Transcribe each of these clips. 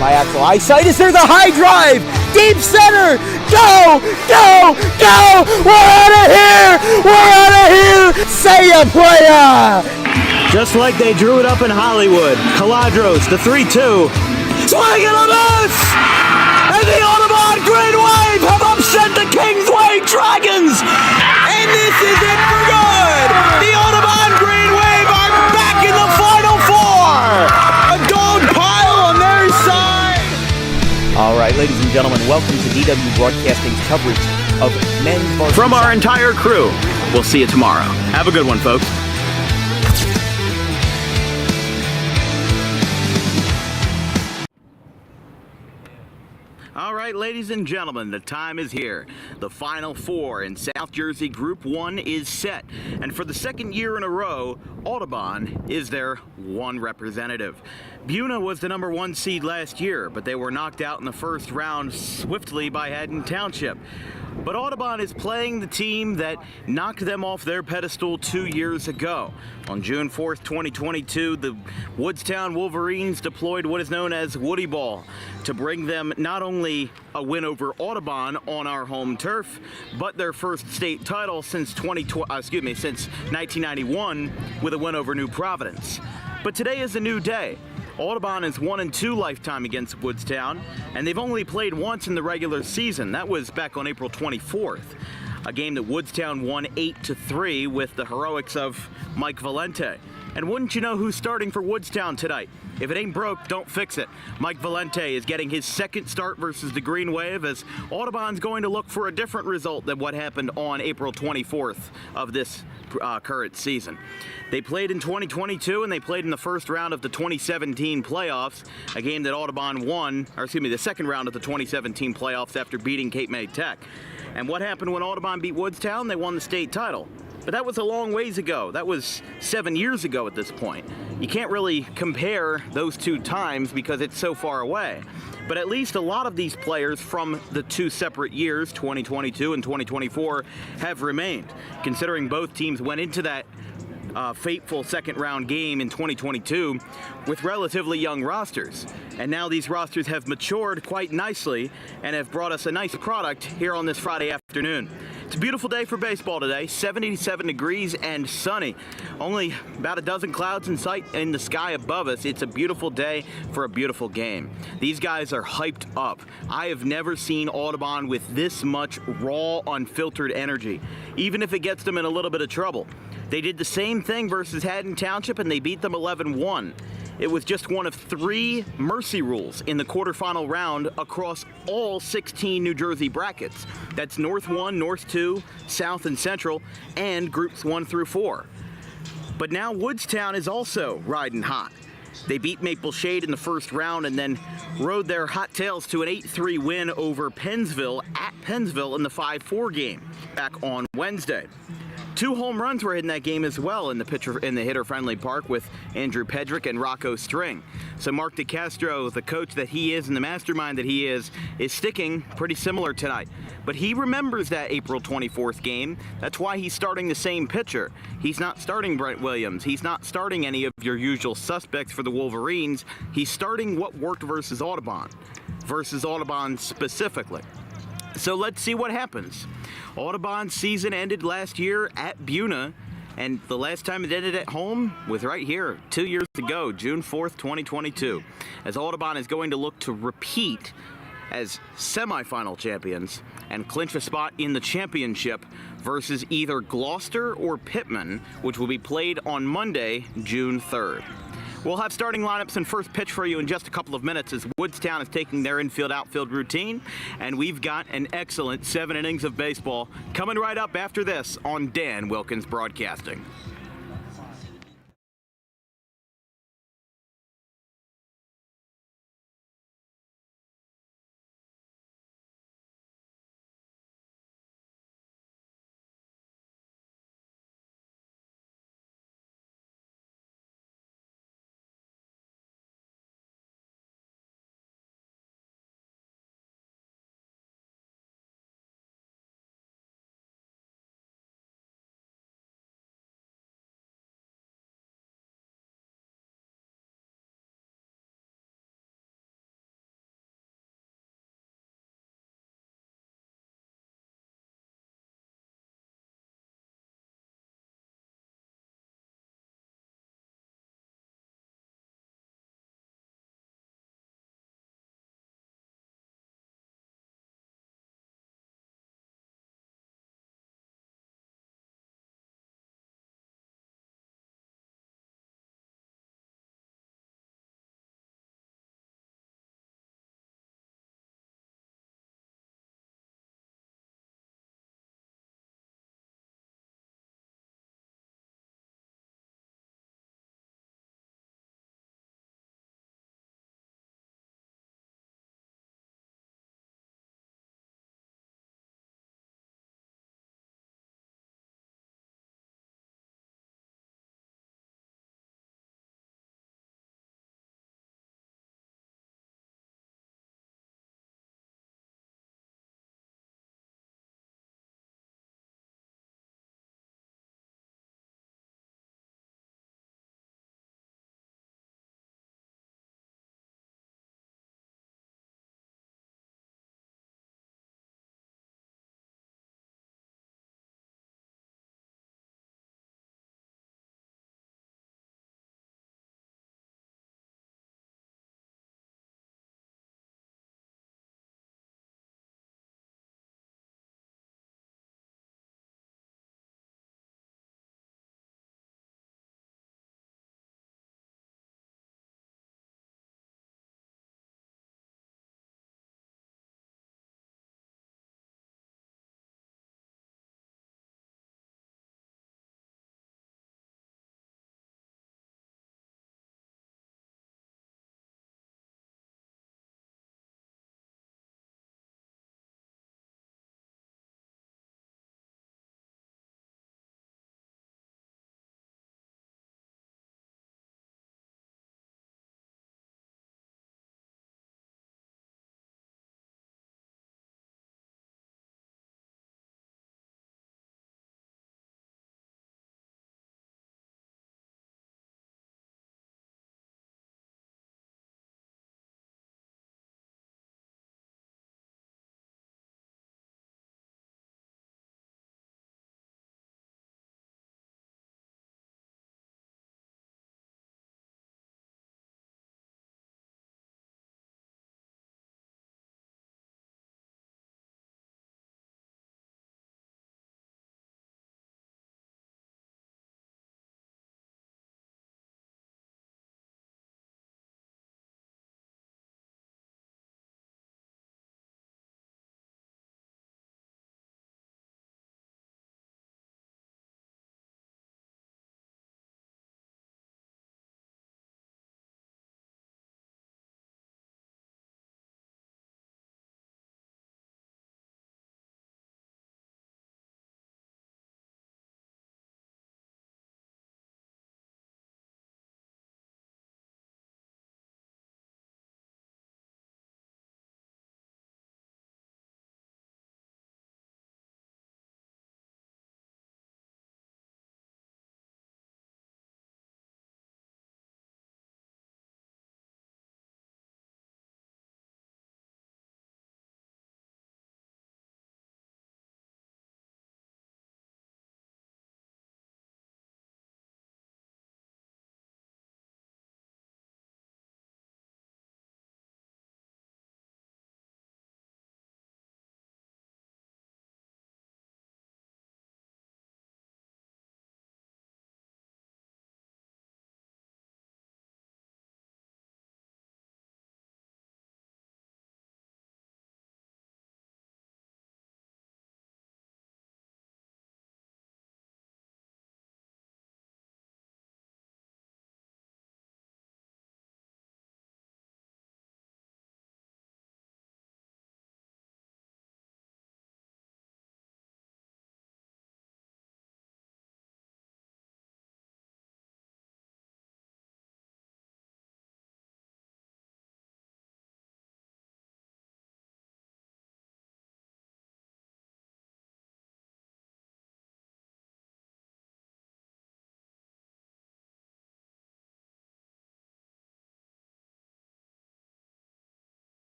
my actual eyesight. Is there the high drive? Deep center! Go! Go! Go! We're out of here! We're out of here! Say ya, playa! Just like they drew it up in Hollywood, Caladros, the 3-2, swing and a miss! And the Audubon Green Wave have upset the Kingsway Dragons! And this is it for good! The Audubon Green Wave are back in the Final Four! A gold pile on their side! All right, ladies and gentlemen, welcome to DW Broadcasting's coverage of men's varsity. From our entire crew, we'll see you tomorrow. Have a good one, folks. All right, ladies and gentlemen, the time is here. The Final Four in South Jersey Group 1 is set. And for the second year in a row, Audubon is their one representative. Buna was the number 1 seed last year, but they were knocked out in the first round swiftly by Haddon Township. But Audubon is playing the team that knocked them off their pedestal 2 years ago. On June 4th, 2022, the Woodstown Wolverines deployed what is known as Woody Ball to bring them not only a win over Audubon on our home turf, but their first state title since 1991 with a win over New Providence. But today is a new day. Audubon is 1-2 lifetime against Woodstown, and they've only played once in the regular season. That was back on April 24th, a game that Woodstown won 8-3 with the heroics of Mike Valente. And wouldn't you know who's starting for Woodstown tonight? If it ain't broke, don't fix it. Mike Valente is getting his second start versus the Green Wave, as Audubon's going to look for a different result than what happened on April 24th of this current season. They played in 2022, and they played in the first round of the 2017 playoffs, a game that Audubon won, the second round of the 2017 playoffs after beating Cape May Tech. And what happened when Audubon beat Woodstown? They won the state title. But that was a long ways ago. That was 7 years ago at this point. You can't really compare those two times because it's so far away. But at least a lot of these players from the two separate years, 2022 and 2024, have remained, considering both teams went into that fateful second round game in 2022 with relatively young rosters. And now these rosters have matured quite nicely and have brought us a nice product here on this Friday afternoon. It's a beautiful day for baseball today, 77 degrees and sunny. Only about a dozen clouds in sight in the sky above us. It's a beautiful day for a beautiful game. These guys are hyped up. I have never seen Audubon with this much raw, unfiltered energy, even if it gets them in a little bit of trouble. They did the same thing versus Haddon Township, and they beat them 11-1. It was just one of 3 mercy rules in the quarterfinal round across all 16 New Jersey brackets. That's North 1, North 2, South and Central, and Groups 1 through 4. But now Woodstown is also riding hot. They beat Maple Shade in the first round and then rode their hot tails to an 8-3 win over Pennsville at Pennsville in the 5-4 game back on Wednesday. 2 home runs were hit in that game as well in the hitter-friendly park with Andrew Pedrick and Rocco String. So Mark DeCastro, the coach that he is and the mastermind that he is sticking pretty similar tonight. But he remembers that April 24th game. That's why he's starting the same pitcher. He's not starting Brent Williams. He's not starting any of your usual suspects for the Wolverines. He's starting what worked versus Audubon specifically. So let's see what happens. Audubon's season ended last year at Buna, and the last time it ended at home was right here 2 years ago, June 4th, 2022, as Audubon is going to look to repeat as semifinal champions and clinch a spot in the championship versus either Gloucester or Pittman, which will be played on Monday, June 3rd. We'll have starting lineups and first pitch for you in just a couple of minutes as Woodstown is taking their infield-outfield routine, and we've got an excellent 7 innings of baseball coming right up after this on Dan Wilkins Broadcasting.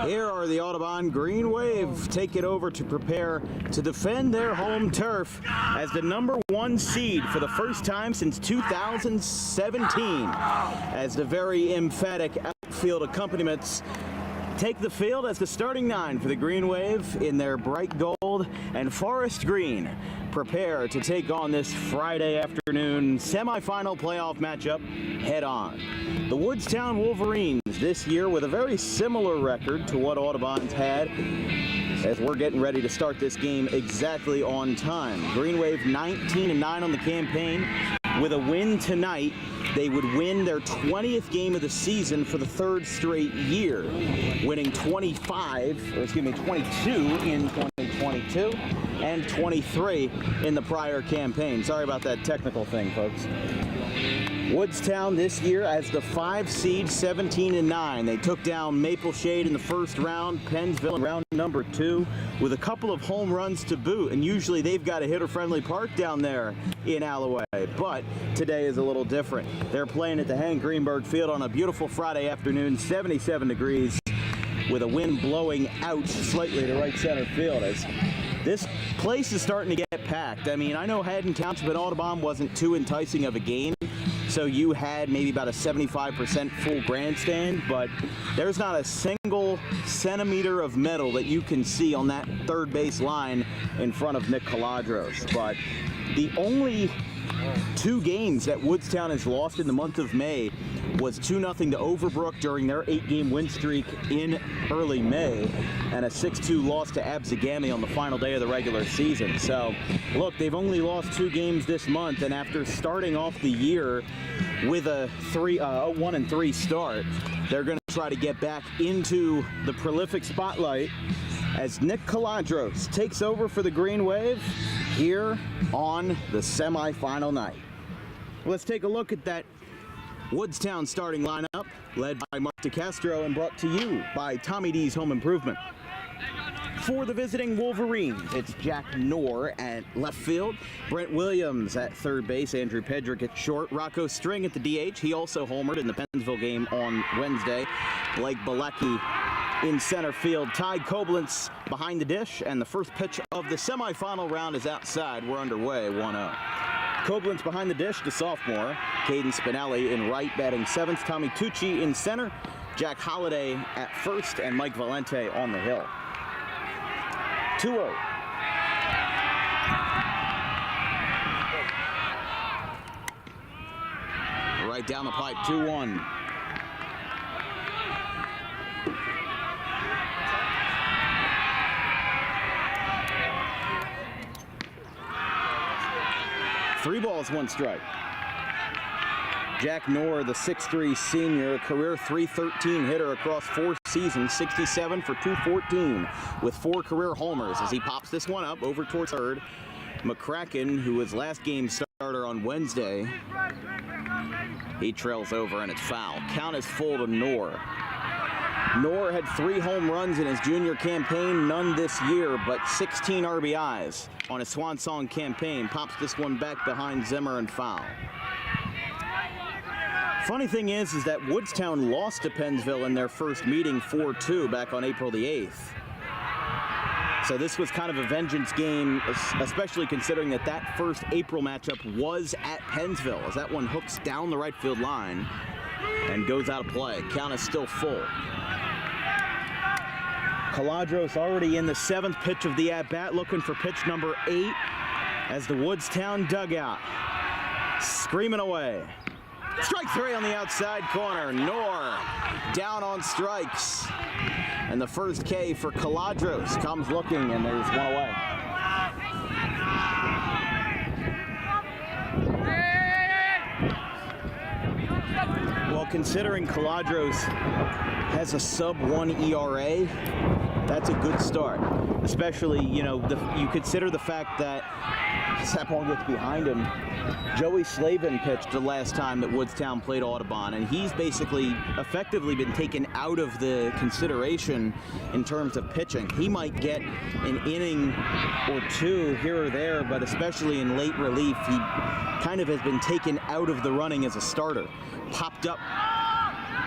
Here are the Audubon Green Wave. Take it over to prepare to defend their home turf as the #1 seed for the first time since 2017. As the very emphatic outfield accompaniments take the field as the starting 9 for the Green Wave in their bright gold and forest green. Prepare to take on this Friday afternoon semifinal playoff matchup head on. The Woodstown Wolverines this year with a very similar record to what Audubon's had, as we're getting ready to start this game exactly on time. Green Wave 19-9 on the campaign. With a win tonight, they would win their 20th game of the season for the 3rd straight year, winning 22 in 2022 and 23 in the prior campaign. Sorry about that technical thing, folks. Woodstown this year as the 5 seed, 17-9. They took down Maple Shade in the first round, Pennsville in round number 2, with a couple of home runs to boot. And usually they've got a hitter-friendly park down there in Alloway, but today is a little different. They're playing at the Hank Greenberg Field on a beautiful Friday afternoon, 77 degrees, with a wind blowing out slightly to right center field. As this place is starting to get packed. I mean, I know Haddon Township and Audubon wasn't too enticing of a game, so you had maybe about a 75% full grandstand, but there's not a single centimeter of metal that you can see on that third base line in front of Nick Caladros. But the only 2 games that Woodstown has lost in the month of May was 2-0 to Overbrook during their 8-game win streak in early May, and a 6-2 loss to Absegami on the final day of the regular season. So, look, they've only lost 2 games this month, and after starting off the year with a 1-3 start, they're going to try to get back into the prolific spotlight as Nick Caladros takes over for the Green Wave here on the semifinal night. Let's take a look at that Woodstown starting lineup, led by Mark DeCastro and brought to you by Tommy D's Home Improvement. For the visiting Wolverines, it's Jack Knorr at left field, Brent Williams at third base, Andrew Pedrick at short, Rocco String at the DH. He also homered in the Pennsville game on Wednesday. Blake Bilecki in center field, Ty Koblenz behind the dish, and the first pitch of the semifinal round is outside. We're underway, 1-0. Koblenz behind the dish, the sophomore. Caden Spinelli in right, batting 7th. Tommy Tucci in center. Jack Holliday at first, and Mike Valente on the hill. 2-0. Right down the pipe, 2-1. Three balls, 1 strike. Jack Knorr, the 6'3" senior, career .313 hitter across 4 seasons, 67 for .214 with 4 career homers as he pops this one up over towards third. McCracken, who was last game starter on Wednesday, he trails over and it's foul. Count is full to Knorr. Knorr had 3 home runs in his junior campaign, none this year, but 16 RBIs on his swan song campaign. Pops this one back behind Zimmer and foul. Funny thing is that Woodstown lost to Pennsville in their first meeting 4-2 back on April the 8th. So this was kind of a vengeance game, especially considering that that first April matchup was at Pennsville, as that one hooks down the right field line and goes out of play. Count is still full. Caladros already in the 7th pitch of the at-bat, looking for pitch number 8 as the Woodstown dugout screaming away. Strike 3 on the outside corner. Knorr down on strikes. And the first K for Caladros comes looking, and there's one away. Well, considering Caladros has a sub-1 ERA, that's a good start. Especially, you know, you consider the fact that Sapon gets behind him. Joey Slavin pitched the last time that Woodstown played Audubon, and he's basically effectively been taken out of the consideration in terms of pitching. He might get an inning or 2 here or there, but especially in late relief, he kind of has been taken out of the running as a starter. Popped up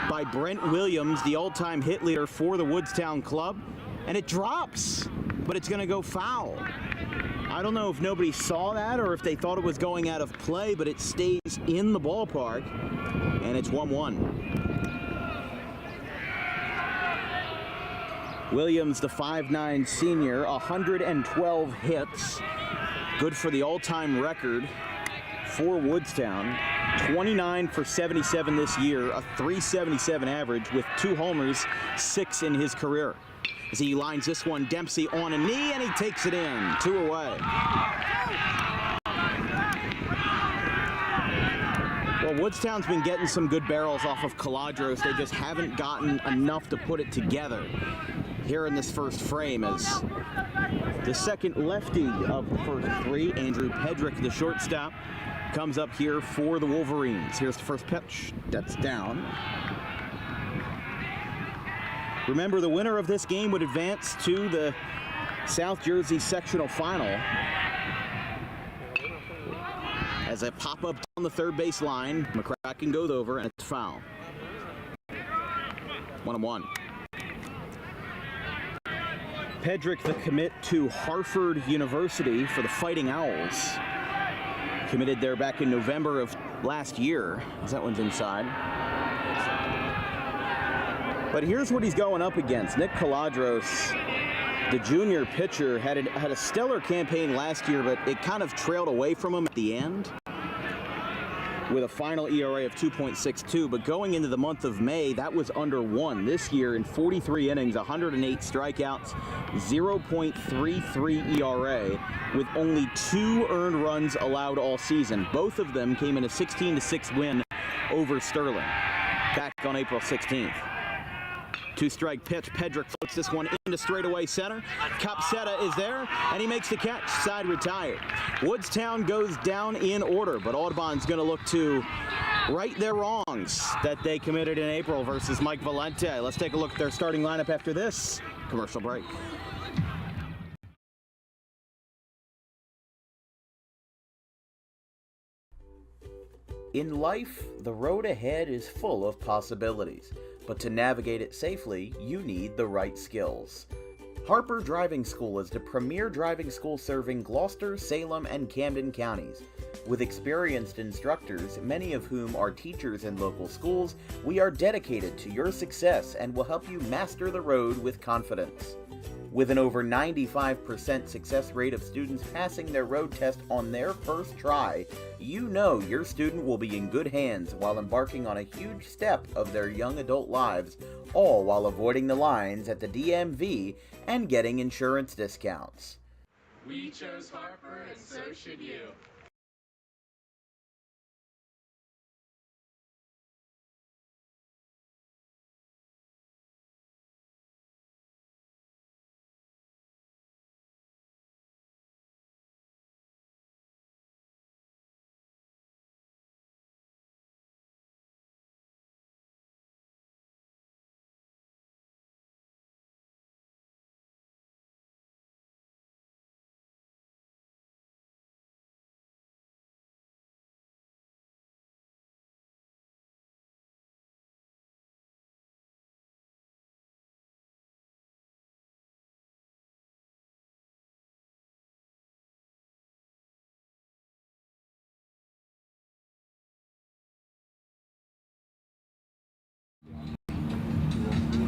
by Brent Williams, the all-time hit leader for the Woodstown club, and it drops, but it's going to go foul. I don't know if nobody saw that or if they thought it was going out of play, but it stays in the ballpark, and it's 1-1. Williams, the 5'9" senior, 112 hits. Good for the all-time record for Woodstown. 29 for 77 this year, a .377 average with 2 homers, 6 in his career. As he lines this one, Dempsey on a knee, and he takes it in. 2 away. Well, Woodstown's been getting some good barrels off of Caladros. They just haven't gotten enough to put it together here in this first frame, as the second lefty of the first 3, Andrew Pedrick, the shortstop, comes up here for the Wolverines. Here's the first pitch. That's down. Remember, the winner of this game would advance to the South Jersey sectional final. As a pop-up down the third base line, McCracken goes over, and it's foul. 1-1. Pedrick, the commit to Hartford University for the Fighting Owls. Committed there back in November of last year, as that one's inside. But here's what he's going up against. Nick Caladros, the junior pitcher, had a stellar campaign last year, but it kind of trailed away from him at the end with a final ERA of 2.62. But going into the month of May, that was under 1. This year, in 43 innings, 108 strikeouts, 0.33 ERA, with only 2 earned runs allowed all season. Both of them came in a 16-6 win over Sterling back on April 16th. 2-strike pitch. Pedrick floats this one into straightaway center. Capseta is there, and he makes the catch. Side retired. Woodstown goes down in order, but Audubon's going to look to right their wrongs that they committed in April versus Mike Valente. Let's take a look at their starting lineup after this commercial break. In life, the road ahead is full of possibilities. But to navigate it safely, you need the right skills. Harper Driving School is the premier driving school serving Gloucester, Salem, and Camden counties. With experienced instructors, many of whom are teachers in local schools, we are dedicated to your success and will help you master the road with confidence. With an over 95% success rate of students passing their road test on their first try, you know your student will be in good hands while embarking on a huge step of their young adult lives, all while avoiding the lines at the DMV and getting insurance discounts. We chose Harper, and so should you.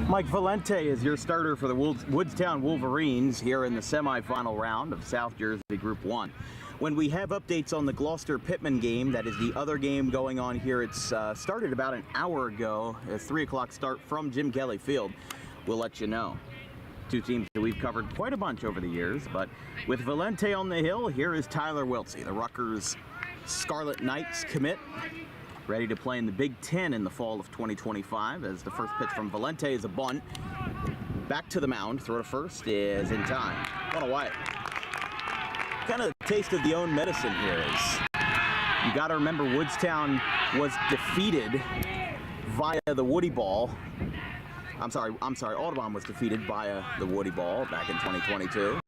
Mike Valente is your starter for the Woodstown Wolverines here in the semifinal round of South Jersey Group 1. When we have updates on the Gloucester-Pittman game, that is the other game going on here, it's started about an hour ago, a 3 o'clock start from Jim Kelly Field. We'll let you know. 2 teams that we've covered quite a bunch over the years, but with Valente on the hill, here is Tyler Wiltsey, the Rutgers Scarlet Knights commit, ready to play in the Big Ten in the fall of 2025, as the first pitch from Valente is a bunt. Back to the mound, throw to first is in time. 1 away. Kind of taste of the own medicine here is, you got to remember Woodstown was defeated via the Woody Ball. I'm sorry, Audubon was defeated via the Woody Ball back in 2022.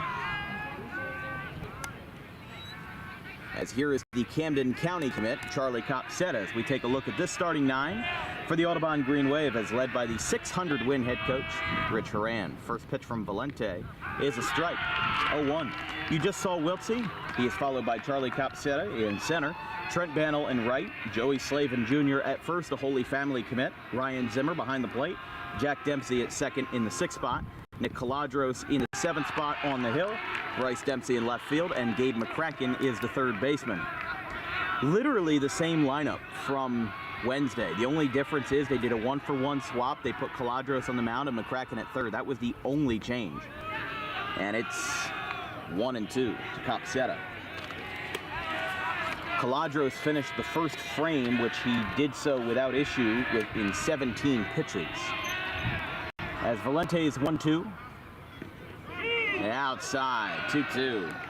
As here is the Camden County commit, Charlie Capseta, as we take a look at this starting 9. for the Audubon Green Wave, as led by the 600-win head coach, Rich Horan. First pitch from Valente is a strike, 0-1. You just saw Wiltsey. He is followed by Charlie Capseta in center, Trent Bannell in right, Joey Slavin Jr. at first, a Holy Family commit, Ryan Zimmer behind the plate, Jack Dempsey at second in the 6th spot, Nick Caladros in the 7th spot on the hill, Bryce Dempsey in left field, and Gabe McCracken is the 3rd baseman. Literally the same lineup from Wednesday. The only difference is they did a 1-for-1 swap. They put Caladros on the mound and McCracken at 3rd. That was the only change. And it's 1-2 to Capseta. Caladros finished the first frame, which he did so without issue in 17 pitches. As Valente is 1-2. And outside, 2-2.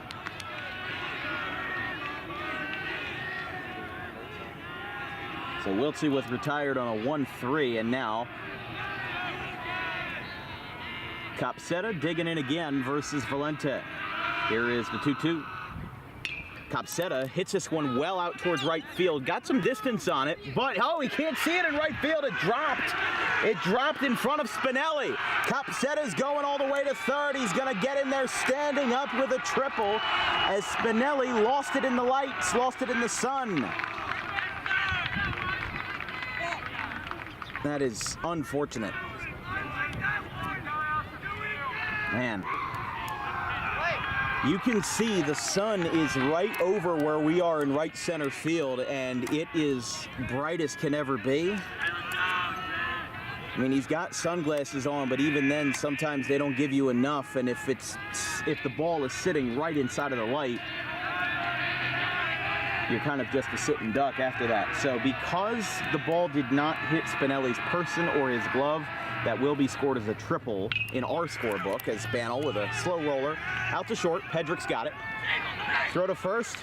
So Wiltsey was retired on a 1-3, and now Capseta digging in again versus Valente. Here is the 2-2. Capseta hits this one well out towards right field. Got some distance on it, but oh, he can't see it in right field. It dropped. It dropped in front of Spinelli. Capseta's going all the way to 3rd. He's going to get in there standing up with a triple as Spinelli lost it in the lights, lost it in the sun. That is unfortunate. Man. You can see the sun is right over where we are in right center field, and it is bright as can ever be. I mean, he's got sunglasses on, but even then, sometimes they don't give you enough, and if the ball is sitting right inside of the light, you're kind of just a sitting duck after that. So because the ball did not hit Spinelli's person or his glove, that will be scored as a triple in our scorebook, as Bannell with a slow roller out to short. Pedrick's got it. Throw to first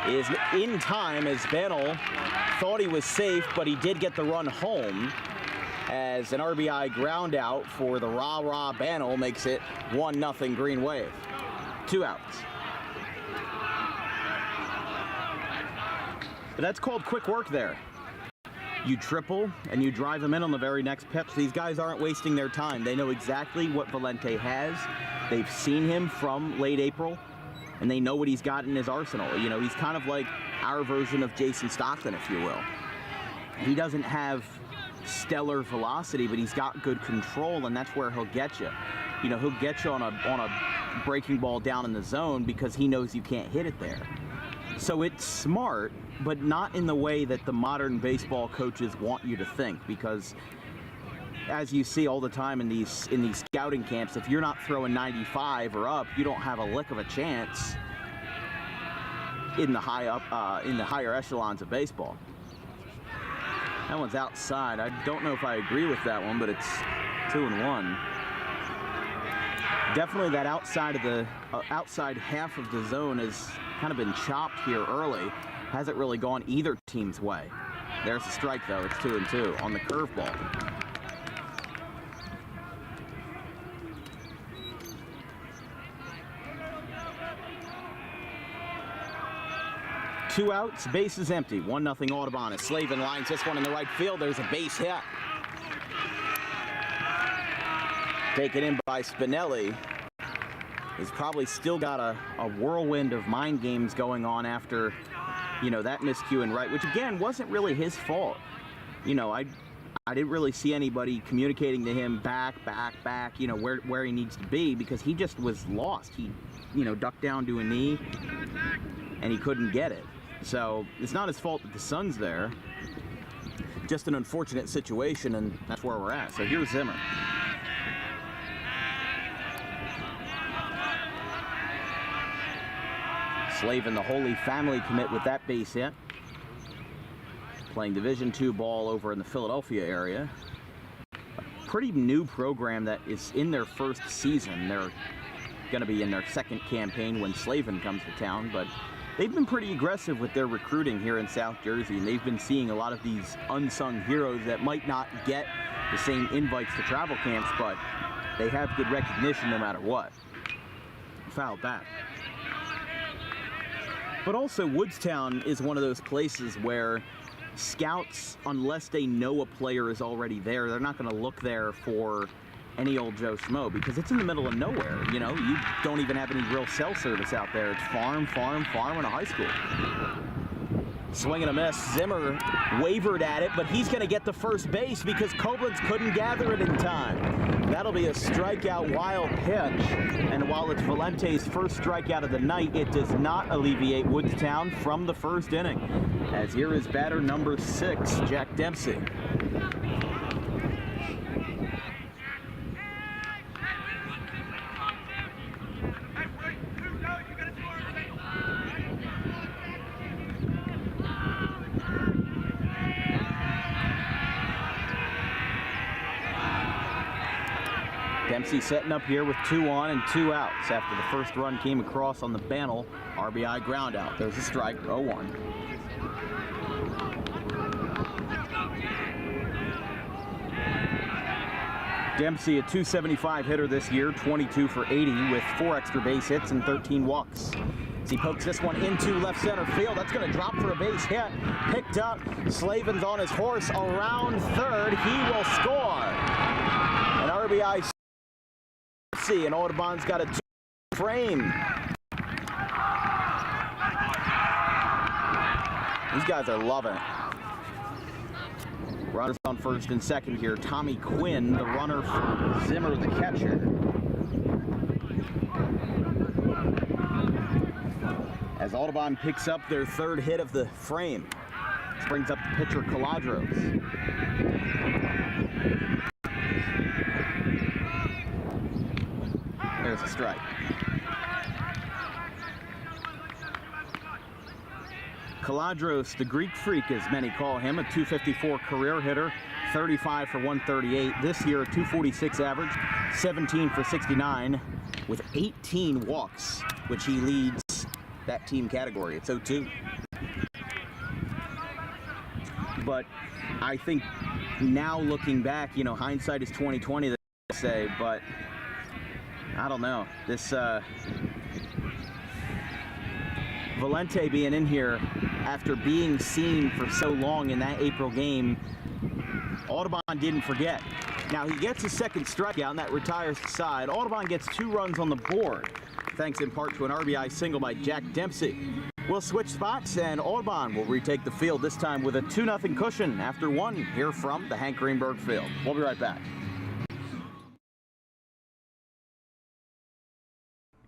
is in time as Bannell thought he was safe, but he did get the run home as an RBI ground out for the rah-rah Bannell makes it 1-0 Green Wave. 2 outs. But that's called quick work there. You triple and you drive them in on the very next pitch. These guys aren't wasting their time. They know exactly what Valente has. They've seen him from late April, and they know what he's got in his arsenal. You know, he's kind of like our version of Jason Stockton, if you will. He doesn't have stellar velocity, but he's got good control, and that's where he'll get you. You know, he'll get you on a breaking ball down in the zone because he knows you can't hit it there. So it's smart, but not in the way that the modern baseball coaches want you to think, because as you see all the time in these scouting camps, if you're not throwing 95 or up, you don't have a lick of a chance in the higher echelons of baseball. That one's outside. I don't know if I agree with that one, but it's 2-1. Definitely that outside half of the zone has kind of been chopped here early. Hasn't really gone either team's way. There's a strike though. It's 2-2 on the curveball. Two outs, base is empty. 1-0 Audubon as Slavin lines this one in the right field. There's a base hit. Taken in by Spinelli. He's probably still got a whirlwind of mind games going on after, you know, that miscue in right, which again wasn't really his fault. You know, I didn't really see anybody communicating to him back, you know, where he needs to be, because he just was lost. He, you know, ducked down to a knee and he couldn't get it. So it's not his fault that the sun's there. Just an unfortunate situation, and that's where we're at. So here's Zimmer. Slavin, the Holy Family commit with that base hit. Playing Division II ball over in the Philadelphia area. A pretty new program that is in their first season. They're going to be in their second campaign when Slavin comes to town, but they've been pretty aggressive with their recruiting here in South Jersey, and they've been seeing a lot of these unsung heroes that might not get the same invites to travel camps, but they have good recognition no matter what. Fouled back. But also, Woodstown is one of those places where scouts, unless they know a player is already there, they're not going to look there for any old Joe Schmo because it's in the middle of nowhere. You know, you don't even have any real cell service out there. It's farm, and a high school. Swing and a miss. Zimmer wavered at it, but he's going to get the first base because Koblenz couldn't gather it in time. That'll be a strikeout wild pitch. And while it's Valente's first strikeout of the night, it does not alleviate Woodstown from the first inning. As here is batter number 6, Jack Dempsey. Dempsey setting up here with 2 on and 2 outs after the first run came across on the Bantle RBI ground out. There's a strike, 0-1. Dempsey, a .275 hitter this year, 22 for 80 with 4 extra base hits and 13 walks. As he pokes this one into left center field, that's going to drop for a base hit. Picked up, Slavin's on his horse around third. He will score. An RBI. And Audubon's got a 2 frame. These guys are loving it. Runners on first and second here. Tommy Quinn, the runner for Zimmer, the catcher. As Audubon picks up their 3rd hit of the frame. This brings up the pitcher, Caladros. There's a strike. Caladros, the Greek freak as many call him, a .254 career hitter, 35 for 138. This year a .246 average, 17 for 69 with 18 walks, which he leads that team category. It's 0-2. But I think now looking back, you know, hindsight is 20/20, they say, but I don't know. This Valente being in here after being seen for so long in that April game, Audubon didn't forget. Now he gets his 2nd strikeout and that retires the side. Audubon gets 2 runs on the board, thanks in part to an RBI single by Jack Dempsey. We'll switch spots and Audubon will retake the field, this time with a 2-0 cushion after 1 here from the Hank Greenberg Field. We'll be right back.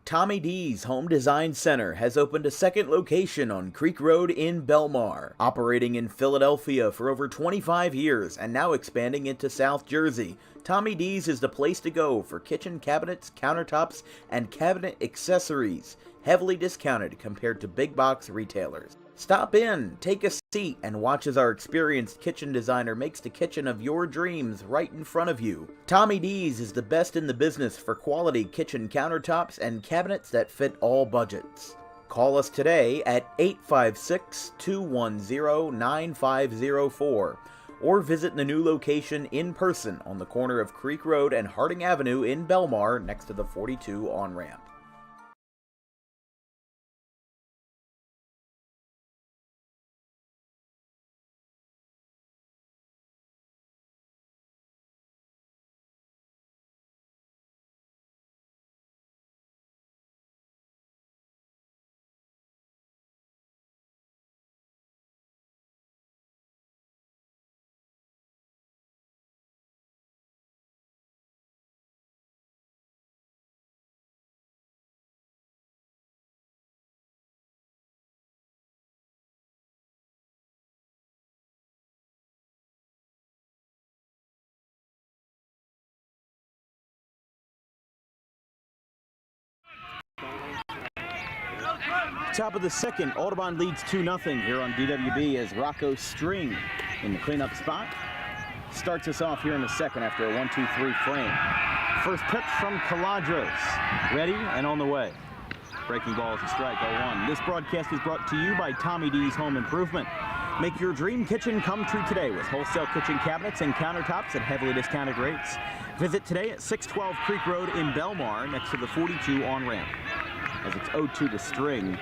Tommy D's Home Design Center has opened a 2nd location on Creek Road in Belmar, operating in Philadelphia for over 25 years and now expanding into South Jersey. Tommy D's is the place to go for kitchen cabinets, countertops, and cabinet accessories, heavily discounted compared to big box retailers. Stop in, take a seat, and watch as our experienced kitchen designer makes the kitchen of your dreams right in front of you. Tommy D's is the best in the business for quality kitchen countertops and cabinets that fit all budgets. Call us today at 856-210-9504 or visit the new location in person on the corner of Creek Road and Harding Avenue in Belmar next to the 42 on-ramp. Top of the 2nd, Audubon leads 2-0 here on DWB as Rocco String in the cleanup spot starts us off here in the 2nd after a 1-2-3 frame. First pitch from Caladros, ready and on the way. Breaking ball is a strike, 0-1. This broadcast is brought to you by Tommy D's Home Improvement. Make your dream kitchen come true today with wholesale kitchen cabinets and countertops at heavily discounted rates. Visit today at 612 Creek Road in Belmar next to the 42 on-ramp. As it's 0-2 to String.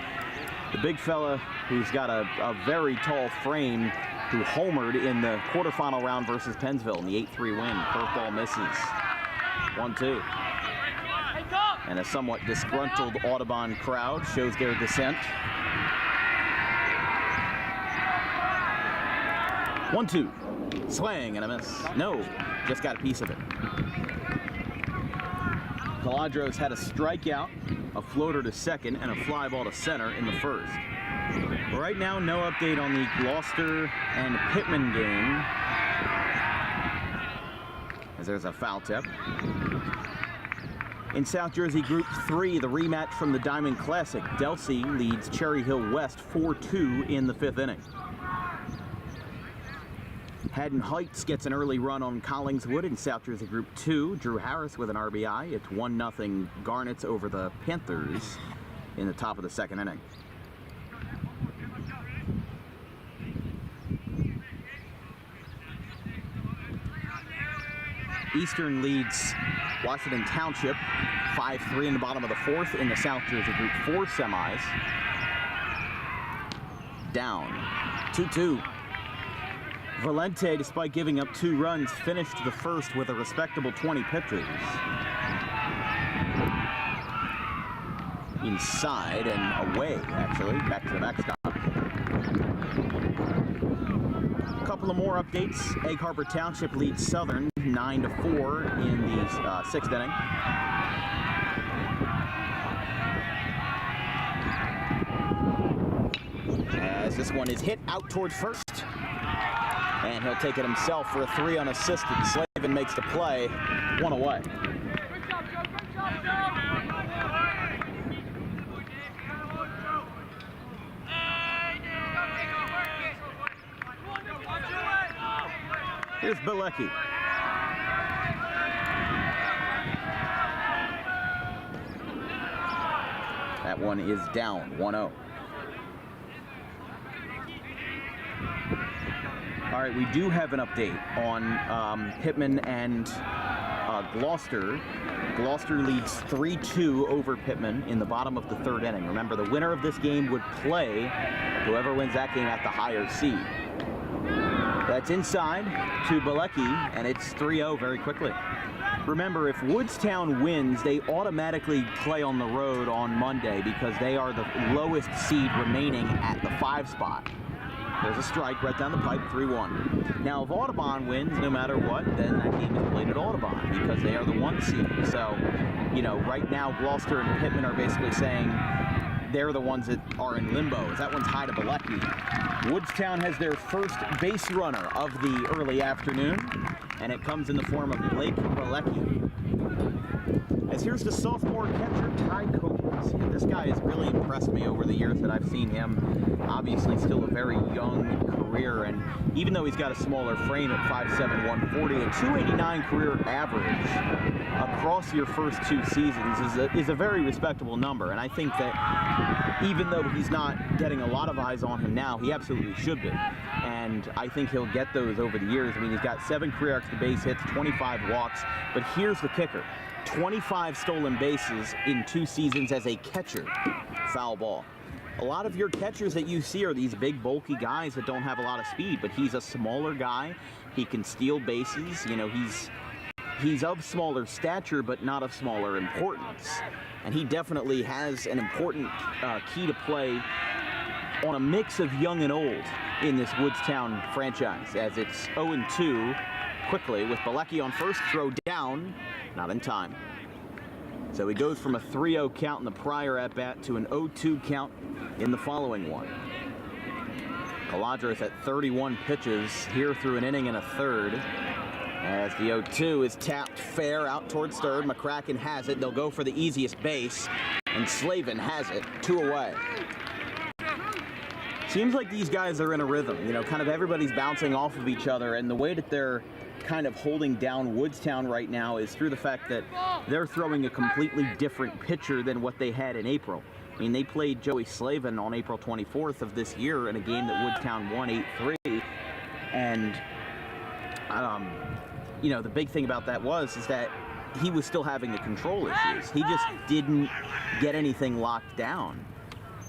The big fella who's got a very tall frame, who homered in the quarterfinal round versus Pennsville in the 8-3 win. Curveball misses. 1-2. And a somewhat disgruntled Audubon crowd shows their dissent. 1-2. Swing and a miss. No, just got a piece of it. Caladros had a strikeout, a floater to second, and a fly ball to center in the first. Right now, no update on the Gloucester and Pittman game, as there's a foul tip. In South Jersey Group 3, the rematch from the Diamond Classic, Delsey leads Cherry Hill West 4-2 in the 5th inning. Haddon Heights gets an early run on Collingswood in South Jersey Group 2. Drew Harris with an RBI. It's 1-0 Garnets over the Panthers in the top of the 2nd inning. Eastern leads Washington Township 5-3 in the bottom of the 4th in the South Jersey Group 4 semis. Down 2-2. Valente, despite giving up 2 runs, finished the first with a respectable 20 pitches. Inside and away, actually, back to the backstop. A couple of more updates. Egg Harbor Township leads Southern 9-4 in the 6th inning. As this one is hit out towards first. And he'll take it himself for a 3 unassisted. Slavin makes the play. 1 away. Here's Bilecki. That one is down, 1-0. All right, we do have an update on Pittman and Gloucester. Gloucester leads 3-2 over Pittman in the bottom of the 3rd inning. Remember, the winner of this game would play whoever wins that game at the higher seed. That's inside to Bilecki, and it's 3-0 very quickly. Remember, if Woodstown wins, they automatically play on the road on Monday because they are the lowest seed remaining at the 5 spot. There's a strike right down the pipe, 3-1. Now, if Audubon wins, no matter what, then that game is played at Audubon because they are the 1 seed. So, you know, right now, Gloucester and Pittman are basically saying they're the ones that are in limbo. As that one's high to Bilecki. Woodstown has their first base runner of the early afternoon, and it comes in the form of Blake Bilecki. As here's the sophomore catcher, Ty Coates. This guy has really impressed me over the years that I've seen him. Obviously still a very young career, and even though he's got a smaller frame at 5'7", 140, a 289 career average across your first 2 seasons is a very respectable number. And I think that even though he's not getting a lot of eyes on him now, he absolutely should be. And I think he'll get those over the years. I mean, he's got 7 career extra base hits, 25 walks, but here's the kicker. 25 stolen bases in 2 seasons as a catcher. Foul ball. A lot of your catchers that you see are these big, bulky guys that don't have a lot of speed, but he's a smaller guy. He can steal bases. You know, he's of smaller stature, but not of smaller importance. And he definitely has an important key to play on a mix of young and old in this Woodstown franchise, as it's 0-2 quickly with Bilecki on first, throw down, not in time. So he goes from a 3-0 count in the prior at-bat to an 0-2 count in the following one. Caladros at 31 pitches here through an inning and a third. As the 0-2 is tapped fair out towards third. McCracken has it. They'll go for the easiest base, and Slavin has it. 2 away. Seems like these guys are in a rhythm. You know, kind of everybody's bouncing off of each other, and the way that they're kind of holding down Woodstown right now is through the fact that they're throwing a completely different pitcher than what they had in April. I mean, they played Joey Slavin on April 24th of this year in a game that Woodstown won 8-3, and you know, the big thing about that is that he was still having the control issues. He just didn't get anything locked down.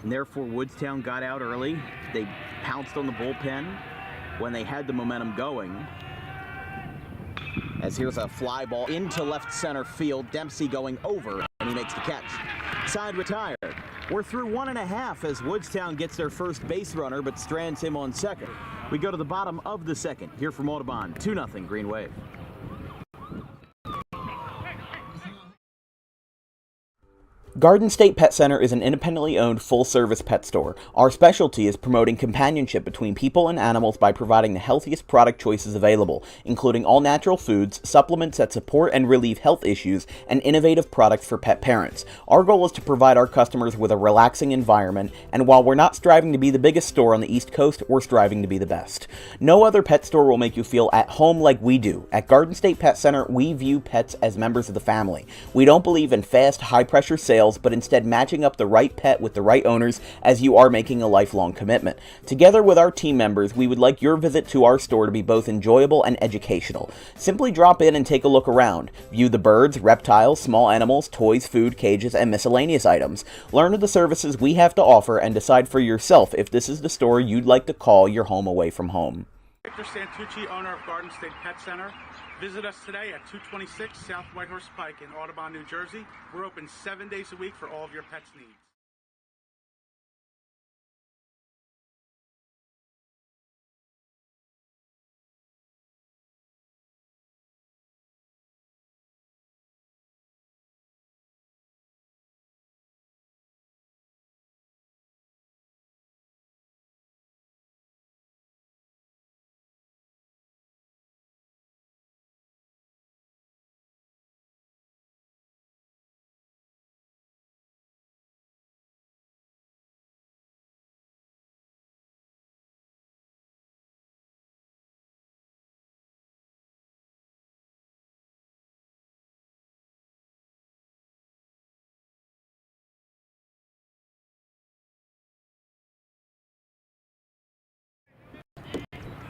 And therefore, Woodstown got out early. They pounced on the bullpen. when they had the momentum going. As here's a fly ball into left center field. Dempsey going over, and he makes the catch. Side retired. We're through 1.5 as Woodstown gets their first base runner, but strands him on second. We go to the bottom of the second. Here from Audubon, 2-0 Green Wave. Garden State Pet Center is an independently owned full-service pet store. Our specialty is promoting companionship between people and animals by providing the healthiest product choices available, including all-natural foods, supplements that support and relieve health issues, and innovative products for pet parents. Our goal is to provide our customers with a relaxing environment, and while we're not striving to be the biggest store on the East Coast, we're striving to be the best. No other pet store will make you feel at home like we do. At Garden State Pet Center, we view pets as members of the family. We don't believe in fast, high-pressure sales, but instead matching up the right pet with the right owners, as you are making a lifelong commitment. Together with our team members, we would like your visit to our store to be both enjoyable and educational. Simply drop in and take a look around. View the birds, reptiles, small animals, toys, food, cages, and miscellaneous items. Learn of the services we have to offer and decide for yourself if this is the store you'd like to call your home away from home. Victor Santucci, owner of Garden State Pet Center. Visit us today at 226 South Whitehorse Pike in Audubon, New Jersey. We're open 7 days a week for all of your pets' needs.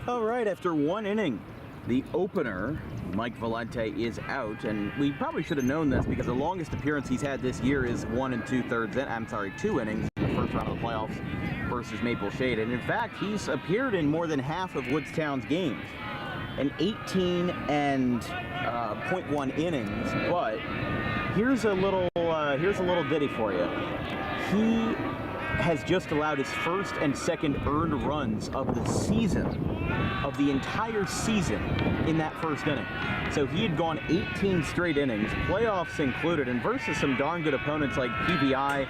All right, after one inning, the opener, Mike Valente, is out, and we probably should have known this because the longest appearance he's had this year is 1 2/3, 2 innings in the first round of the playoffs versus Maple Shade. And in fact, he's appeared in more than half of Woodstown's games, in 18 and 0.1 innings. But here's a little ditty for you. He has just allowed his first and second earned runs of the season, of the entire season, in that first inning. So he had gone 18 straight innings, playoffs included, and versus some darn good opponents like PVI,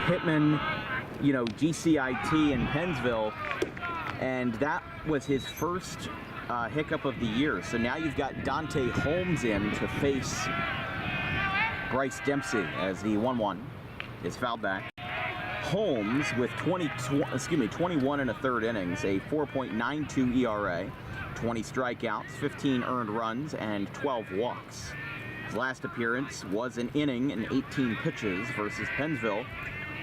Pittman, GCIT, and Pennsville. And that was his first hiccup of the year. So now you've got Dante Holmes in to face Bryce Dempsey as the 1-1 is fouled back. Holmes with 21 1/3 innings, a 4.92 ERA, 20 strikeouts, 15 earned runs, and 12 walks. His last appearance was an inning and 18 pitches versus Pennsville,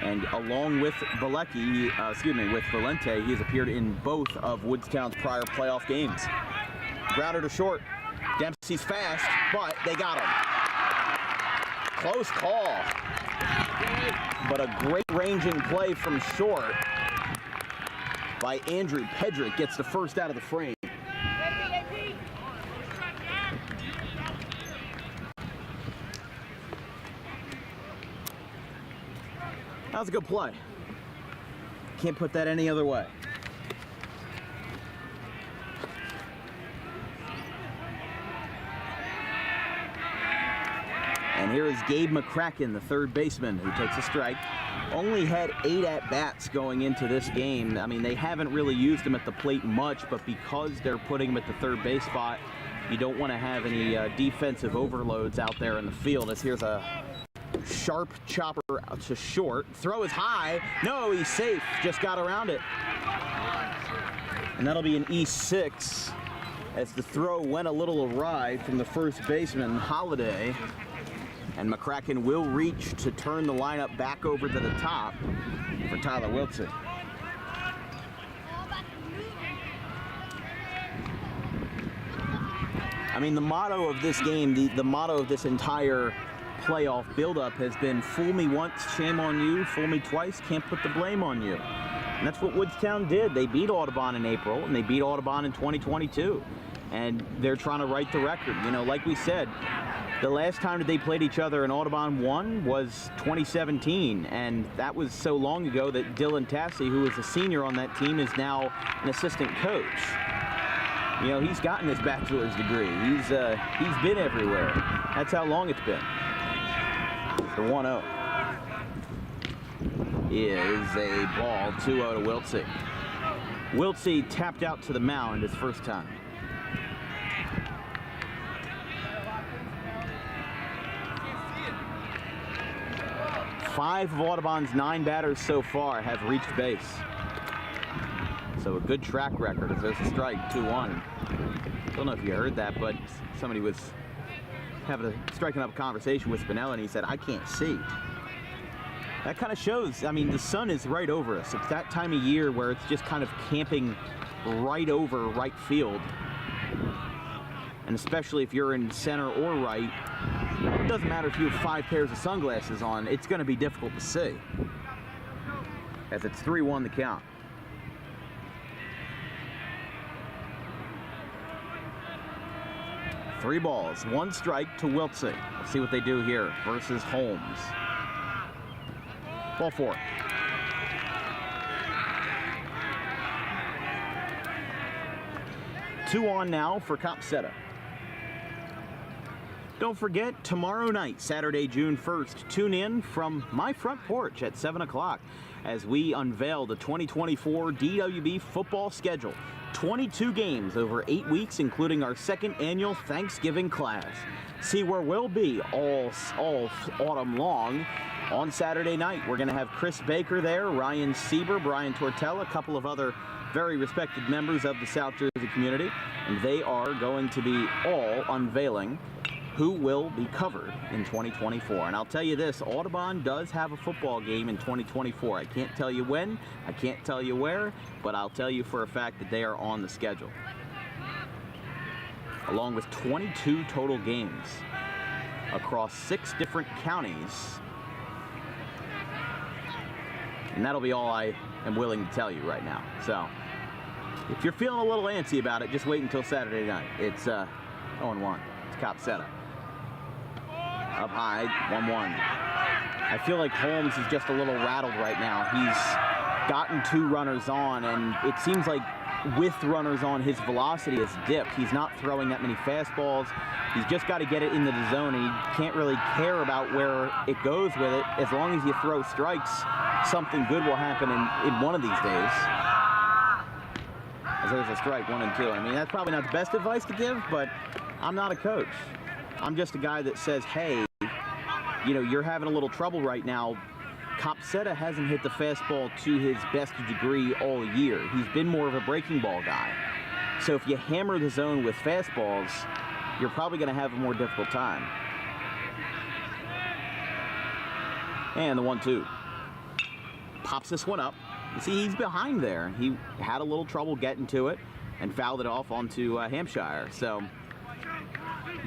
and along with Valente, he has appeared in both of Woodstown's prior playoff games. Grounder to short. Dempsey's fast, but they got him. Close call. But a great ranging play from short by Andrew Pedrick gets the first out of the frame. That was a good play. Can't put that any other way. And here is Gabe McCracken, the third baseman, who takes a strike. Only had 8 at-bats going into this game. I mean, they haven't really used him at the plate much, but because they're putting him at the third base spot, you don't want to have any defensive overloads out there in the field. As here's a sharp chopper to short. Throw is high. No, he's safe. Just got around it. And that'll be an E6 as the throw went a little awry from the first baseman, Holiday. And McCracken will reach to turn the lineup back over to the top for Tyler Wilson. I mean, the motto of this game, the motto of this entire playoff buildup has been fool me once, shame on you, fool me twice, can't put the blame on you. And that's what Woodstown did. They beat Audubon in April, and they beat Audubon in 2022. And they're trying to write the record. You know, like we said, the last time that they played each other and Audubon won was 2017, and that was so long ago that Dylan Tassie, who was a senior on that team, is now an assistant coach. You know, he's gotten his bachelor's degree. He's been everywhere. That's how long it's been. The 1-0 is a ball, 2-0 to Wiltsey. Wiltsey tapped out to the mound his first time. Five of Audubon's 9 batters so far have reached base. So a good track record as there's a strike, 2-1. Don't know if you heard that, but somebody was striking up a conversation with Spinella, and he said, "I can't see." That kind of shows, I mean, the sun is right over us. It's that time of year where it's just kind of camping right over right field. And especially if you're in center or right, it doesn't matter if you have 5 pairs of sunglasses on, it's going to be difficult to see. As it's 3-1 the count. Three balls, 1 strike to Wiltsey. Let's see what they do here versus Holmes. Ball 4. Two on now for Copsetta. Don't forget, tomorrow night, Saturday, June 1st, tune in from my front porch at 7 o'clock as we unveil the 2024 DWB football schedule. 22 games over 8 weeks, including our 2nd annual Thanksgiving class. See where we'll be all autumn long. On Saturday night, we're going to have Chris Baker there, Ryan Sieber, Brian Tortella, a couple of other very respected members of the South Jersey community, and they are going to be all unveiling who will be covered in 2024. And I'll tell you this, Audubon does have a football game in 2024. I can't tell you when, I can't tell you where, but I'll tell you for a fact that they are on the schedule. Along with 22 total games across 6 different counties. And that'll be all I am willing to tell you right now. So, if you're feeling a little antsy about it, just wait until Saturday night. It's 0-1. It's Copsetta. Up high, 1-1. I feel like Holmes is just a little rattled right now. He's gotten 2 runners on, and it seems like with runners on, his velocity has dipped. He's not throwing that many fastballs. He's just got to get it into the zone, and he can't really care about where it goes with it. As long as you throw strikes, something good will happen in one of these days. As there's a strike, 1 and 2. I mean, that's probably not the best advice to give, but I'm not a coach. I'm just a guy that says, hey, you know, you're having a little trouble right now. Copsetta hasn't hit the fastball to his best degree all year. He's been more of a breaking ball guy. So if you hammer the zone with fastballs, you're probably going to have a more difficult time. And the 1-2. Pops this one up. You see, he's behind there. He had a little trouble getting to it and fouled it off onto Hampshire. So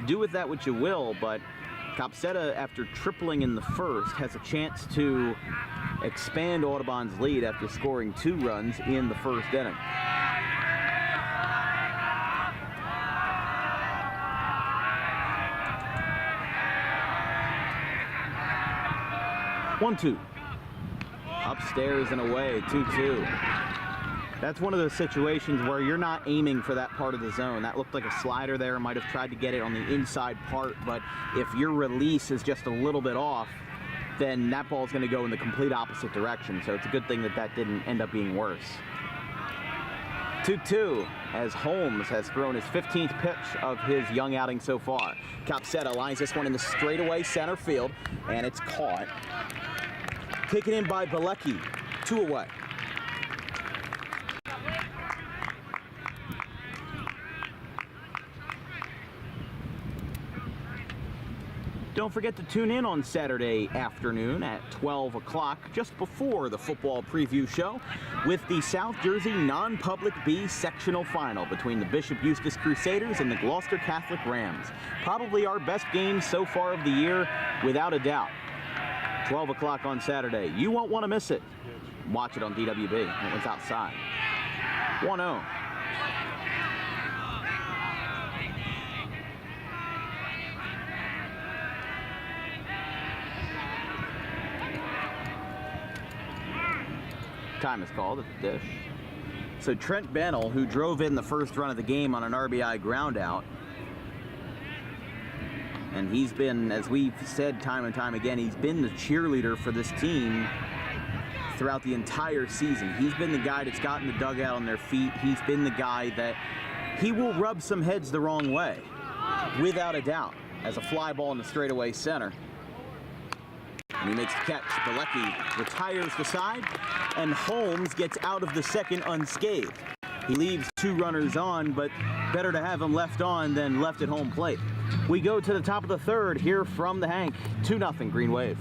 do with that what you will, but Copsetta, after tripling in the first, has a chance to expand Audubon's lead after scoring 2 runs in the first inning. One-two. Upstairs and away, 2-2. That's one of those situations where you're not aiming for that part of the zone. That looked like a slider there. Might have tried to get it on the inside part, but if your release is just a little bit off, then that ball's going to go in the complete opposite direction. So it's a good thing that that didn't end up being worse. 2-2 as Holmes has thrown his 15th pitch of his young outing so far. Copsetta lines this one in the straightaway center field, and it's caught. Taken in by Bilecki, 2 away. Don't forget to tune in on Saturday afternoon at 12 o'clock, just before the football preview show, with the South Jersey non-public B sectional final between the Bishop Eustace Crusaders and the Gloucester Catholic Rams. Probably our best game so far of the year, without a doubt. 12 o'clock on Saturday. You won't want to miss it. watch it on DWB. It was outside. 1-0. Time is called at the dish. So Trent Bennell, who drove in the first run of the game on an RBI ground out, and he's been, as we've said time and time again, he's been the cheerleader for this team throughout the entire season. He's been the guy that's gotten the dugout on their feet. He's been the guy that he will rub some heads the wrong way, without a doubt, as a fly ball in the straightaway center. And he makes the catch. Bilecki retires the side, and Holmes gets out of the second unscathed. He leaves 2 runners on, but better to have him left on than left at home plate. We go to the top of the third here from the Hank. 2-0 Green Wave.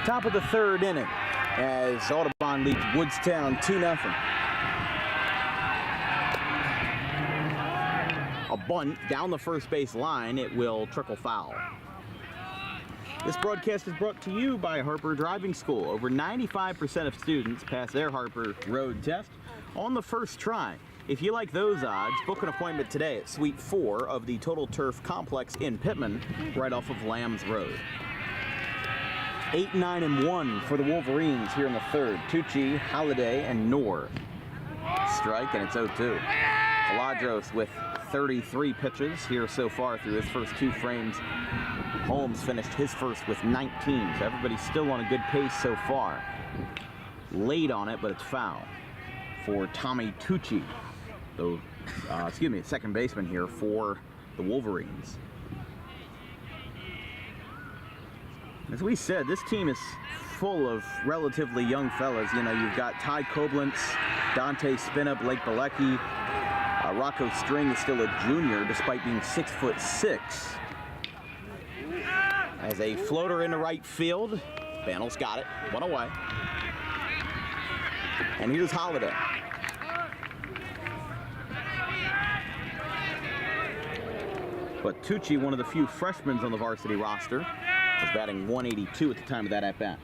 Top of the third inning as Audubon leads Woodstown 2-0. A bunt down the first base line. It will trickle foul. This broadcast is brought to you by Harper Driving School. Over 95% of students pass their Harper road test on the first try. If you like those odds, book an appointment today at Suite 4 of the Total Turf Complex in Pittman, right off of Lambs Road. 8-9-1 for the Wolverines here in the third. Tucci, Holiday, and Knorr. Strike, and it's 0-2. Caladros with 33 pitches here so far through his first 2 frames. Holmes finished his first with 19, so everybody's still on a good pace so far. Late on it, but it's foul for Tommy Tucci, the second baseman here for the Wolverines. As we said, this team is full of relatively young fellas. You know, you've got Ty Koblenz, Dante Spinna, Blake Bilecki. Rocco String is still a junior despite being 6'6". As a floater into right field, Bannell's got it, 1 away. And here's Holiday. But Tucci, one of the few freshmen on the varsity roster, was batting 182 at the time of that at-bat.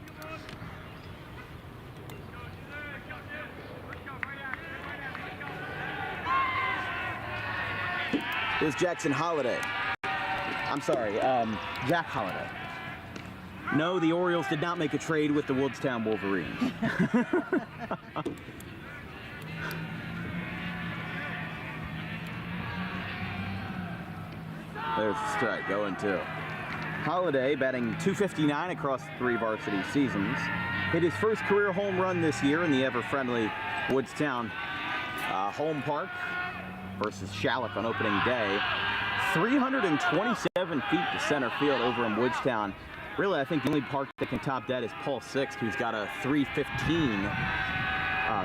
Here's Jackson Holiday. I'm sorry, Jack Holiday. No, the Orioles did not make a trade with the Woodstown Wolverines. There's the strike, 0-2. Holiday, batting .259 across 3 varsity seasons, hit his first career home run this year in the ever-friendly Woodstown home park versus Shalleck on opening day. 327 feet to center field over in Woodstown. Really, I think the only park that can top that is Paul Sixt, who's got a 315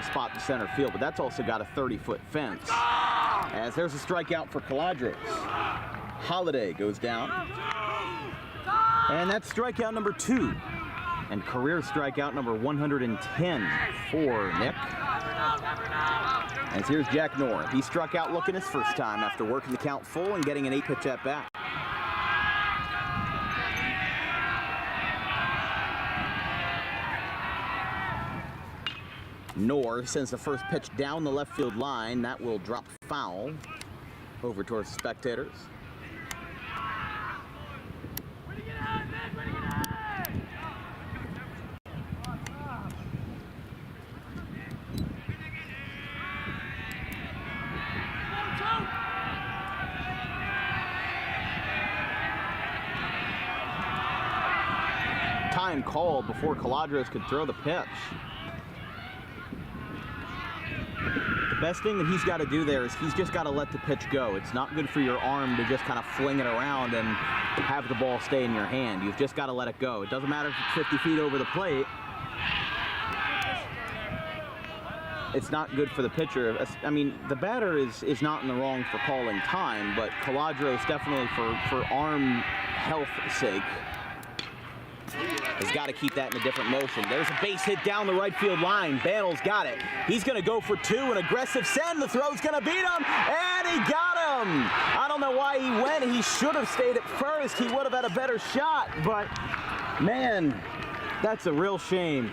spot to center field, but that's also got a 30-foot fence. As there's a strikeout for Caladros. Holiday goes down. And that's strikeout number 2. And career strikeout number 110 for Nick. As here's Jack Knorr. He struck out looking his first time after working the count full and getting an 8-pitch at bat. Knorr sends the first pitch down the left field line. That will drop foul over towards the spectators. Time called before Caladros could throw the pitch. The best thing that he's got to do there is he's just got to let the pitch go. It's not good for your arm to just kind of fling it around and have the ball stay in your hand. You've just got to let it go. It doesn't matter if it's 50 feet over the plate. It's not good for the pitcher. I mean, the batter is not in the wrong for calling time, but Caladros definitely for arm health sake has got to keep that in a different motion. There's a base hit down the right field line. Bannell's got it. He's going to go for two. An aggressive send. The throw's going to beat him, and he got him. I don't know why he went. He should have stayed at first. He would have had a better shot, but man, that's a real shame.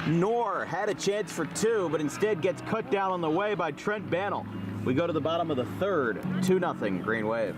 Knorr had a chance for two, but instead gets cut down on the way by Trent Bannell. We go to the bottom of the third. 2-0 Green Wave.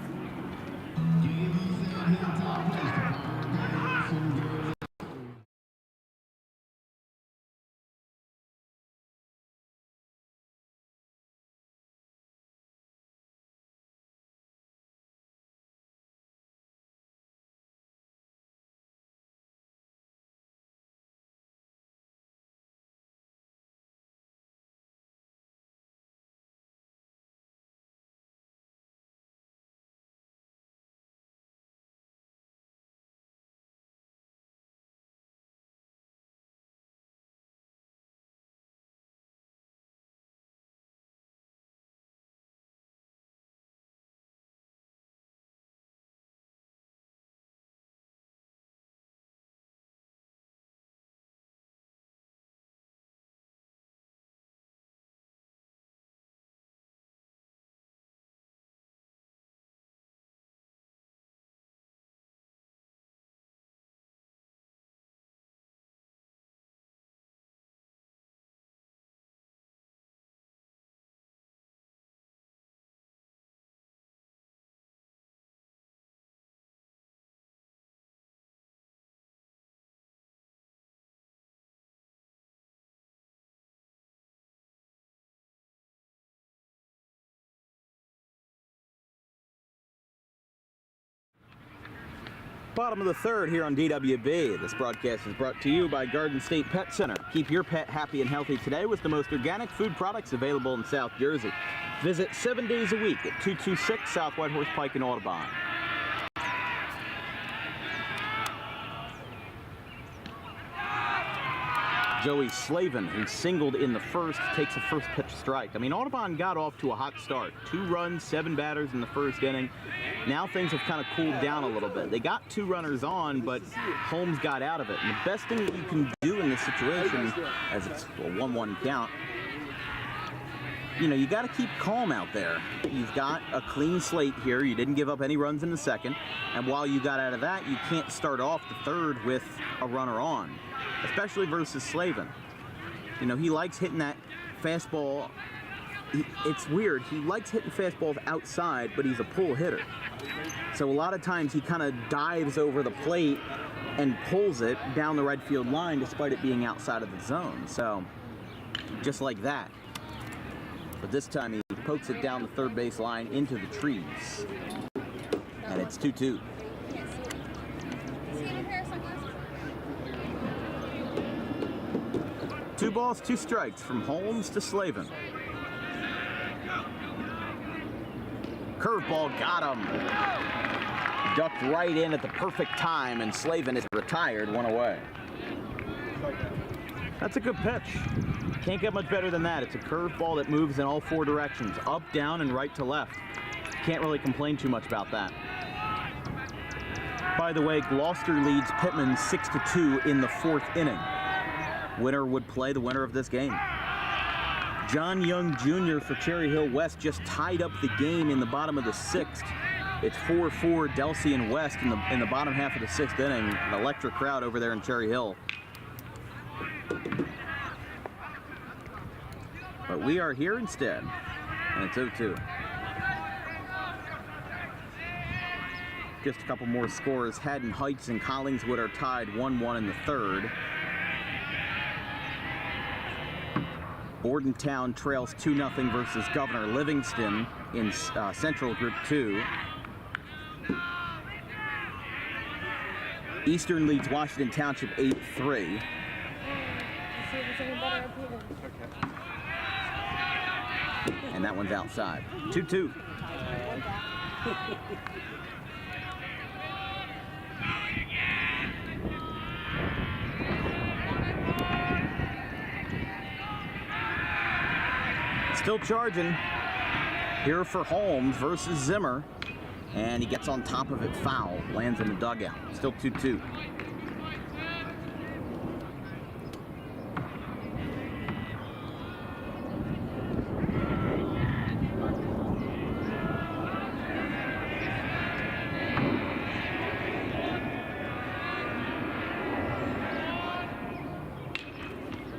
Bottom of the third here on DWB. This broadcast is brought to you by Garden State Pet Center. Keep your pet happy and healthy today with the most organic food products available in South Jersey. Visit 7 days a week at 226 South Whitehorse Pike in Audubon. Joey Slavin, who singled in the first, takes a first pitch strike. I mean, Audubon got off to a hot start. 2 runs, 7 batters in the first inning. Now things have kind of cooled down a little bit. They got 2 runners on, but Holmes got out of it. And the best thing that you can do in this situation, as it's a 1-1 count, you know, you got to keep calm out there. You've got a clean slate here. You didn't give up any runs in the second. And while you got out of that, you can't start off the third with a runner on, especially versus Slavin. You know, he likes hitting that fastball. It's weird. He likes hitting fastballs outside, but he's a pull hitter. So a lot of times he kind of dives over the plate and pulls it down the right field line despite it being outside of the zone. So just like that. But this time he pokes it down the third base line into the trees. And it's 2-2. 2 balls, 2 strikes from Holmes to Slavin. Curveball got him. Ducked right in at the perfect time, and Slavin is retired, 1 away. That's a good pitch. Can't get much better than that. It's a curveball that moves in all 4 directions, up, down, and right to left. Can't really complain too much about that. By the way, Gloucester leads Pittman 6-2 in the 4th inning. Winner would play the winner of this game. John Young Jr. for Cherry Hill West just tied up the game in the bottom of the 6th. It's 4-4 Delsey and West in the bottom half of the 6th inning. An electric crowd over there in Cherry Hill. But we are here instead, and it's 0-2. Just a couple more scores. Haddon Heights and Collingswood are tied 1-1 in the 3rd. Bordentown trails 2-0 versus Governor Livingston in Central Group 2. Eastern leads Washington Township 8-3. And that one's outside. 2-2. Still charging here for Holmes versus Zimmer. And he gets on top of it, foul, lands in the dugout. Still 2-2.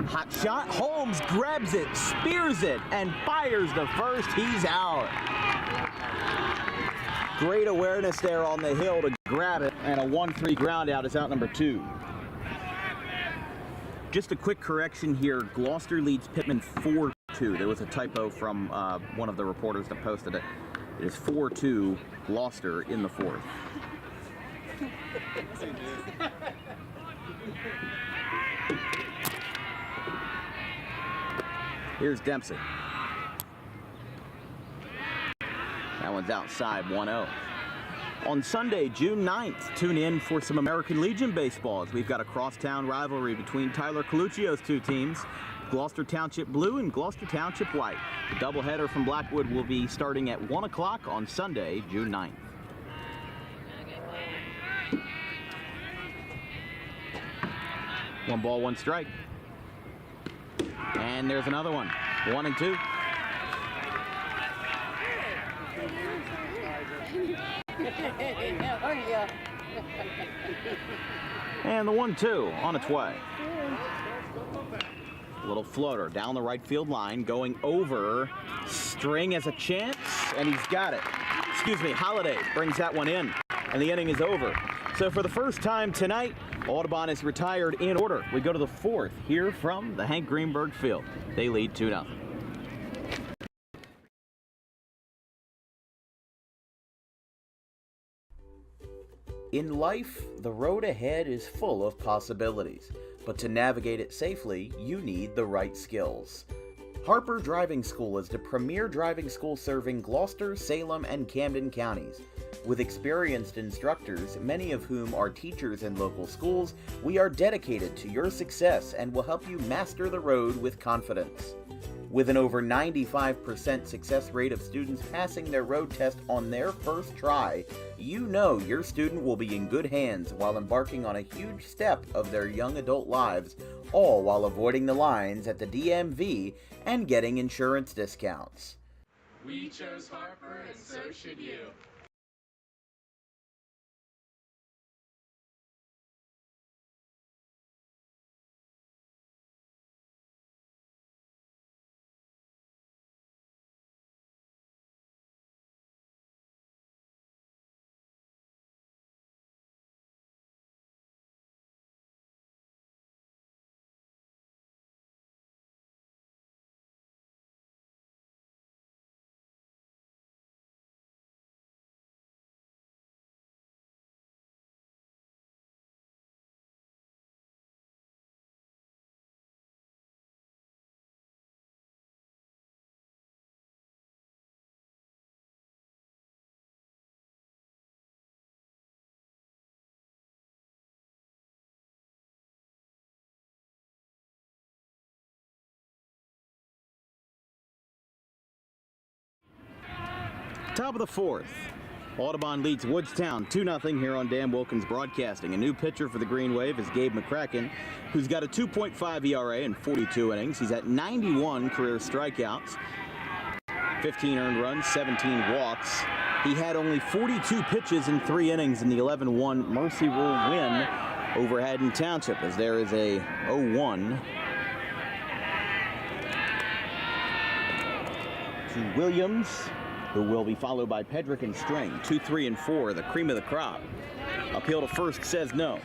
Hot shot, Holmes grabs it, spears it, and fires the first. He's out. Great awareness there on the hill to grab it, and a 1-3 ground out is out number 2. Just a quick correction here. Gloucester leads Pittman 4-2. There was a typo from one of the reporters that posted it. It is 4-2 Gloucester in the 4th. Here's Dempsey. That one's outside, 1-0. On Sunday, June 9th, tune in for some American Legion baseball as we've got a crosstown rivalry between Tyler Coluccio's 2 teams, Gloucester Township Blue and Gloucester Township White. The doubleheader from Blackwood will be starting at 1 o'clock on Sunday, June 9th. One ball, one strike. And there's another one. 1-2. And the 1-2 on its way. A little floater down the right field line, going over. String has a chance, and he's got it. Excuse me, Holiday brings that one in, and the inning is over. So for the first time tonight, Audubon is retired in order. We go to the 4th here from the Hank Greenberg Field. They lead 2-0. In life, the road ahead is full of possibilities, but to navigate it safely, you need the right skills. Harper Driving School is the premier driving school serving Gloucester, Salem, and Camden counties. With experienced instructors, many of whom are teachers in local schools, we are dedicated to your success and will help you master the road with confidence. With an over 95% success rate of students passing their road test on their first try, you know your student will be in good hands while embarking on a huge step of their young adult lives, all while avoiding the lines at the DMV and getting insurance discounts. We chose Harper, and so should you. Top of the 4th. Audubon leads Woodstown 2-0 here on Dan Wilkins Broadcasting. A new pitcher for the Green Wave is Gabe McCracken, who's got a 2.5 ERA in 42 innings. He's at 91 career strikeouts, 15 earned runs, 17 walks. He had only 42 pitches in 3 innings in the 11-1 Mercy Rule win over Haddon Township, as there is a 0-1 to Williams, who will be followed by Pedrick and String. 2, 3, and 4, the cream of the crop. Appeal to first says no.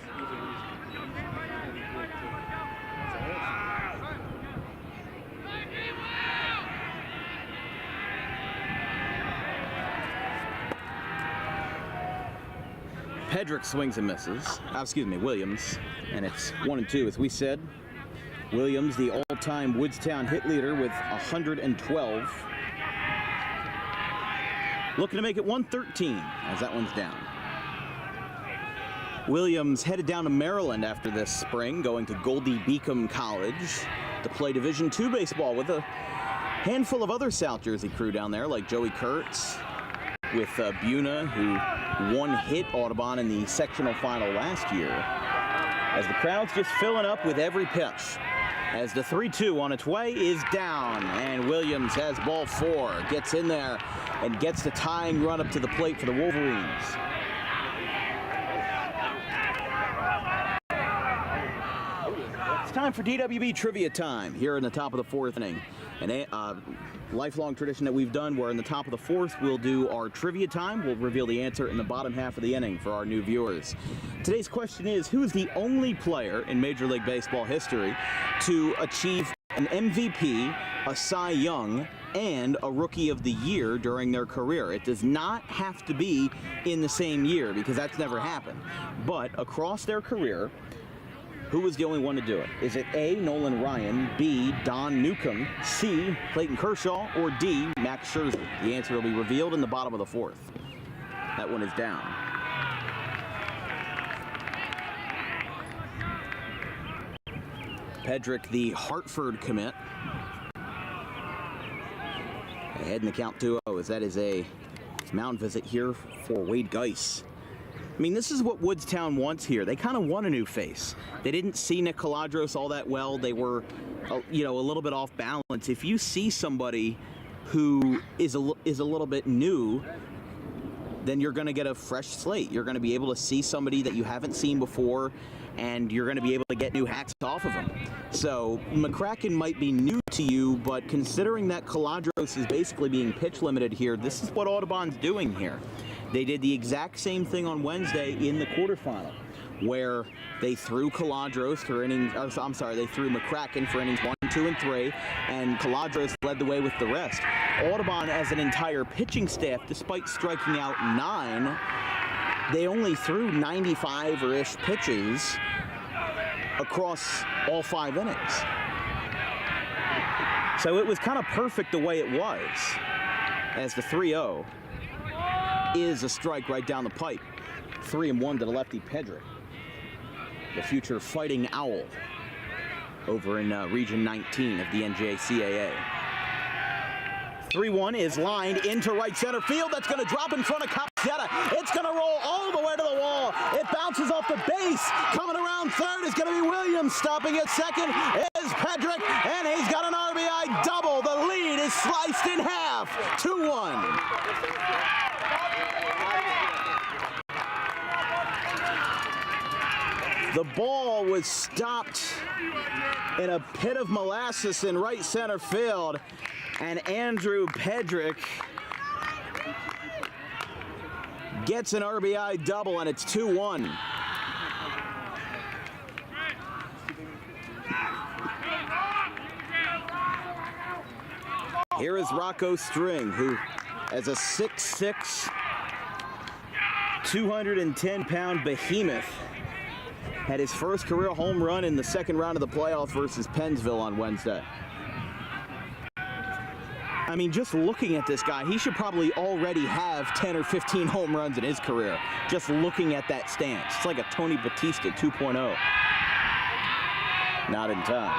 Pedrick swings and misses. Williams. And it's 1-2, as we said. Williams, the all-time Woodstown hit leader with 112. Looking to make it 113 as that one's down. Williams headed down to Maryland after this spring, going to Goldie Beacom College to play Division II baseball with a handful of other South Jersey crew down there, like Joey Kurtz, with Buna, who one-hit Audubon in the sectional final last year. As the crowd's just filling up with every pitch. As the 3-2 on its way is down, and Williams has ball 4, gets in there and gets the tying run up to the plate for the Wolverines. It's time for DWB Trivia Time here in the top of the 4th inning. A lifelong tradition that we've done, where in the top of the 4th we'll do our trivia time. We'll reveal the answer in the bottom half of the inning for our new viewers. Today's question is, who is the only player in Major League Baseball history to achieve an MVP, a Cy Young, and a Rookie of the Year during their career? It does not have to be in the same year, because that's never happened. But across their career, who was the only one to do it? Is it A, Nolan Ryan, B, Don Newcomb, C, Clayton Kershaw, or D, Max Scherzer? The answer will be revealed in the bottom of the 4th. That one is down. Pedrick, the Hartford commit. Ahead in the count 2-0, as that is a mound visit here for Wade Geis. I mean, this is what Woodstown wants here. They kind of want a new face. They didn't see Nick Caladros all that well. They were, a little bit off balance. If you see somebody who is a little bit new, then you're going to get a fresh slate. You're going to be able to see somebody that you haven't seen before, and you're going to be able to get new hacks off of them. So McCracken might be new to you, but considering that Caladros is basically being pitch limited here, this is what Audubon's doing here. They did the exact same thing on Wednesday in the quarterfinal, where they threw Caladros for innings, they threw McCracken for innings 1, 2, and 3, and Caladros led the way with the rest. Audubon, as an entire pitching staff, despite striking out 9, they only threw 95-ish pitches across all 5 innings. So it was kind of perfect the way it was, as the 3-0 is a strike right down the pipe. 3-1 to the lefty Pedrick, the future Fighting Owl over in Region 19 of the NJCAA. 3-1 is lined into right center field. That's going to drop in front of Capseta. It's going to roll all the way to the wall. It bounces off the base. Coming around third is going to be Williams. Stopping at second is Pedrick, and he's got an RBI double. The lead is sliced in half. 2-1. The ball was stopped in a pit of molasses in right center field, and Andrew Pedrick gets an RBI double, and it's 2-1. Here is Rocco String, who, as a 6'6", 210-pound behemoth, had his first career home run in the second round of the playoffs versus Pennsville on Wednesday. I mean, just looking at this guy, he should probably already have 10 or 15 home runs in his career, just looking at that stance. It's like a Tony Batista 2.0. Not in time.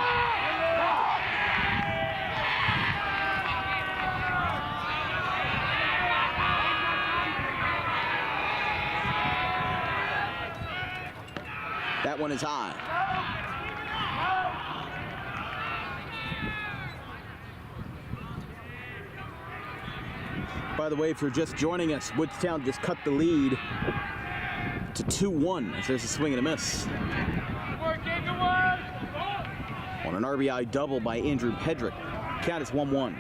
That one is high. By the way, if you're just joining us, Woodstown just cut the lead to 2-1 as there's a swing and a miss. On an RBI double by Andrew Pedrick. Count is 1-1.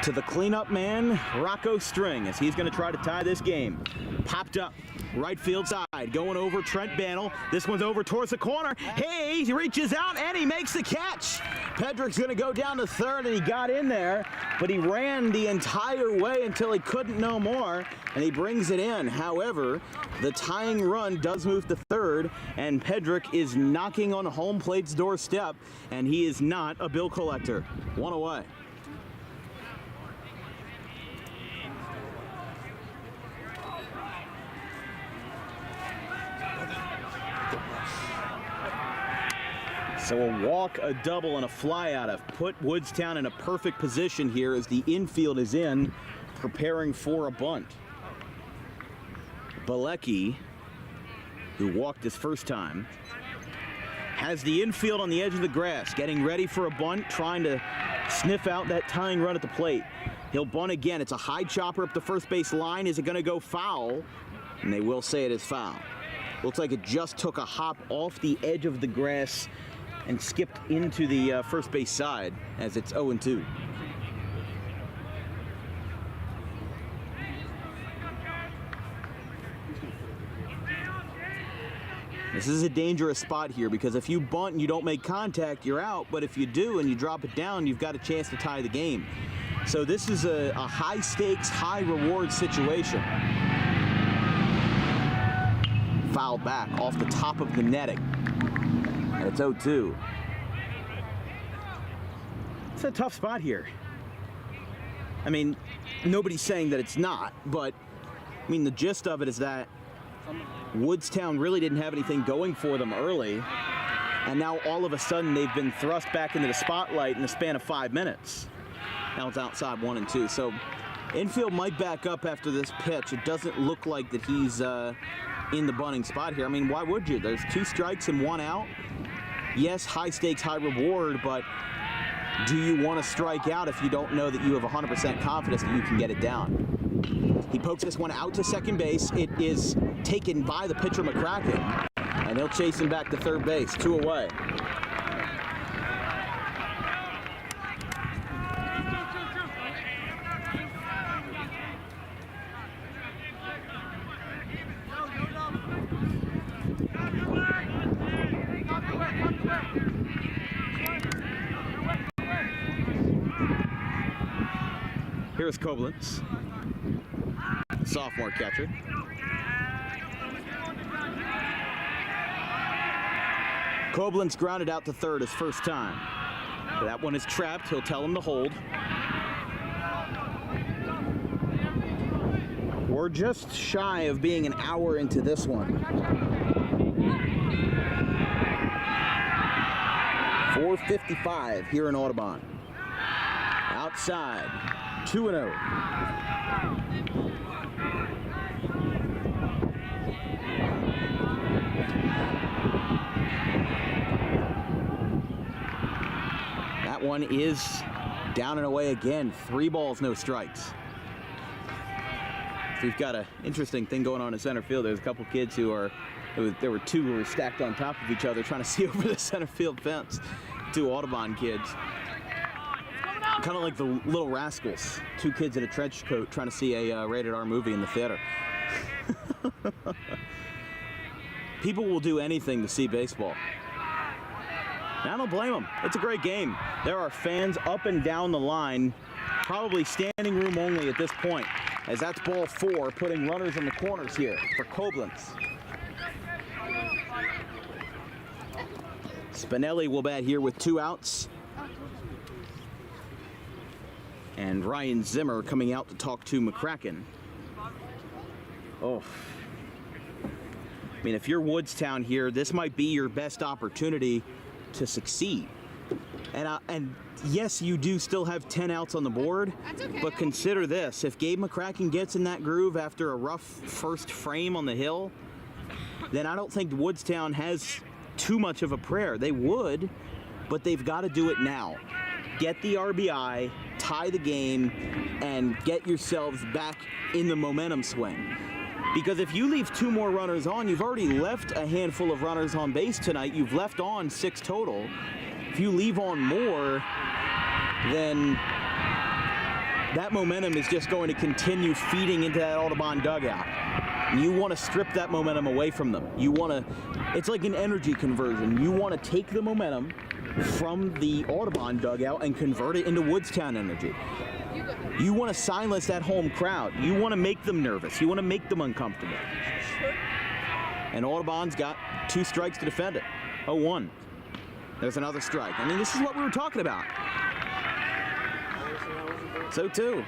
To the cleanup man, Rocco String, as he's going to try to tie this game. Popped up, right field side, going over Trent Bannell. This one's over towards the corner. Hey, he reaches out and he makes the catch. Pedrick's going to go down to third, and he got in there, but he ran the entire way until he couldn't no more, and he brings it in. However, the tying run does move to third, and Pedrick is knocking on home plate's doorstep, and he is not a bill collector. One away. So a walk, a double, and a flyout have put Woodstown in a perfect position here as the infield is in, preparing for a bunt. Balecki, who walked his first time, has the infield on the edge of the grass, getting ready for a bunt, trying to sniff out that tying run at the plate. He'll bunt again. It's a high chopper up the first base line. Is it going to go foul? And they will say it is foul. Looks like it just took a hop off the edge of the grass and skipped into the first base side as it's 0-2. This is a dangerous spot here because if you bunt and you don't make contact, you're out. But if you do and you drop it down, you've got a chance to tie the game. So this is a high stakes, high reward situation. Fouled back off the top of the netting. And it's 0-2. It's a tough spot here. I mean, nobody's saying that it's not, but I mean, the gist of it is that Woodstown really didn't have anything going for them early, and now all of a sudden they've been thrust back into the spotlight in the span of 5 minutes. Now it's outside 1-2. So infield might back up after this pitch. It doesn't look like that he's in the bunting spot here. I mean, why would you? There's 2 strikes and 1 out. Yes, high stakes, high reward, but do you want to strike out if you don't know that you have 100% confidence that you can get it down? He pokes this one out to second base. It is taken by the pitcher McCracken, and he'll chase him back to third base. 2 away. Here's Koblenz, sophomore catcher. Koblenz grounded out to third his first time. That one is trapped. He'll tell him to hold. We're just shy of being an hour into this one. 4:55 here in Audubon. Outside. 2-0. That one is down and away again. 3 balls, no strikes. We've got an interesting thing going on in center field. There's a couple kids who are, there were 2 who were stacked on top of each other trying to see over the center field fence. 2 Audubon kids. Kind of like the Little Rascals. 2 kids in a trench coat trying to see a rated R movie in the theater. People will do anything to see baseball. And I don't blame them. It's a great game. There are fans up and down the line, probably standing room only at this point, as that's ball 4, putting runners in the corners here for Koblenz. Spinelli will bat here with 2 outs. And Ryan Zimmer coming out to talk to McCracken. Oh. I mean, if you're Woodstown here, this might be your best opportunity to succeed. And yes, you do still have 10 outs on the board, okay. But consider this. If Gabe McCracken gets in that groove after a rough first frame on the hill, then I don't think Woodstown has too much of a prayer. They would, but they've got to do it now. Get the RBI, tie the game, and get yourselves back in the momentum swing. Because if you leave 2 more runners on, you've already left a handful of runners on base tonight. You've left on 6 total. If you leave on more, then that momentum is just going to continue feeding into that Audubon dugout. You want to strip that momentum away from them. You want to, it's like an energy conversion. You want to take the momentum from the Audubon dugout and convert it into Woodstown energy. You want to silence that home crowd. You want to make them nervous. You want to make them uncomfortable. And Audubon's got 2 strikes to defend it. 0-1. There's another strike. I mean, this is what we were talking about. So too.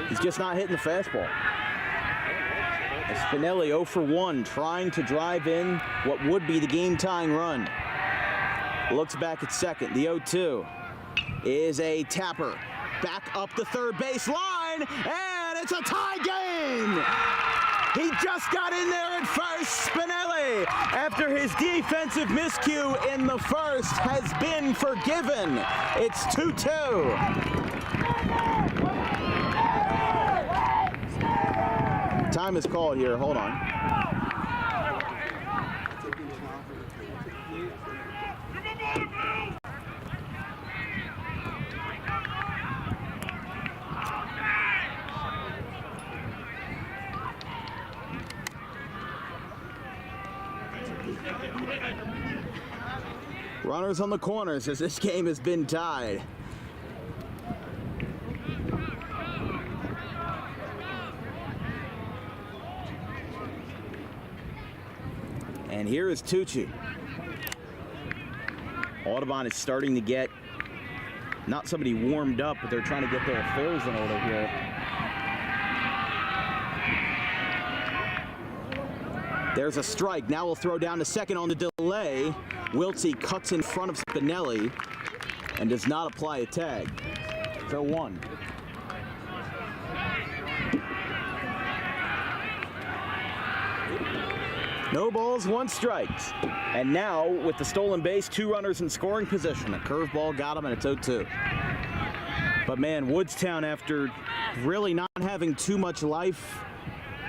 He's just not hitting the fastball. Spinelli 0 for 1, trying to drive in what would be the game-tying run. Looks back at second. The 0-2 is a tapper. Back up the third base line, and it's a tie game! He just got in there at first. Spinelli, after his defensive miscue in the first, has been forgiven. It's 2-2. Time is called here. Hold on. Runners on the corners as this game has been tied. And here is Tucci. Audubon is starting to get not somebody warmed up, but they're trying to get their affairs in order here. There's a strike. Now we'll throw down to second on the delay. Wiltsey cuts in front of Spinelli and does not apply a tag. 0-1. No balls, 1 strikes. And now, with the stolen base, 2 runners in scoring position. A curveball got him, and it's 0-2. But man, Woodstown, after really not having too much life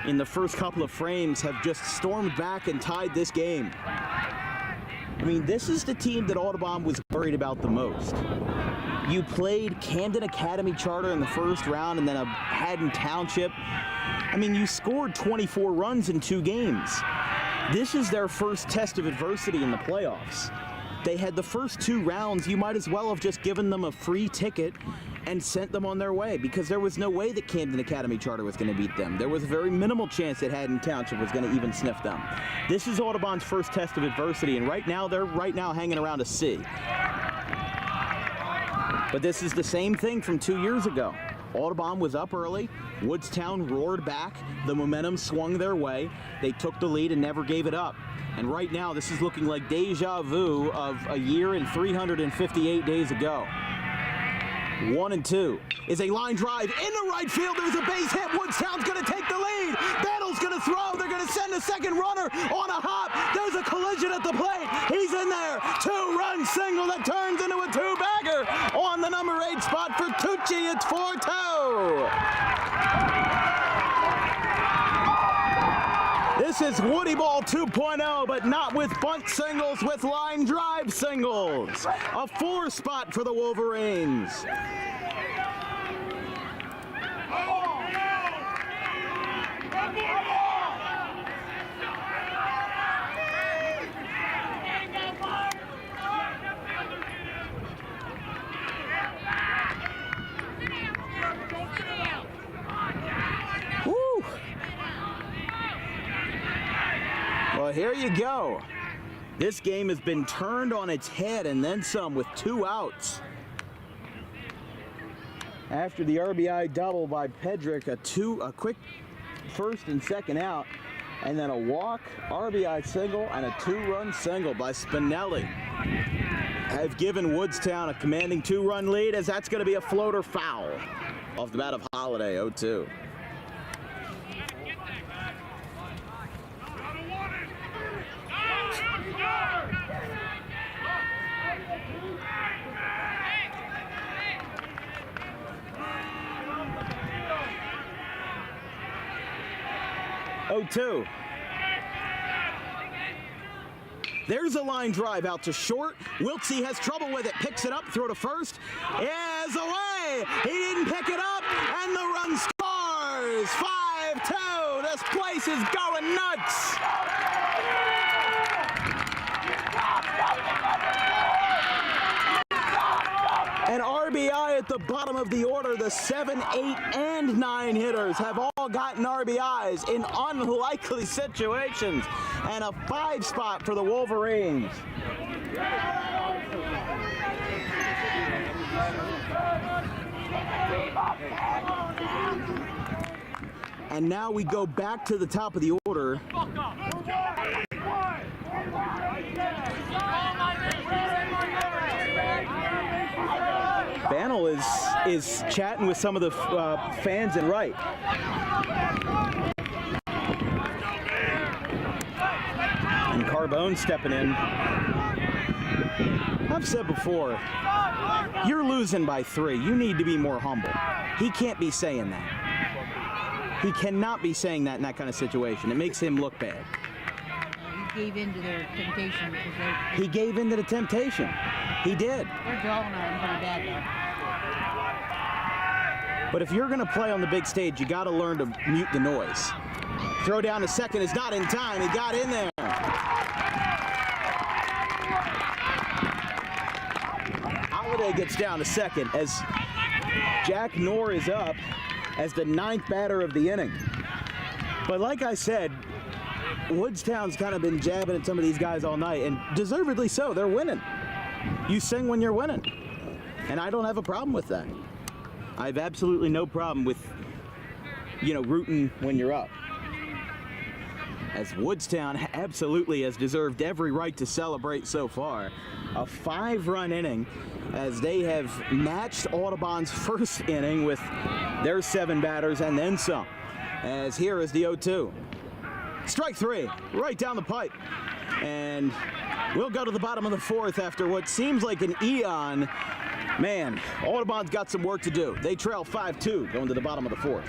in the first couple of frames, have just stormed back and tied this game. I mean, this is the team that Audubon was worried about the most. You played Camden Academy Charter in the first round and then a Haddon Township. I mean, you scored 24 runs in 2 games. This is their first test of adversity in the playoffs. They had the first 2 rounds. You might as well have just given them a free ticket and sent them on their way, because there was no way that Camden Academy Charter was going to beat them. There was a very minimal chance that Haddon Township was going to even sniff them. This is Audubon's first test of adversity, and right now they're hanging around a C. But this is the same thing from 2 years ago. Audubon was up early. Woodstown roared back. The momentum swung their way. They took the lead and never gave it up. And right now, this is looking like deja vu of a year and 358 days ago. 1-2 is a line drive into right field. There's a base hit. Woodstown's going to take the lead. Battle's going to throw. They're going to send a second runner on a hop. There's a collision at the plate. He's in there. 2-run single that turns into a 2-bagger on the number 8 spot for Tucci. It's 4-2. This is Woody Ball 2.0, but not with bunt singles, with line drive singles. A 4 spot for the Wolverines. Woo! Well, here you go. This game has been turned on its head and then some with 2 outs. After the RBI double by Pedrick, a quick first and second out, and then a walk, RBI single, and a 2-run single by Spinelli have given Woodstown a commanding 2-run lead, as that's going to be a floater foul off the bat of Holiday, 0-2. 0-2. There's a line drive out to short. Wiltsey has trouble with it. Picks it up, throw to first. Is away. He didn't pick it up, and the run scores. 5-2. This place is going nuts. An RBI at the bottom of the order. The 7, 8, and 9 hitters have all gotten RBIs in unlikely situations. And a 5 spot for the Wolverines. And now we go back to the top of the order. Banel is chatting with some of the fans in right. And Carbone stepping in. I've said before, you're losing by 3. You need to be more humble. He can't be saying that. He cannot be saying that in that kind of situation. It makes him look bad. He gave in to their temptation. He gave in to the temptation. He did. They're drawing on him pretty bad, though. But if you're going to play on the big stage, you got to learn to mute the noise. Throw down to second is not in time. He got in there. Holiday gets down to second as Jack Knorr is up as the 9th batter of the inning. But like I said, Woodstown's kind of been jabbing at some of these guys all night, and deservedly so. They're winning. You sing when you're winning, and I don't have a problem with that. I have absolutely no problem with, rooting when you're up. As Woodstown absolutely has deserved every right to celebrate so far. A 5-run inning as they have matched Audubon's first inning with their 7 batters and then some. As here is the 0-2. Strike 3, right down the pipe. And we'll go to the bottom of the 4th after what seems like an eon. Man, Audubon's got some work to do. They trail 5-2 going to the bottom of the 4th.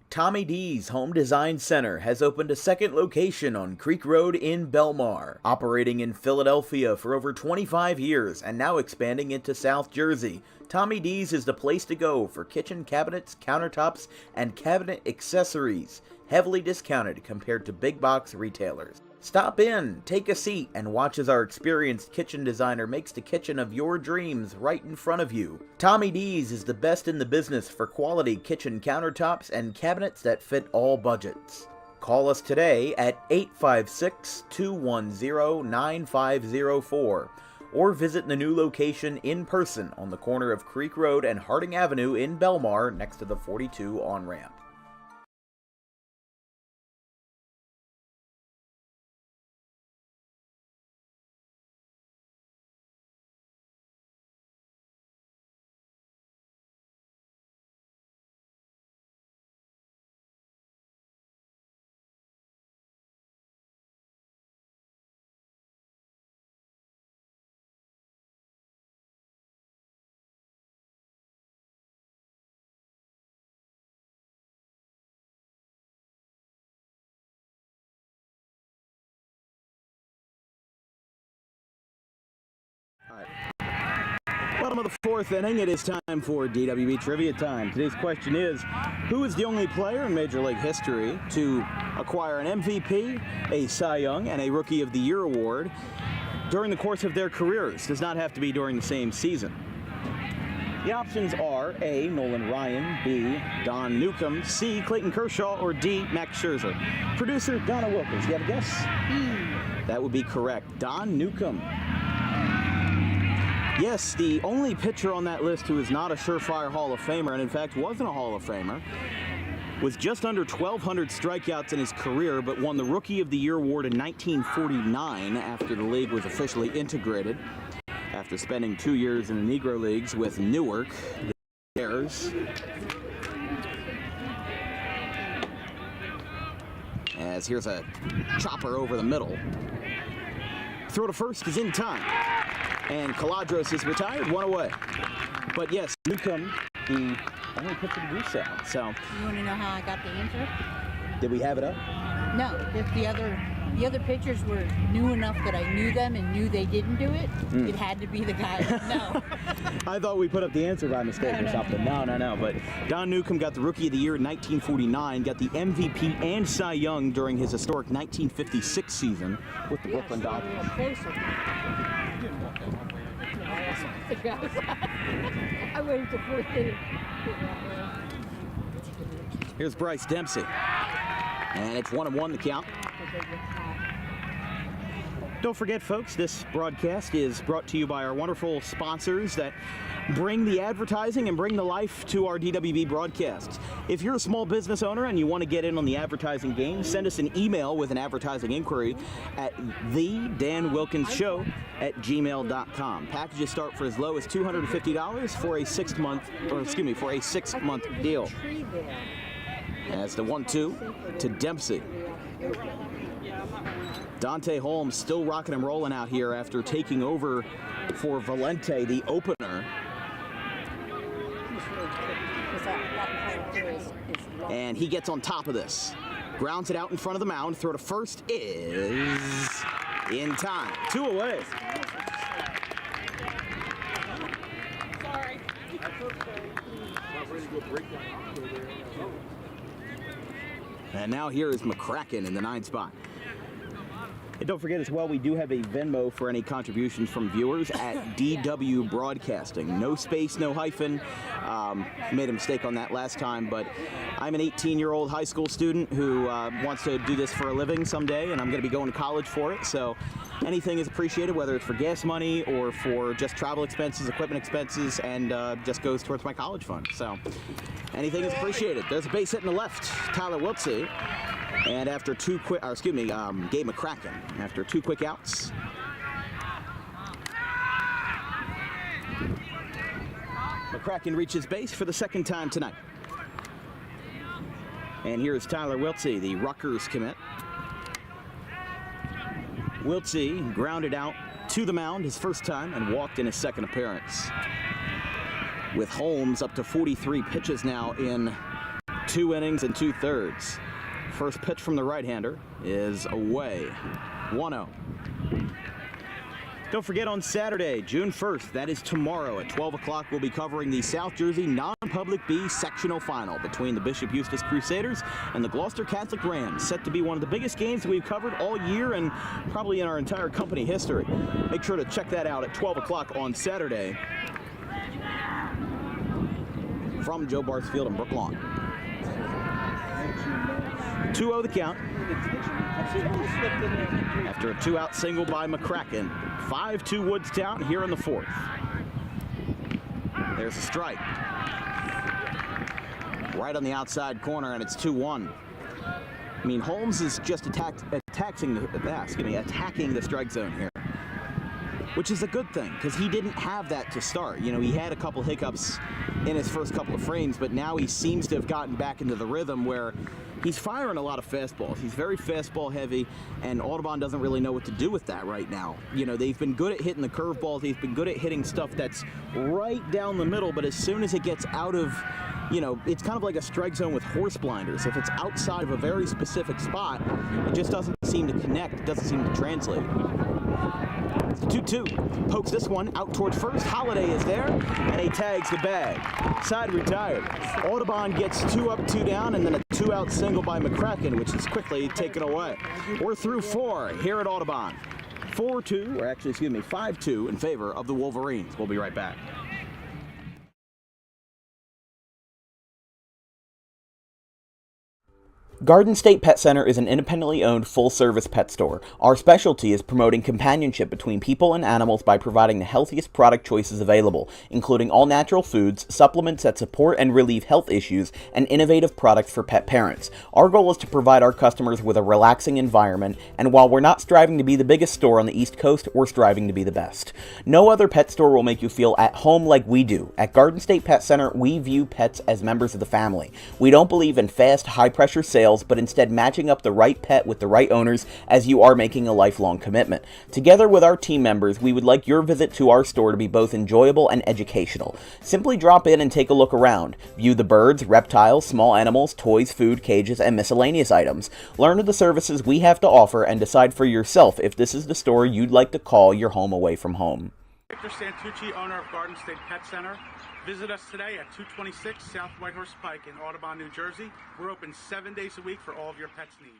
Tommy D's Home Design Center has opened a second location on Creek Road in Belmar, operating in Philadelphia for over 25 years and now expanding into South Jersey. Tommy D's is the place to go for kitchen cabinets, countertops, and cabinet accessories, heavily discounted compared to big box retailers. Stop in, take a seat, and watch as our experienced kitchen designer makes the kitchen of your dreams right in front of you. Tommy D's is the best in the business for quality kitchen countertops and cabinets that fit all budgets. Call us today at 856-210-9504 or visit the new location in person on the corner of Creek Road and Harding Avenue in Belmar next to the 42 on-ramp. Bottom of the 4th inning, it is time for DWB Trivia Time. Today's question is, who is the only player in Major League history to acquire an MVP, a Cy Young, and a Rookie of the Year award during the course of their careers? Does not have to be during the same season. The options are A, Nolan Ryan, B, Don Newcomb, C, Clayton Kershaw, or D, Max Scherzer. Producer Donna Wilkins, do you have a guess? That would be correct. Don Newcomb. Yes, the only pitcher on that list who is not a surefire Hall of Famer, and in fact wasn't a Hall of Famer, was just under 1,200 strikeouts in his career, but won the Rookie of the Year award in 1949 after the league was officially integrated, after spending 2 years in the Negro Leagues with Newark, the Bears. As here's a chopper over the middle. Throw to first is in time. And Caladros is retired, 1 away. But yes, Newcomb the only pitcher to do so. So, You want to know how I got the answer? did we have it up? No, if the other pitchers were new enough that I knew them and knew they didn't do it, it had to be the guy. No. I thought we put up the answer by mistake or something. No. But Don Newcomb got the Rookie of the Year in 1949, got the MVP and Cy Young during his historic 1956 season with the Brooklyn Dodgers. I waited till 4th inning. Here's Bryce Dempsey. And it's 1-1 the count. Don't forget, folks, this broadcast is brought to you by our wonderful sponsors that bring the advertising and bring the life to our DWB broadcasts. If you're a small business owner and you want to get in on the advertising game, send us an email with an advertising inquiry at thedanwilkinsshow@gmail.com. Packages start for as low as $250 for a 6-month deal. As the 1-2 to Dempsey. Dante Holmes still rocking and rolling out here after taking over for Valente, the opener. And he gets on top of this. Grounds it out in front of the mound. Throw to first is in time. 2 away. And now here is McCracken in the 9th spot. And don't forget as well, we do have a Venmo for any contributions from viewers at DW Broadcasting. No space, no hyphen. Made a mistake on that last time, but I'm an 18-year-old high school student who wants to do this for a living someday, and I'm going to be going to college for it. So anything is appreciated, whether it's for gas money or for just travel expenses, equipment expenses, and just goes towards my college fund. So anything is appreciated. There's a base hit in the left, Tyler Wiltsey. And after Gabe McCracken, after 2 quick outs. McCracken reaches base for the 2nd time tonight. And here's Tyler Wiltsey, the Rutgers commit. Wiltsey grounded out to the mound his 1st time and walked in his 2nd appearance. With Holmes up to 43 pitches now in 2 innings and 2/3. First pitch from the right-hander is away. 1-0. Don't forget, on Saturday, June 1st, that is tomorrow at 12 o'clock, we'll be covering the South Jersey Non-Public B sectional final between the Bishop Eustace Crusaders and the Gloucester Catholic Rams, set to be one of the biggest games that we've covered all year and probably in our entire company history. Make sure to check that out at 12 o'clock on Saturday from Joe Bart's Field in Brooklawn. 2-0 the count. After a 2-out single by McCracken. 5-2 Woodstown here in the 4th. There's a strike. Right on the outside corner, and it's 2-1. I mean, Holmes is just attacking the strike zone here, which is a good thing because he didn't have that to start. You know, he had a couple hiccups in his first couple of frames, but now he seems to have gotten back into the rhythm where he's firing a lot of fastballs. He's very fastball heavy, and Audubon doesn't really know what to do with that right now. You know, they've been good at hitting the curveballs. They've been good at hitting stuff that's right down the middle, but as soon as it gets out of, you know, it's kind of like a strike zone with horse blinders. If it's outside of a very specific spot, it just doesn't seem to connect. It doesn't seem to translate. 2-2. Pokes this one out towards first. Holiday is there, and he tags the bag. Side retired. Audubon gets 2 up, 2 down, and then a 2-out single by McCracken, which is quickly taken away. We're through 4 here at Audubon. 5-2 in favor of the Wolverines. We'll be right back. Garden State Pet Center is an independently owned full-service pet store. Our specialty is promoting companionship between people and animals by providing the healthiest product choices available, including all-natural foods, supplements that support and relieve health issues, and innovative products for pet parents. Our goal is to provide our customers with a relaxing environment, and while we're not striving to be the biggest store on the East Coast, we're striving to be the best. No other pet store will make you feel at home like we do. At Garden State Pet Center, we view pets as members of the family. We don't believe in fast, high-pressure sales sales, but instead matching up the right pet with the right owners, as you are making a lifelong commitment. Together with our team members, we would like your visit to our store to be both enjoyable and educational. Simply drop in and take a look around. View the birds, reptiles, small animals, toys, food, cages, and miscellaneous items. Learn of the services we have to offer and decide for yourself if this is the store you'd like to call your home away from home. Victor Santucci, owner of Garden State Pet Center. Visit us today at 226 South Whitehorse Pike in Audubon, New Jersey. We're open 7 days a week for all of your pets' needs.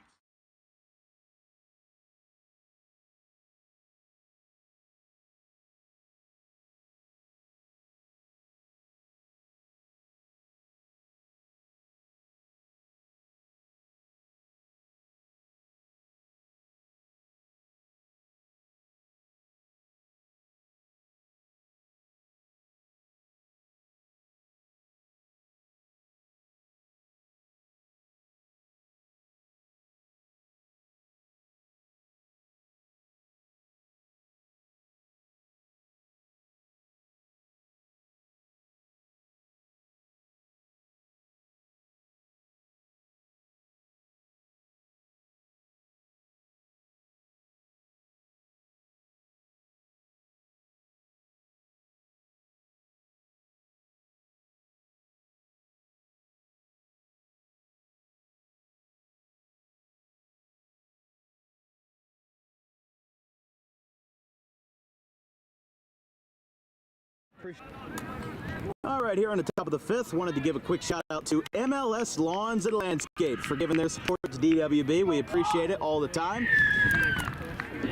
All right, here on the top of the fifth, wanted to give a quick shout out to MLS Lawns and Landscapes for giving their support to DWB. We appreciate it all the time.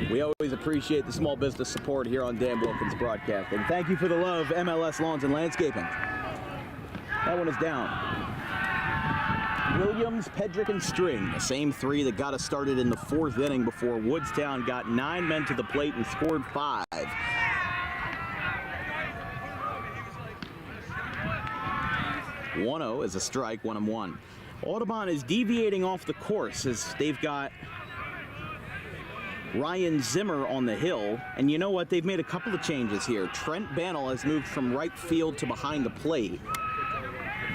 We always appreciate the small business support here on Dan Wilkins Broadcasting. Thank you for the love, MLS Lawns and Landscaping. That one is down. Williams, Pedrick, and String, the same three that got us started in the fourth inning before Woodstown got 9 men to the plate and scored 5. 1-0 is a strike, 1-1. Audubon is deviating off the course as they've got Ryan Zimmer on the hill. And you know what? They've made a couple of changes here. Trent Bannell has moved from right field to behind the plate.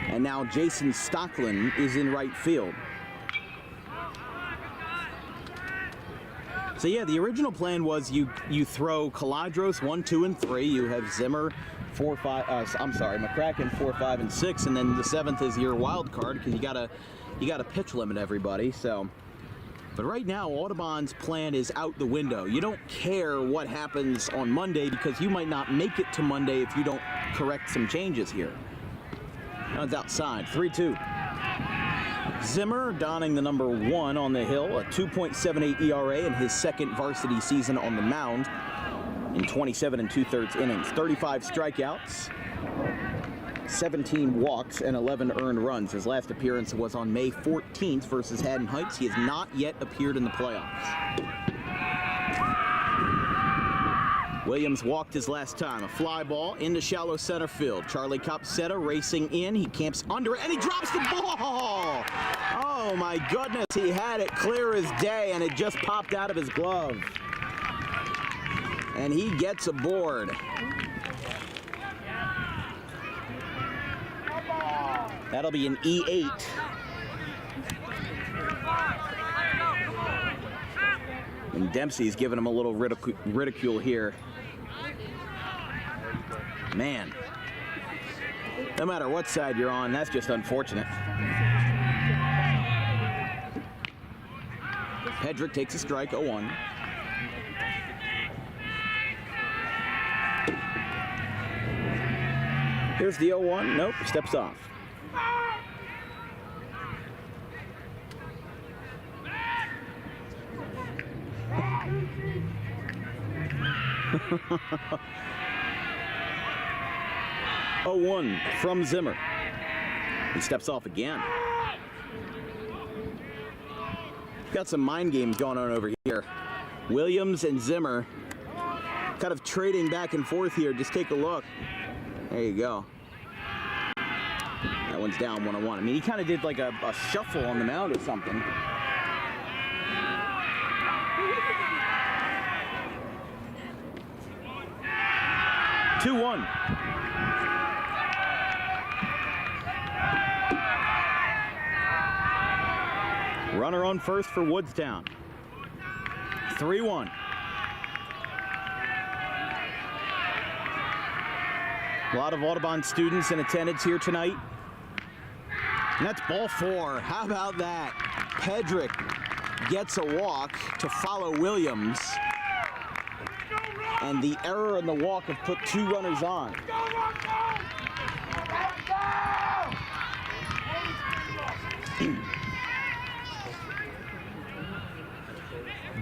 And now Jason Stocklin is in right field. So yeah, the original plan was you throw Caladros 1, 2, and 3. You have Zimmer 4, 5. McCracken 4, 5, and 6, and then the 7th is your wild card because you gotta pitch limit everybody. So, but right now Audubon's plan is out the window. You don't care what happens on Monday because you might not make it to Monday if you don't correct some changes here. Now it's outside, 3-2. Zimmer donning the number 1 on the hill, a 2.78 ERA in his second varsity season on the mound in 27 2/3 innings. 35 strikeouts, 17 walks, and 11 earned runs. His last appearance was on May 14th versus Haddon Heights. He has not yet appeared in the playoffs. Williams walked his last time. A fly ball into shallow center field. Charlie Copsetta racing in. He camps under it, and he drops the ball! Oh my goodness, he had it clear as day, and it just popped out of his glove. And he gets aboard. That'll be an E8. And Dempsey's giving him a little ridicule here. Man, no matter what side you're on, that's just unfortunate. Pedrick takes a strike, 0-1. Here's the 0-1. Nope, steps off. Oh, 1 from Zimmer. He steps off again. Got some mind games going on over here. Williams and Zimmer kind of trading back and forth here. Just take a look. There you go. That one's down 1-1. I mean, he kind of did like a shuffle on the mound or something. Two-1. Runner on first for Woodstown. 3-1. A lot of Audubon students in attendance here tonight. And that's ball 4. How about that? Pedrick gets a walk to follow Williams. And the error in the walk have put 2 runners on.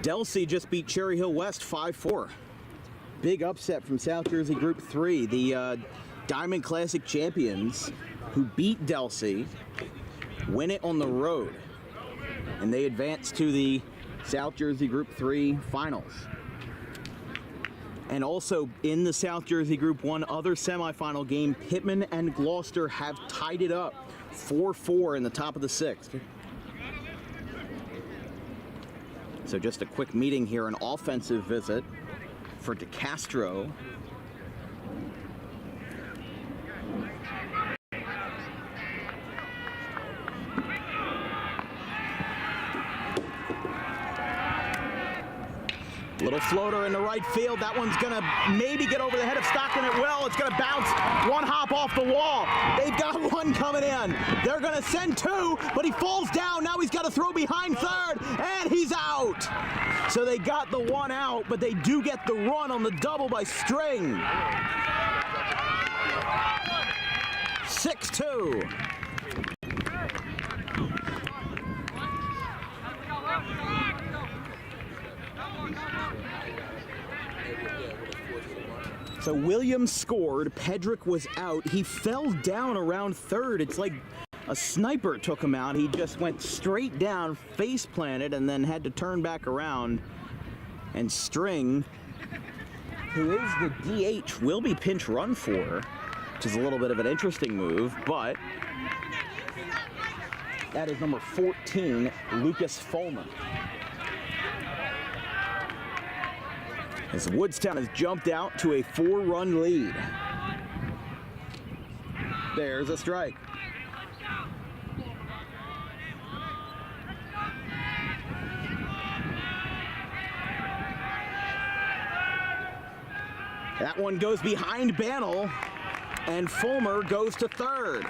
Delsey just beat Cherry Hill West 5-4. Big upset from South Jersey Group 3, the Diamond Classic champions who beat Delsey, win it on the road, and they advance to the South Jersey Group 3 finals. And also in the South Jersey Group 1 other semifinal game, Pittman and Gloucester have tied it up 4-4 in the top of the 6th. So just a quick meeting here, an offensive visit for DeCastro. Little floater in the right field. That one's gonna maybe get over the head of Stockton. It will. It's gonna bounce one hop off the wall. They've got one coming in. They're gonna send 2, but he falls down. Now he's got to throw behind third, and he's out. So they got the 1 out, but they do get the run on the double by String. 6-2. So Williams scored, Pedrick was out. He fell down around third. It's like a sniper took him out. He just went straight down, face planted, and then had to turn back around. And String, who is the DH, will be pinch run for, which is a little bit of an interesting move, but that is number 14, Lucas Fulmer. As Woodstown has jumped out to a 4-run lead. There's a strike. That one goes behind Bannell, and Fulmer goes to third.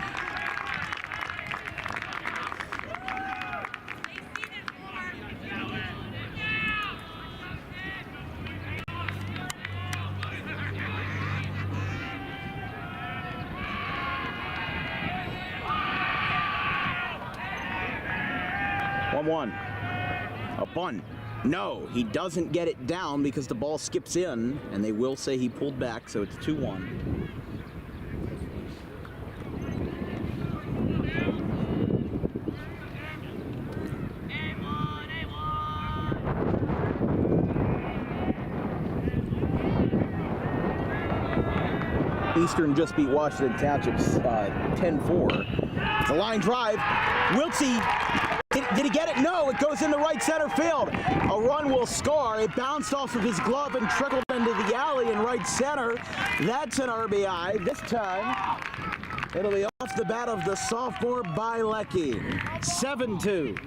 A bunt. No, he doesn't get it down because the ball skips in, and they will say he pulled back, so it's 2-1. Eastern just beat Washington Township's 10-4. It's a line drive. Wiltsey. Did he get it? No, it goes into right center field. A run will score. It bounced off of his glove and trickled into the alley in right center. That's an RBI. This time, it'll be off the bat of the sophomore Bilecki. 7-2.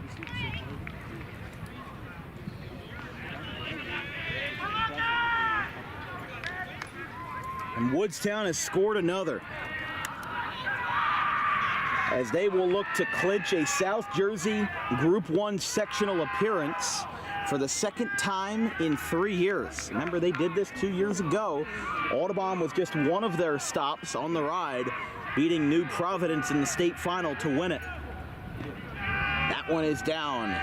And Woodstown has scored another, as they will look to clinch a South Jersey Group 1 sectional appearance for the second time in 3 years. Remember, they did this 2 years ago. Audubon was just one of their stops on the ride, beating New Providence in the state final to win it. That one is down.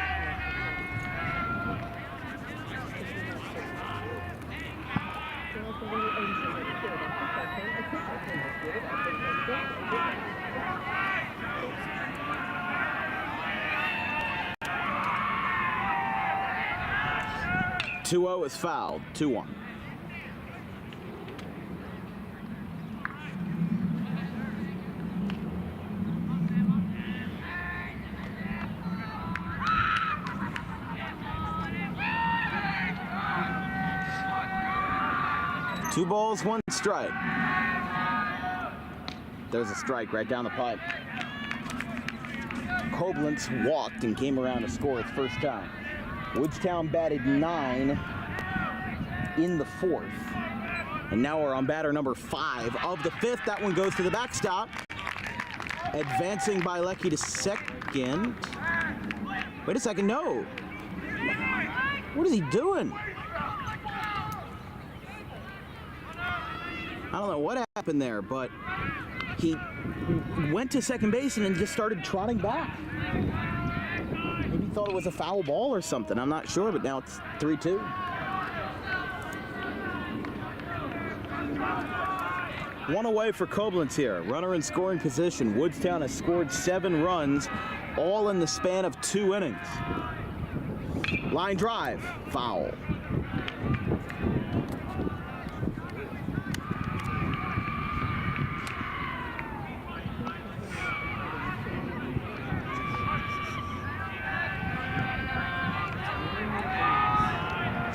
Two-0 is fouled. 2-1. Two balls, one strike. There's a strike right down the pipe. Koblenz walked and came around to score its first time. Woodstown batted 9 in the 4th. And now we're on batter number 5 of the 5th. That one goes to the backstop. Advancing by Leckie to second. Wait a second, no. What is he doing? I don't know what happened there, but he went to second base and then just started trotting back. Maybe he thought it was a foul ball or something. I'm not sure, but now it's 3-2. One away for Koblenz here. Runner in scoring position. Woodstown has scored 7 runs, all in the span of 2 innings. Line drive, foul.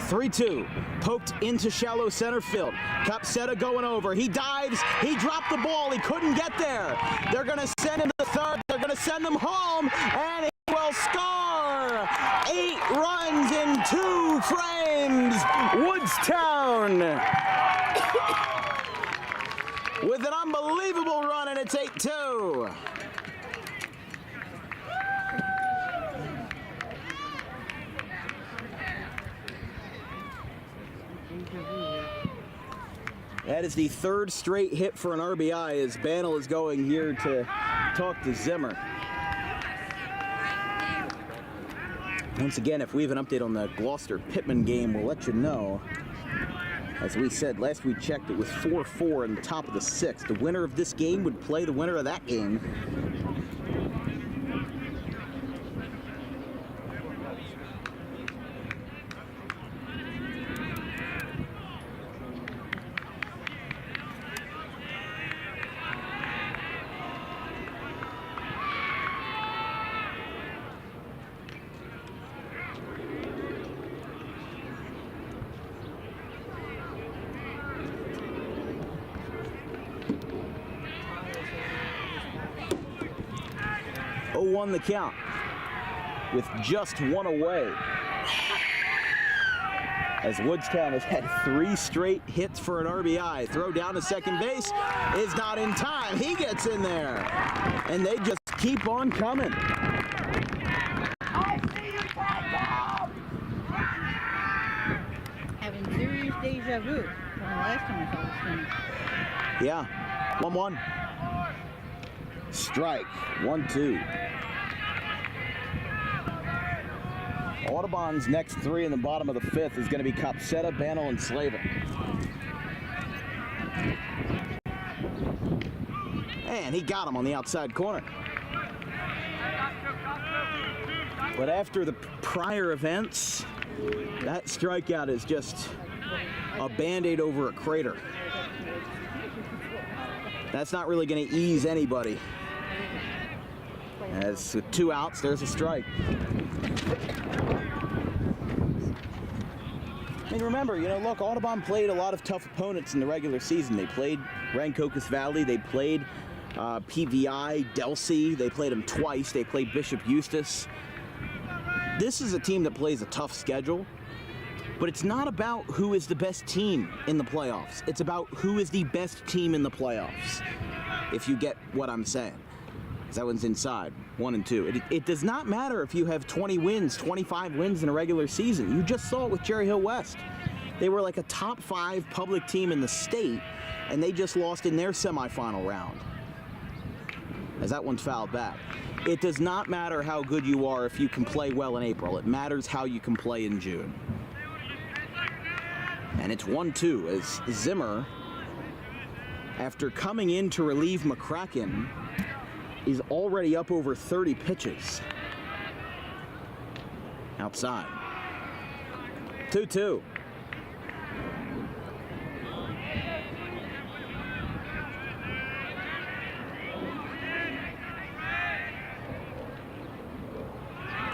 (3-2). Poked into shallow center field. Capseta going over. He dives. He dropped the ball. He couldn't get there. They're going to send him to third. They're going to send him home, and he will score. 8 runs in 2 frames. Woodstown with an unbelievable run, and it's 8-2. That is the 3rd straight hit for an RBI as Banel is going here to talk to Zimmer. Once again, if we have an update on the Gloucester-Pittman game, we'll let you know. As we said, last we checked, it was 4-4 in the top of the 6th. The winner of this game would play the winner of that game. Won the count with just 1 away. As Woodstown has had 3 straight hits for an RBI. Throw down to second base is not in time. He gets in there, and they just keep on coming. Having serious deja vu from the last time I saw this thing. Yeah, 1-1. Strike, 1-2. Audubon's next 3 in the bottom of the 5th is going to be Capseta, Banel, and Slavin. And he got him on the outside corner. But after the prior events, that strikeout is just a Band-Aid over a crater. That's not really going to ease anybody. As with 2 outs, there's a strike. I mean, remember, look, Audubon played a lot of tough opponents in the regular season. They played Rancocas Valley. They played PVI, Delsey. They played them twice. They played Bishop Eustace. This is a team that plays a tough schedule, but it's not about who is the best team in the playoffs. It's about who is the best team in the playoffs, if you get what I'm saying. That one's inside, 1 and 2. It does not matter if you have 20 wins, 25 wins in a regular season. You just saw it with Cherry Hill West. They were like a top 5 public team in the state, and they just lost in their semifinal round. As that one's fouled back. It does not matter how good you are if you can play well in April. It matters how you can play in June. And it's 1-2 as Zimmer, after coming in to relieve McCracken, is already up over 30 pitches. Outside. 2-2.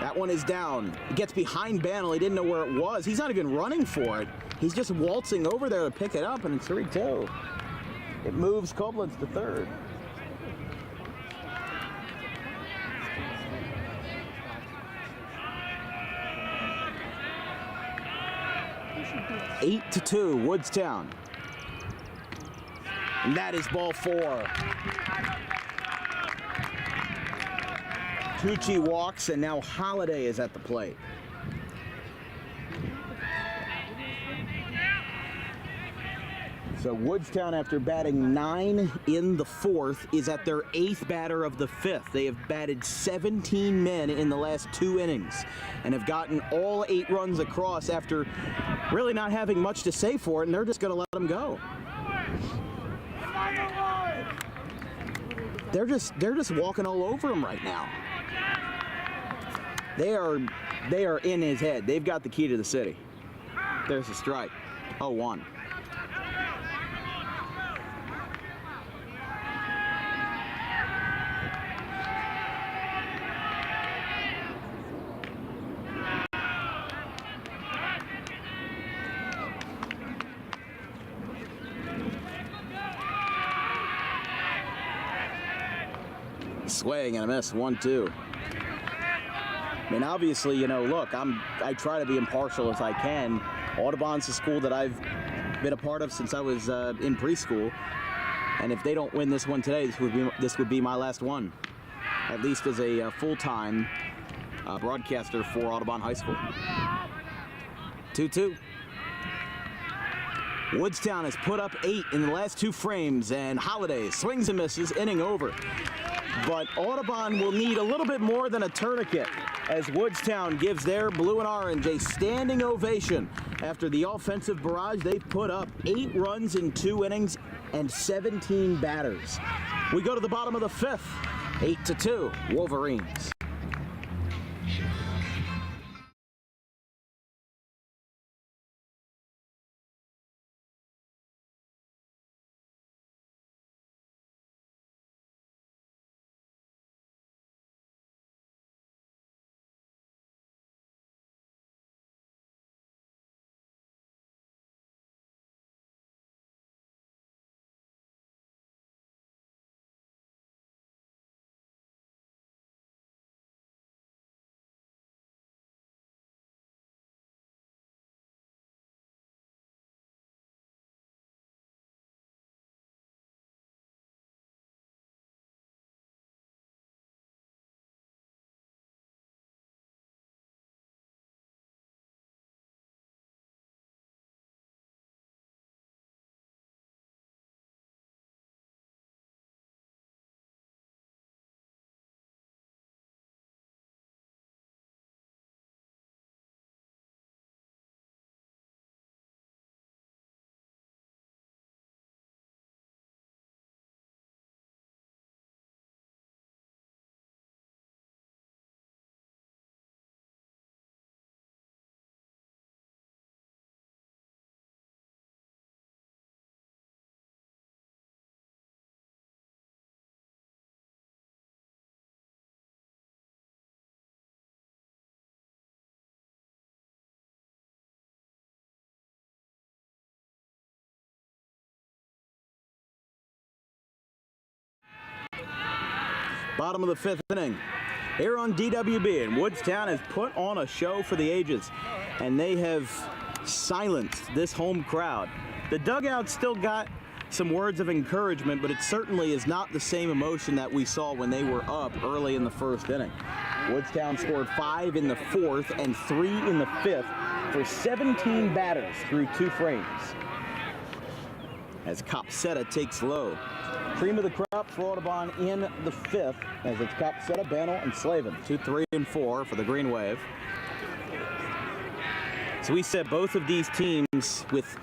That one is down. He gets behind Banel. He didn't know where it was. He's not even running for it. He's just waltzing over there to pick it up, and it's 3-2. It moves Koblenz to third. 8-2, Woodstown. And that is ball 4. Tucci walks, and now Holiday is at the plate. So Woodstown, after batting 9 in the 4th, is at their 8th batter of the 5th. They have batted 17 men in the last 2 innings and have gotten all 8 runs across after really not having much to say for it, and they're just going to let them go. They're just walking all over him right now. They are in his head. They've got the key to the city. There's a strike. 0-1. Swing and a miss, 1-2. I mean, obviously, you know, look, I try to be impartial as I can. Audubon's a school that I've been a part of since I was in preschool, and if they don't win this one today, this would be my last one, at least as a full-time broadcaster for Audubon High School. 2-2. Woodstown has put up 8 in the last 2 frames, and Holiday swings and misses, inning over. But Audubon will need a little bit more than a tourniquet as Woodstown gives their blue and orange a standing ovation after the offensive barrage they've put up. 8 runs in 2 innings and 17 batters. We go to the bottom of the 5th, 8-2, Wolverines. Bottom of the 5th inning. Here on DWB, and Woodstown has put on a show for the ages, and they have silenced this home crowd. The dugout still got some words of encouragement, but it certainly is not the same emotion that we saw when they were up early in the 1st inning. Woodstown scored 5 in the 4th and 3 in the 5th for 17 batters through 2 frames. As Copsetta takes low. Cream of the crop for Audubon in the 5th, as it's Copsetta, Bannell, and Slavin. 2, 3, and 4 for the Green Wave. So we said both of these teams with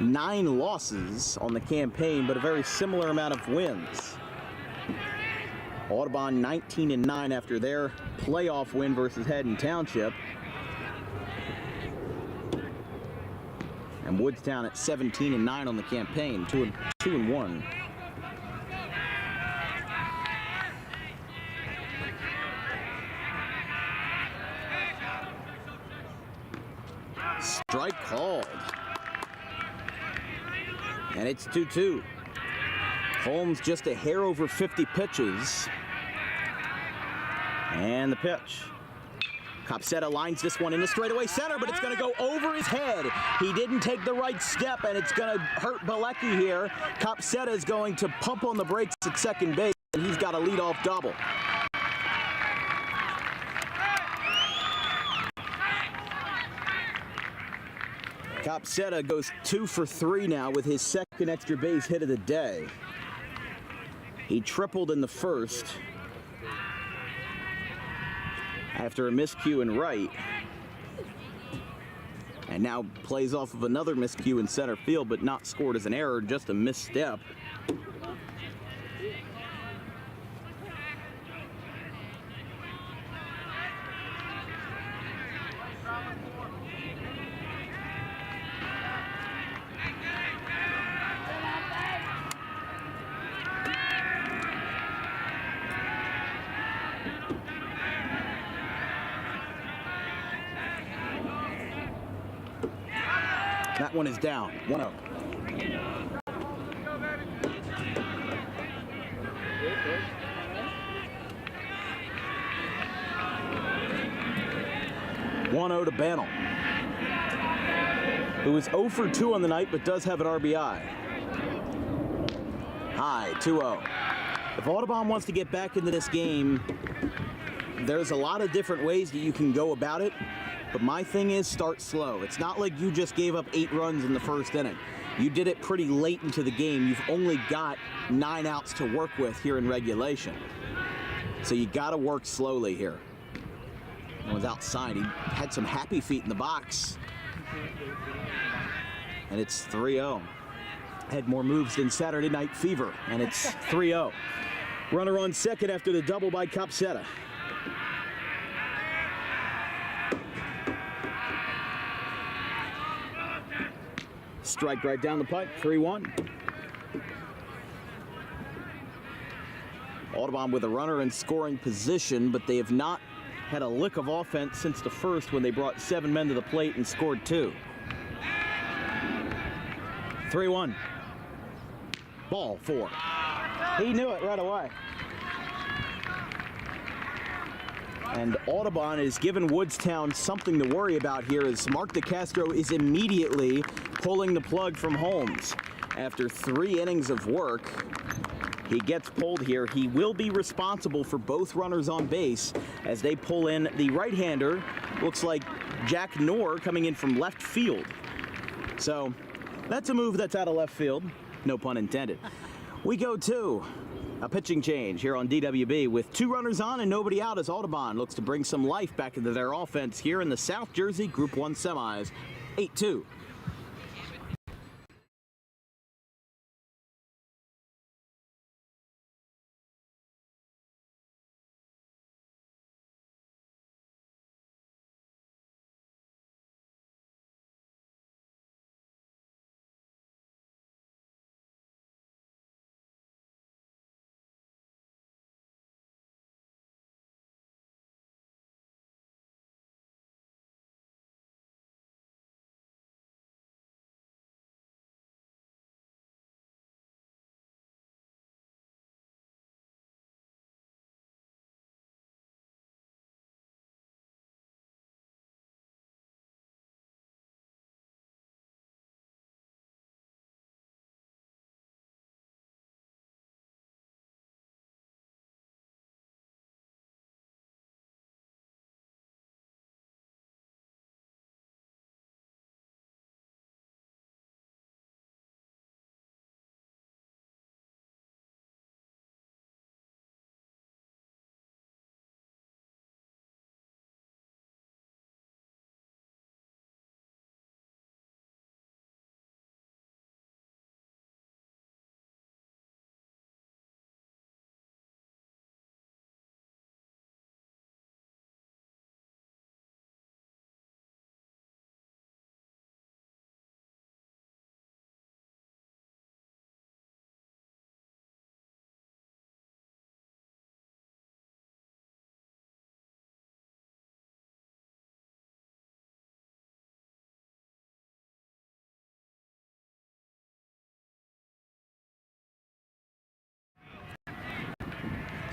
9 losses on the campaign, but a very similar amount of wins. Audubon 19-9 after their playoff win versus Haddon Township. And Woodstown at 17-9 on the campaign, 2-1. Strike called. And it's 2-2. Holmes just a hair over 50 pitches. And the pitch. Copsetta lines this one into straightaway center, but it's going to go over his head. He didn't take the right step, and it's going to hurt Bilecki here. Copsetta is going to pump on the brakes at second base, and he's got a leadoff double. Copsetta goes 2 for 3 now with his second extra base hit of the day. He tripled in the first after a miscue in right, and now plays off of another miscue in center field, but not scored as an error, just a misstep. That one is down, 1-0. To Bannell, who is 0 for 2 on the night but does have an RBI. High, 2-0. If Audubon wants to get back into this game, there's a lot of different ways that you can go about it. But my thing is start slow. It's not like you just gave up 8 runs in the first inning. You did it pretty late into the game. You've only got 9 outs to work with here in regulation. So you got to work slowly here. That was outside. He had some happy feet in the box. And it's 3-0. Had more moves than Saturday Night Fever. And it's 3-0. Runner on second after the double by Copsetta. Strike right down the pipe, 3-1. Audubon with a runner in scoring position, but they have not had a lick of offense since the first when they brought 7 men to the plate and scored 2. 3-1. Ball 4. He knew it right away. And Audubon is giving Woodstown something to worry about here as Mark DeCastro is immediately pulling the plug from Holmes. After 3 innings of work, he gets pulled here. He will be responsible for both runners on base as they pull in the right-hander. Looks like Jack Knorr coming in from left field. So that's a move that's out of left field. No pun intended. We go to a pitching change here on DWB with 2 runners on and nobody out as Audubon looks to bring some life back into their offense here in the South Jersey Group 1 semis. 8-2.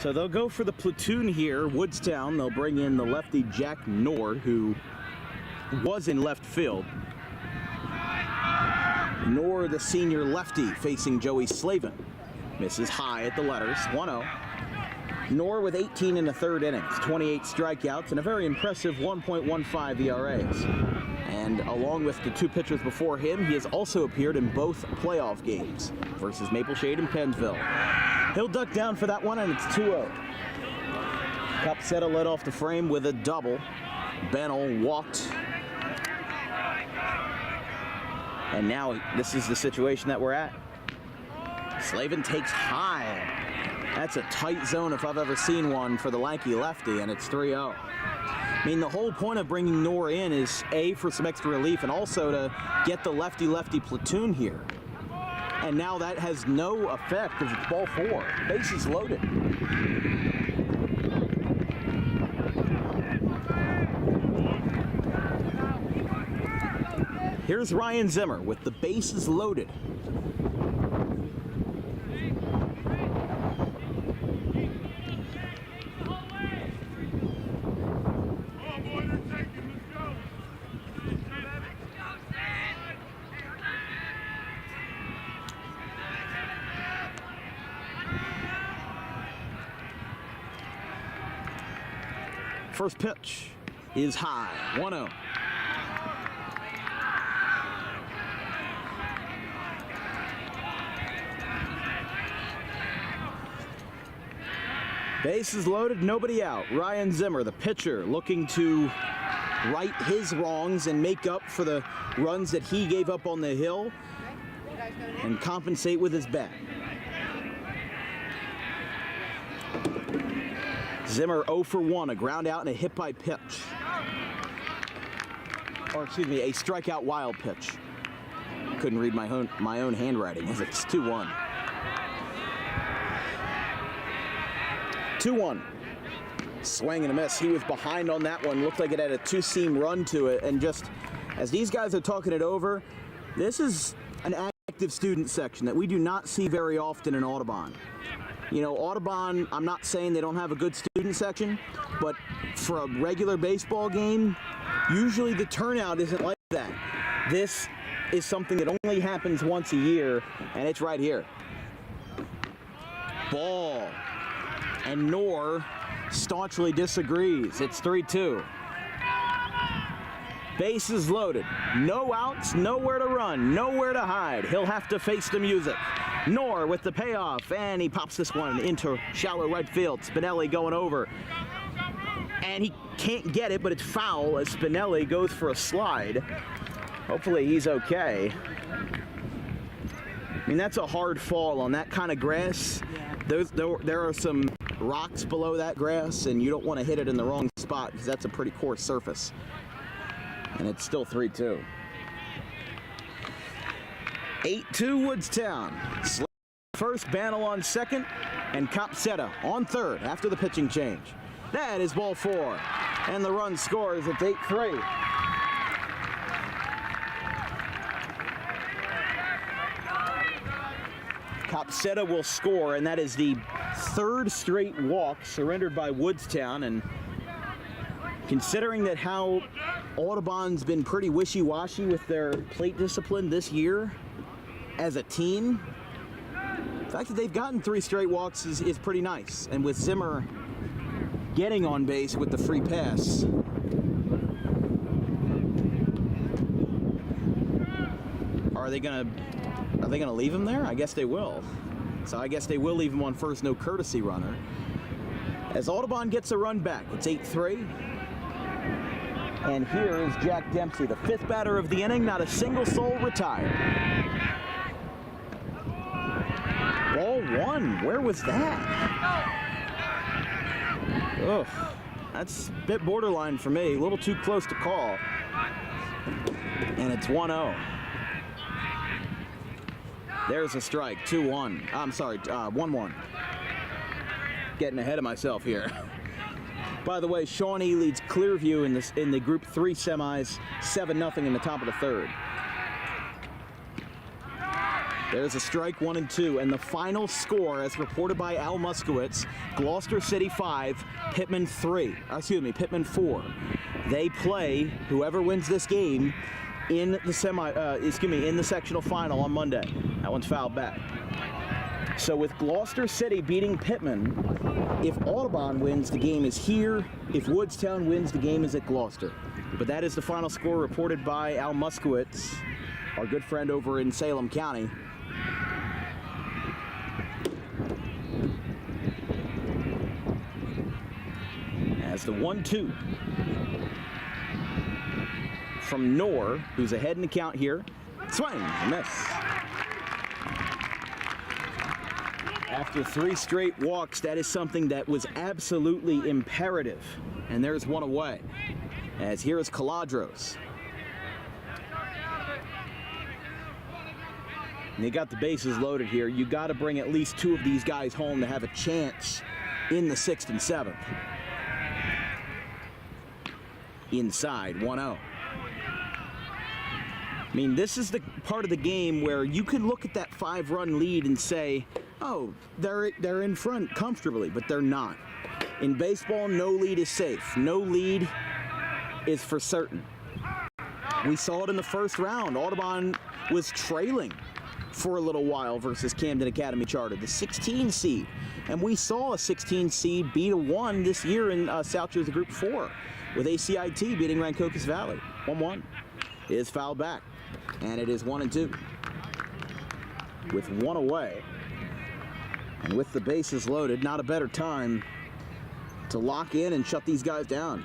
So they'll go for the platoon here. Woodstown, they'll bring in the lefty Jack Nord, who was in left field. Nord, the senior lefty, facing Joey Slavin. Misses high at the letters, 1-0. Nord with 18 in the third innings, 28 strikeouts, and a very impressive 1.15 ERAs. And along with the two pitchers before him, he has also appeared in both playoff games versus Mapleshade and Pennsville. He'll duck down for that one, and it's 2-0. Capseta led off the frame with a double. Bennell walked. And now this is the situation that we're at. Slavin takes high. That's a tight zone if I've ever seen one for the lanky lefty, and it's 3-0. I mean, the whole point of bringing Nor in is A, for some extra relief, and also to get the lefty-lefty platoon here. And now that has no effect as it's ball 4. Bases loaded. Here's Ryan Zimmer with the bases loaded. First pitch is high, 1-0. Bases loaded, nobody out. Ryan Zimmer, the pitcher, looking to right his wrongs and make up for the runs that he gave up on the hill and compensate with his bat. Zimmer 0 for 1, a ground out and a hit by pitch. Or excuse me, a strikeout wild pitch. Couldn't read my own handwriting as it's 2-1. 2-1. Swing and a miss. He was behind on that one. Looked like it had a two-seam run to it. And just as these guys are talking it over, this is an active student section that we do not see very often in Audubon. You know, Audubon, I'm not saying they don't have a good student section, but for a regular baseball game, usually the turnout isn't like that. This is something that only happens once a year, and it's right here. Ball. And Nor staunchly disagrees. It's 3-2. Bases loaded. No outs, nowhere to run, nowhere to hide. He'll have to face the music. Nor with the payoff, and he pops this one into shallow right field. Spinelli going over. And he can't get it, but it's foul as Spinelli goes for a slide. Hopefully he's okay. I mean, that's a hard fall on that kind of grass. There are some rocks below that grass, and you don't want to hit it in the wrong spot because that's a pretty coarse surface. And it's still 3-2. 8-2 Woodstown. First, Bannell on second, and Capseta on third after the pitching change. That is ball 4, and the run scores. It's 8-3. Capseta will score, and that is the third straight walk surrendered by Woodstown. And considering that how Audubon's been pretty wishy-washy with their plate discipline this year as a team, the fact that they've gotten 3 straight walks is pretty nice. And with Zimmer getting on base with the free pass, are they gonna leave him there? I guess they will. So I guess they will leave him on first, no courtesy runner. As Audubon gets a run back, it's 8-3. And here is Jack Dempsey, the 5th batter of the inning, not a single soul retired. Ball 1, where was that? Ugh, that's a bit borderline for me, a little too close to call. And it's 1-0. There's a strike, 2-1. I'm sorry, 1-1. Getting ahead of myself here. By the way, Shawnee leads Clearview in the Group 3 semis, 7-0 in the top of the third. There's a strike, 1-2, and the final score, as reported by Al Muskowitz, Gloucester City 5, Pittman 4. They play whoever wins this game in the in the sectional final on Monday. That one's fouled back. So with Gloucester City beating Pittman, if Audubon wins, the game is here. If Woodstown wins, the game is at Gloucester. But that is the final score reported by Al Muskowitz, our good friend over in Salem County. As the 1-2 from Knorr, who's ahead in the count here. Swing, a miss. After 3 straight walks, that is something that was absolutely imperative. And there's one away. As here is Caladros. And they got the bases loaded here. You got to bring at least 2 of these guys home to have a chance in the 6th and 7th. Inside, 1-0. I mean, this is the part of the game where you can look at that 5-run lead and say, oh, they're in front comfortably, but they're not. In baseball, no lead is safe. No lead is for certain. We saw it in the first round. Audubon was trailing for a little while versus Camden Academy Charter, the 16 seed. And we saw a 16 seed beat a 1 this year in South Jersey Group 4 with ACIT beating Rancocas Valley. 1-1 is fouled back, and it is 1-2 with 1 away. And with the bases loaded, not a better time to lock in and shut these guys down.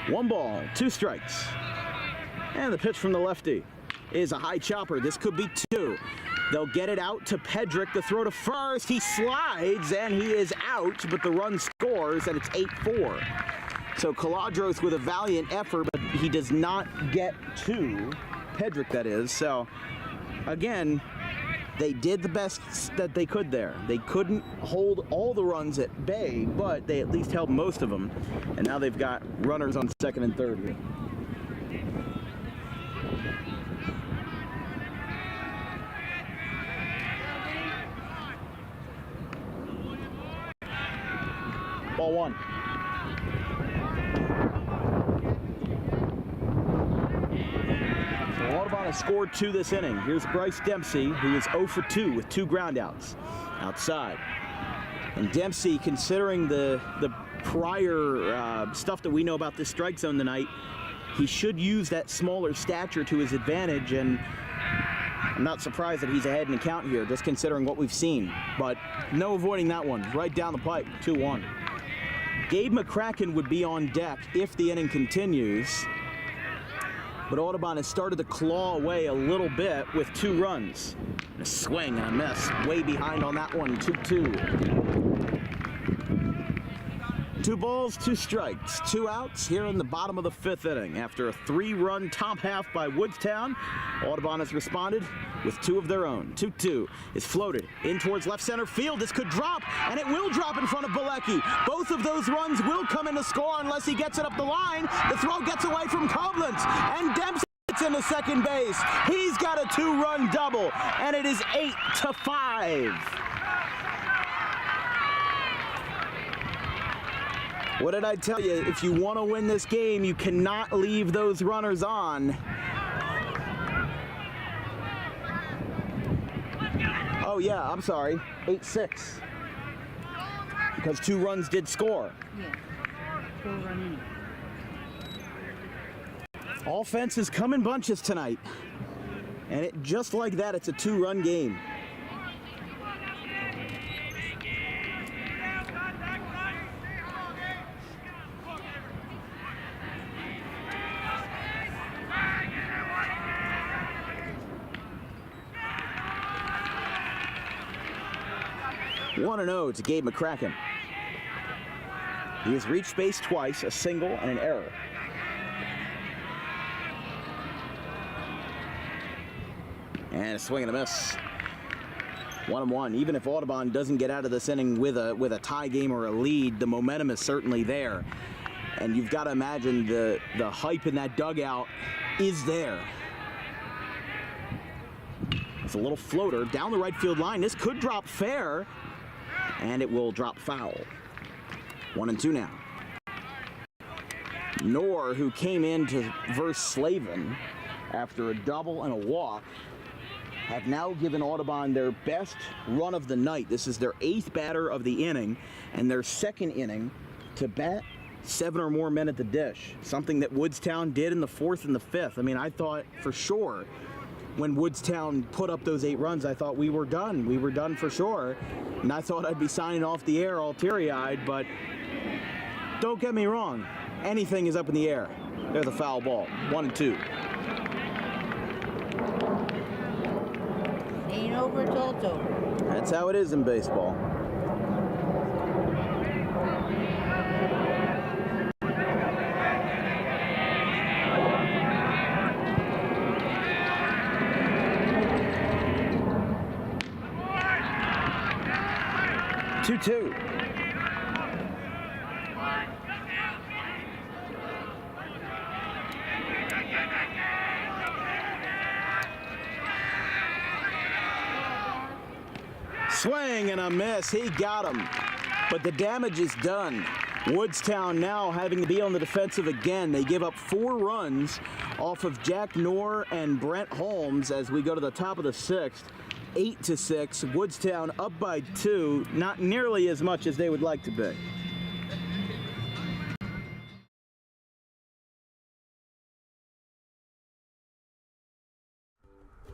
One ball, 2 strikes. And the pitch from the lefty is a high chopper. This could be 2. They'll get it out to Pedrick. The throw to first. He slides and he is out, but the run scores and it's 8-4. So Caladros with a valiant effort, but he does not get to Pedrick, that is. So again, they did the best that they could there. They couldn't hold all the runs at bay, but they at least held most of them. And now they've got runners on 2nd and 3rd here. Ball 1. So Audubon has scored 2 this inning. Here's Bryce Dempsey, who is 0 for 2 with 2 groundouts outside. And Dempsey, considering the prior stuff that we know about this strike zone tonight, he should use that smaller stature to his advantage, and I'm not surprised that he's ahead in the count here, just considering what we've seen. But no avoiding that one. Right down the pipe, 2-1. Gabe McCracken would be on deck if the inning continues. But Audubon has started to claw away a little bit with 2 runs. A swing and a miss. Way behind on that one, 2-2. 2 balls, 2 strikes, 2 outs here in the bottom of the 5th inning. After a 3-run top half by Woodstown, Audubon has responded with 2 of their own. 2-2 is floated in towards left center field. This could drop, and it will drop in front of Bilecki. Both of those runs will come in to score unless he gets it up the line. The throw gets away from Koblenz, and Dempsey gets into second base. He's got a 2-run double, and it is 8-5. What did I tell you? If you want to win this game, you cannot leave those runners on. Oh yeah, I'm sorry, 8-6. Because 2 runs did score. Yeah. 4-run inning. Offenses come in bunches tonight. And just like that, it's a 2-run game. One 1-0 to Gabe McCracken. He has reached base twice, a single and an error. And a swing and a miss. 1-1. Even if Audubon doesn't get out of this inning with a tie game or a lead, the momentum is certainly there. And you've got to imagine the hype in that dugout is there. It's a little floater down the right field line. This could drop fair, and it will drop foul. 1-2 now. Knorr, who came in to verse Slavin after a double and a walk, have now given Audubon their best run of the night. This is their 8th batter of the inning and their 2nd inning to bat 7 or more men at the dish, something that Woodstown did in the 4th and the 5th. I mean, I thought for sure when Woodstown put up those 8 runs, I thought we were done. We were done for sure. And I thought I'd be signing off the air all teary-eyed, but don't get me wrong. Anything is up in the air. There's a foul ball. 1-2. Ain't over till it's over. That's how it is in baseball. Two. Swing and a miss. He got him. But the damage is done. Woodstown now having to be on the defensive again. They give up 4 runs off of Jack Knorr and Brent Holmes as we go to the top of the 6th. 8-6. Woodstown up by 2. Not nearly as much as they would like to be.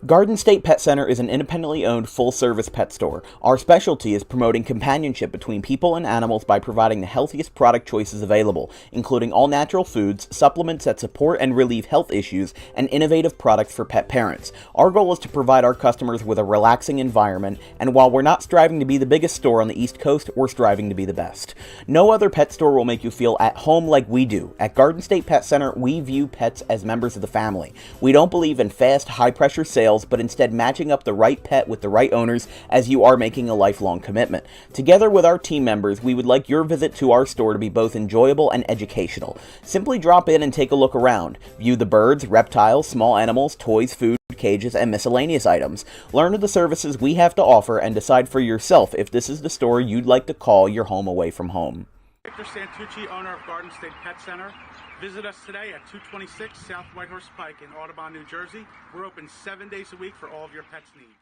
Garden State Pet Center is an independently owned full-service pet store. Our specialty is promoting companionship between people and animals by providing the healthiest product choices available, including all-natural foods, supplements that support and relieve health issues, and innovative products for pet parents. Our goal is to provide our customers with a relaxing environment, and while we're not striving to be the biggest store on the East Coast, we're striving to be the best. No other pet store will make you feel at home like we do. At Garden State Pet Center, we view pets as members of the family. We don't believe in fast, high-pressure sales, but instead matching up the right pet with the right owners, as you are making a lifelong commitment. Together with our team members, we would like your visit to our store to be both enjoyable and educational. Simply drop in and take a look around. View the birds, reptiles, small animals, toys, food, cages, and miscellaneous items. Learn of the services we have to offer and decide for yourself if this is the store you'd like to call your home away from home. Victor Santucci, owner of Garden State Pet Center. Visit us today at 226 South Whitehorse Pike in Audubon, New Jersey. We're open 7 days a week for all of your pets' needs.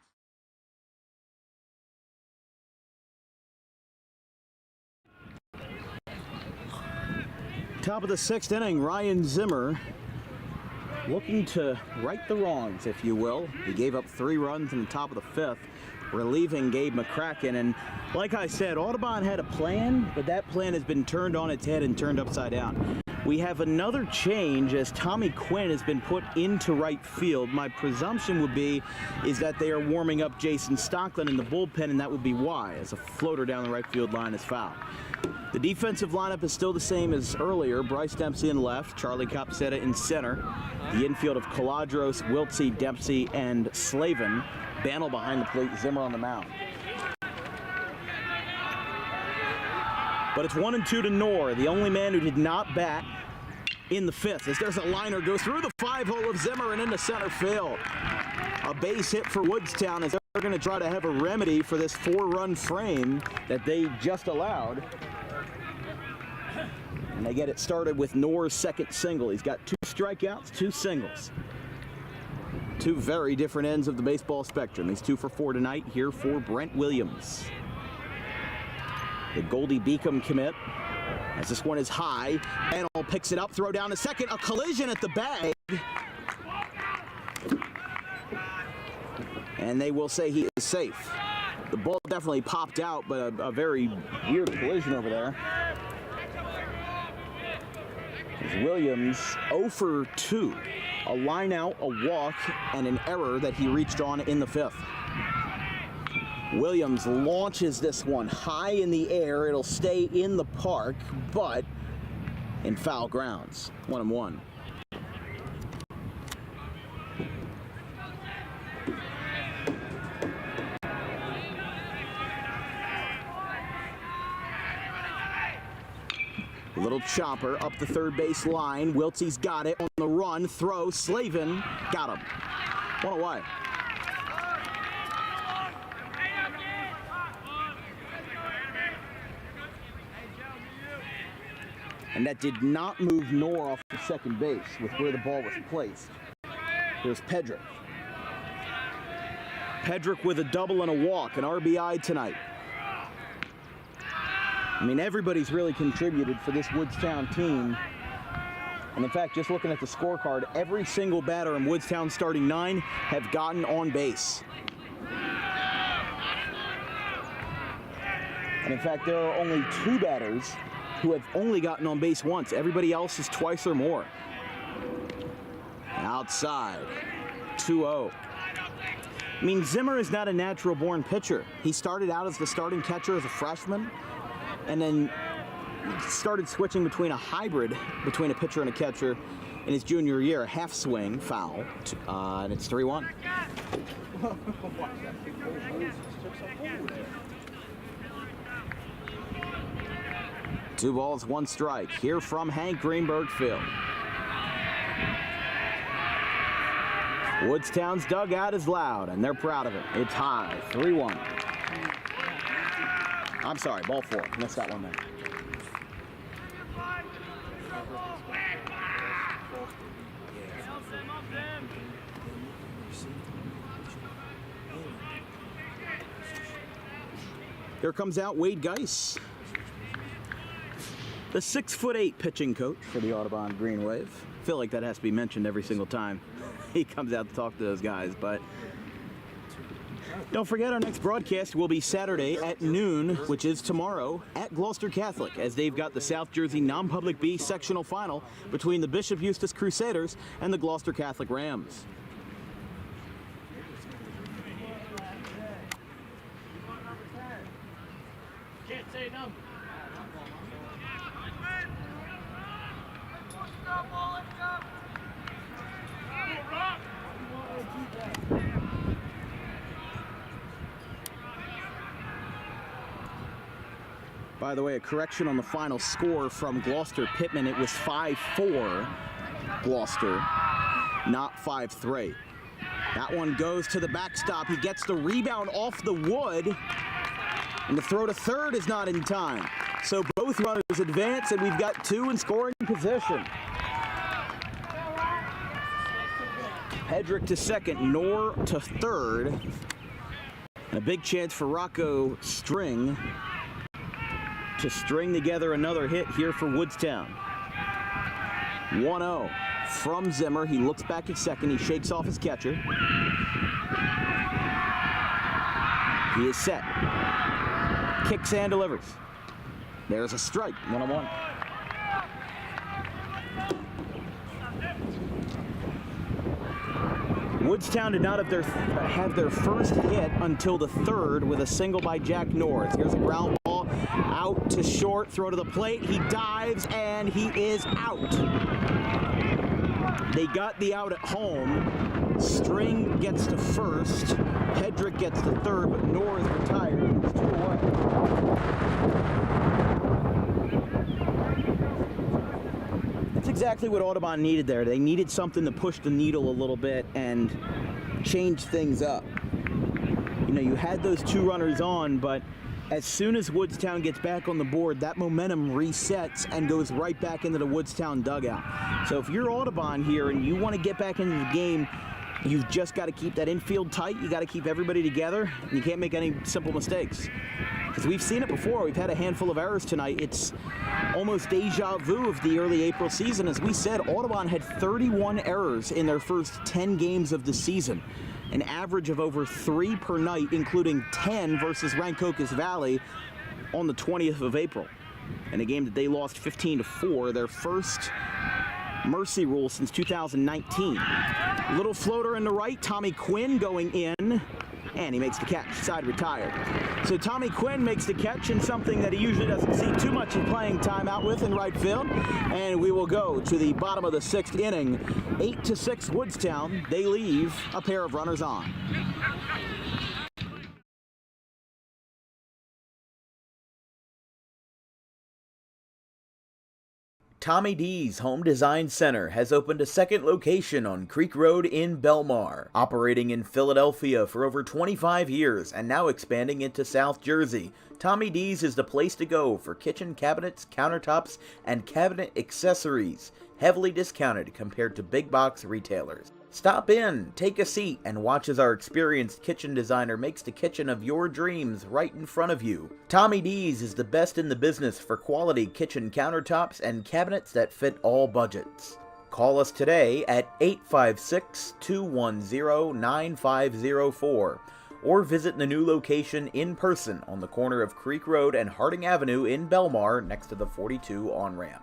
Top of the 6th inning, Ryan Zimmer looking to right the wrongs, if you will. He gave up 3 runs in the top of the 5th, relieving Gabe McCracken. And like I said, Audubon had a plan, but that plan has been turned on its head and turned upside down. We have another change as Tommy Quinn has been put into right field. My presumption would be is that they are warming up Jason Stocklin in the bullpen, and that would be why, as a floater down the right field line is foul. The defensive lineup is still the same as earlier. Bryce Dempsey in left, Charlie Copsetta in center. The infield of Caladros, Wiltsey, Dempsey, and Slavin. Bantle behind the plate, Zimmer on the mound. But it's 1-2 to Knorr, the only man who did not bat in the 5th. As there's a liner goes through the 5-hole of Zimmer and into center field. A base hit for Woodstown as they're going to try to have a remedy for this 4-run frame that they just allowed. And they get it started with Knorr's second single. He's got 2 strikeouts, 2 singles. 2 very different ends of the baseball spectrum. He's 2 for 4 tonight. Here for Brent Williams. The Goldie Beacom commit, as this one is high. Bantle picks it up, throw down to second. A collision at the bag. And they will say he is safe. The ball definitely popped out, but a very weird collision over there. As Williams 0 for 2. A line out, a walk, and an error that he reached on in the 5th. Williams launches this one high in the air. It'll stay in the park, but in foul grounds. 1-1. Little chopper up the third base line. Wiltsey's got it on the run. Throw. Slavin got him. One away. And that did not move Knorr off the second base with where the ball was placed. Here's Pedrick. Pedrick with a double and a walk, an RBI tonight. I mean, everybody's really contributed for this Woodstown team. And in fact, just looking at the scorecard, every single batter in Woodstown's starting 9 have gotten on base. And in fact, there are only 2 batters who have only gotten on base once. Everybody else is twice or more. Outside, 2-0. I mean, Zimmer is not a natural-born pitcher. He started out as the starting catcher as a freshman, and then started switching between a hybrid between a pitcher and a catcher in his junior year. A half swing foul, and it's 3-1. 2 balls, 1 strike. Here from Hank Greenberg Field. Woodstown's dugout is loud, and they're proud of it. It's high, 3-1. I'm sorry, ball 4. Missed that one there. Here comes out Wade Geis, the 6'8" pitching coach for the Audubon Green Wave. I feel like that has to be mentioned every single time he comes out to talk to those guys, but don't forget our next broadcast will be Saturday at noon, which is tomorrow, at Gloucester Catholic, as they've got the South Jersey Non-Public B sectional final between the Bishop Eustace Crusaders and the Gloucester Catholic Rams. Can't say no. By the way, a correction on the final score from Gloucester Pittman. It was 5-4 Gloucester, not 5-3. That one goes to the backstop. He gets the rebound off the wood, and the throw to third is not in time. So both runners advance, and we've got 2 in scoring position. Pedrick to second, Knorr to third. And a big chance for Rocco String to string together another hit here for Woodstown. 1-0 from Zimmer. He looks back at second. He shakes off his catcher. He is set. Kicks and delivers. There's a strike. 1-1. Woodstown did not have their first hit until the third with a single by Jack Norris. Here's a ground ball out to short, throw to the plate. He dives and he is out. They got the out at home. String gets to first. Pedrick gets to third, but Norris retired. It's 2 away. That's exactly what Audubon needed there. They needed something to push the needle a little bit and change things up. You know, you had those 2 runners on, but as soon as Woodstown gets back on the board, that momentum resets and goes right back into the Woodstown dugout. So if you're Audubon here and you want to get back into the game, you've just got to keep that infield tight. You got to keep everybody together, and you can't make any simple mistakes. Because we've seen it before. We've had a handful of errors tonight. It's almost deja vu of the early April season. As we said, Audubon had 31 errors in their first 10 games of the season. An average of over 3 per night, including 10 versus Rancocas Valley on the 20th of April. In a game that they lost 15-4, their first mercy rule since 2019. Little floater in the right, Tommy Quinn going in, and he makes the catch, side retired. So Tommy Quinn makes the catch in something that he usually doesn't see too much of playing time out with in right field. And we will go to the bottom of the 6th inning. 8-6 Woodstown. They leave a pair of runners on. Tommy D's Home Design Center has opened a second location on Creek Road in Belmar, operating in Philadelphia for over 25 years and now expanding into South Jersey. Tommy D's is the place to go for kitchen cabinets, countertops, and cabinet accessories, heavily discounted compared to big box retailers. Stop in, take a seat, and watch as our experienced kitchen designer makes the kitchen of your dreams right in front of you. Tommy D's is the best in the business for quality kitchen countertops and cabinets that fit all budgets. Call us today at 856-210-9504 or visit the new location in person on the corner of Creek Road and Harding Avenue in Belmar next to the 42 on-ramp.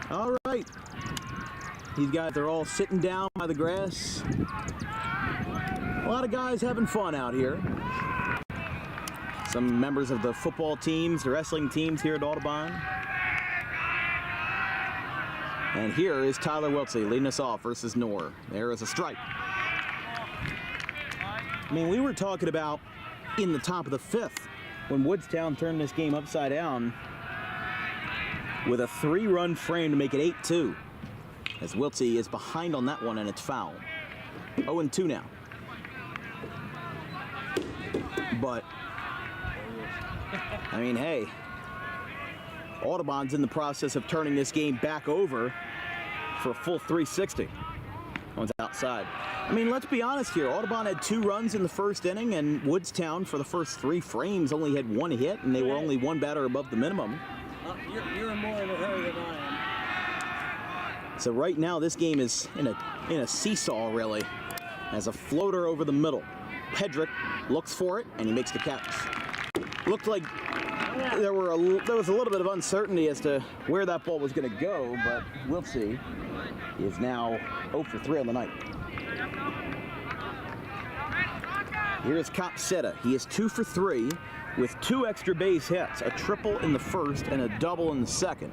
All right. These guys are all sitting down by the grass. A lot of guys having fun out here. Some members of the football teams, the wrestling teams here at Audubon. And here is Tyler Wiltsey leading us off versus Knorr. There is a strike. I mean, we were talking about in the top of the fifth when Woodstown turned this game upside down with a 3-run frame to make it 8-2. As Wiltsey is behind on that one and it's foul. 0-2 now. But, I mean, hey, Audubon's in the process of turning this game back over for a full 360. One's outside. I mean, let's be honest here. Audubon had 2 runs in the first inning, and Woodstown, for the first 3 frames, only had 1 hit, and they were only 1 batter above the minimum. You're more in a hurry than I am. So right now, this game is in a seesaw, really, as a floater over the middle. Pedrick looks for it, and he makes the catch. Looked like there was a little bit of uncertainty as to where that ball was going to go, but Wiltsey is now 0 for 3 on the night. Here's Copsetta. He is 2 for 3 with 2 extra base hits, a triple in the first and a double in the second.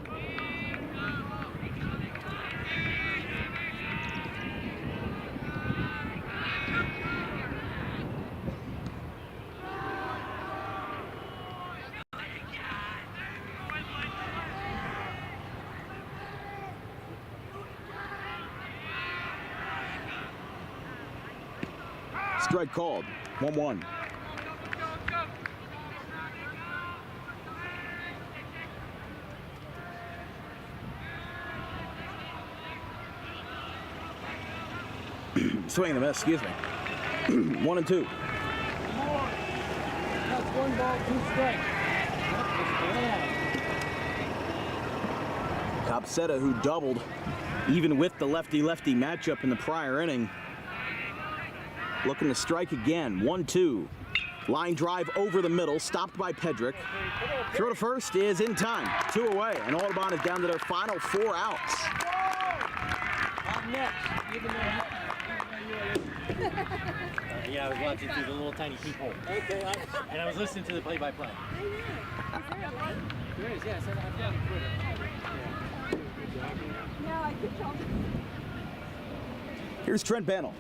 Strike called. 1-1. Swing and a miss, excuse me. 1-2. That's 1 ball, 2 strikes. Copsetta, who doubled even with the lefty-lefty matchup in the prior inning, looking to strike again. 1-2. Line drive over the middle, stopped by Pedrick. Throw to first is in time. 2 away, and Audubon is down to their final 4 outs. Up next. Yeah, I was watching through the little tiny peephole. Okay. And I was listening to the play-by-play. There is, yes. I've got it. Yeah, I could tell. Here's Trent Bannell.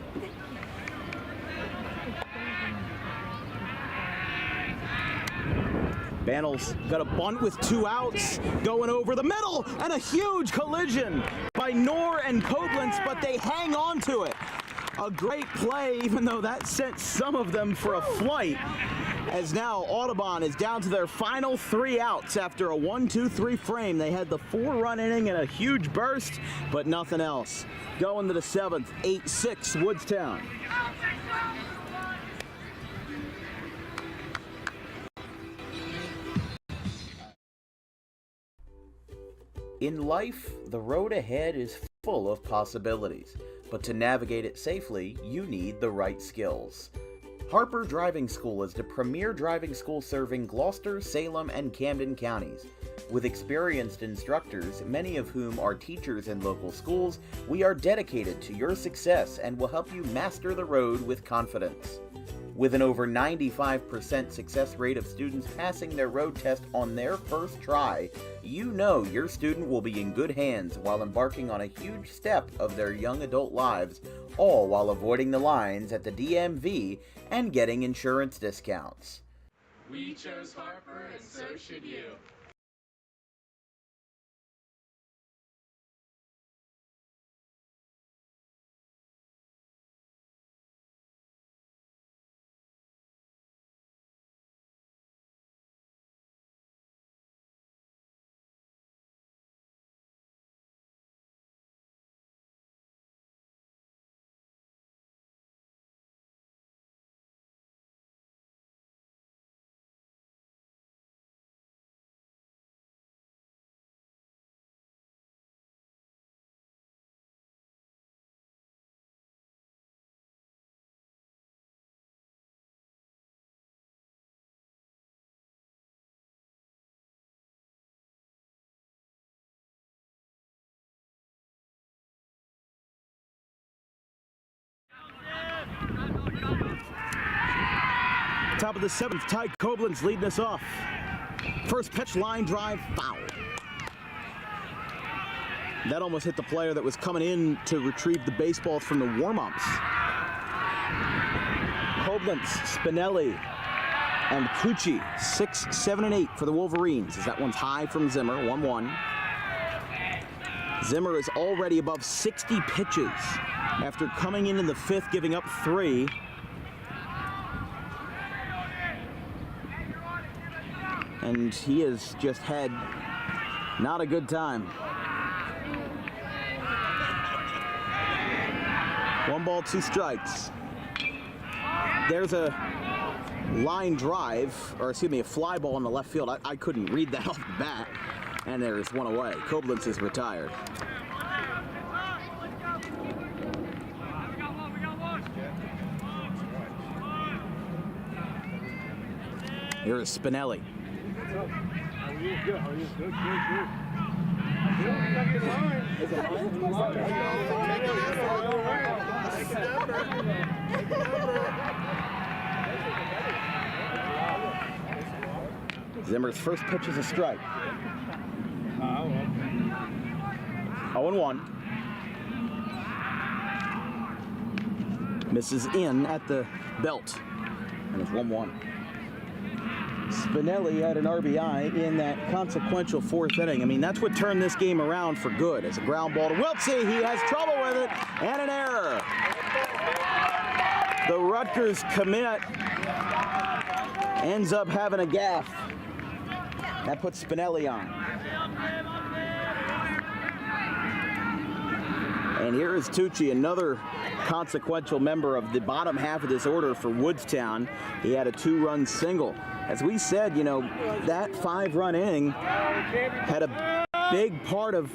Bannell's got a bunt with 2 outs, going over the middle, and a huge collision by Knorr and Koblenz, but they hang on to it. A great play, even though that sent some of them for a flight, as now Audubon is down to their final 3 outs after a 1-2-3 frame. They had the 4-run inning and a huge burst, but nothing else. Going to the 7th, 8-6 Woodstown. In life, the road ahead is full of possibilities. but to navigate it safely, you need the right skills. Harper Driving School is the premier driving school serving Gloucester, Salem, and Camden counties. With experienced instructors, many of whom are teachers in local schools, we are dedicated to your success and will help you master the road with confidence. With an over 95% success rate of students passing their road test on their first try, you know your student will be in good hands while embarking on a huge step of their young adult lives, all while avoiding the lines at the DMV and getting insurance discounts. We chose Harper, and so should you. Top of the 7th, Ty Koblenz leading us off. First pitch, line drive, foul. That almost hit the player that was coming in to retrieve the baseball from the warm-ups. Koblenz, Spinelli, and Tucci, 6, 7, and 8 for the Wolverines, as that one's high from Zimmer, 1-1. Zimmer is already above 60 pitches after coming in the 5th, giving up 3. And he has just had not a good time. 1 ball, 2 strikes. There's a line drive, or excuse me, a fly ball in the left field. I couldn't read that off the bat. And there's one away. Koblenz is retired. Here is Spinelli. Zimmer's first pitch is a strike. 0-1. Misses in at the belt. And it's 1-1. Spinelli had an RBI in that consequential 4th inning. I mean, that's what turned this game around for good. As a ground ball to Wiltsey, he has trouble with it, and an error. The Rutgers commit ends up having a gaff. That puts Spinelli on. And here is Tucci, another consequential member of the bottom half of this order for Woodstown. He had a 2-run single. As we said, you know, that 5-run inning had a big part of,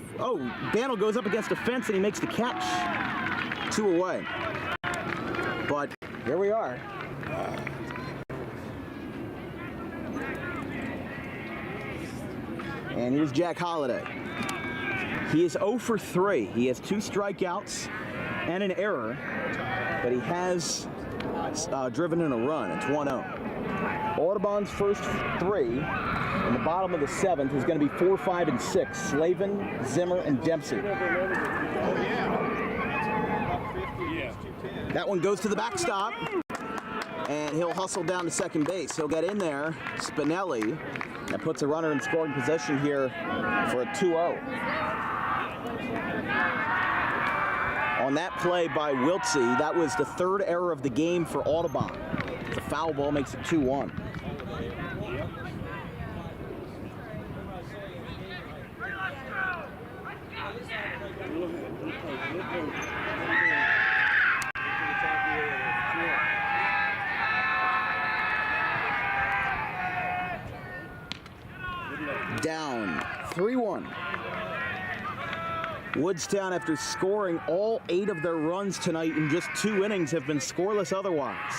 Daniel goes up against a fence and he makes the catch. 2 away. But here we are. And here's Jack Holliday. He is 0 for 3. He has 2 strikeouts and an error, but he has driven in a run. It's 1-0. Audubon's first 3 in the bottom of the 7th is going to be 4, 5, and 6. Slavin, Zimmer, and Dempsey. That one goes to the backstop, and he'll hustle down to second base. He'll get in there. Spinelli, that puts a runner in scoring position here for a 2-0. On that play by Wiltsey, that was the 3rd error of the game for Audubon. The foul ball makes it 2-1. Down 3-1. Woodstown, after scoring all 8 of their runs tonight in just 2 innings, have been scoreless otherwise.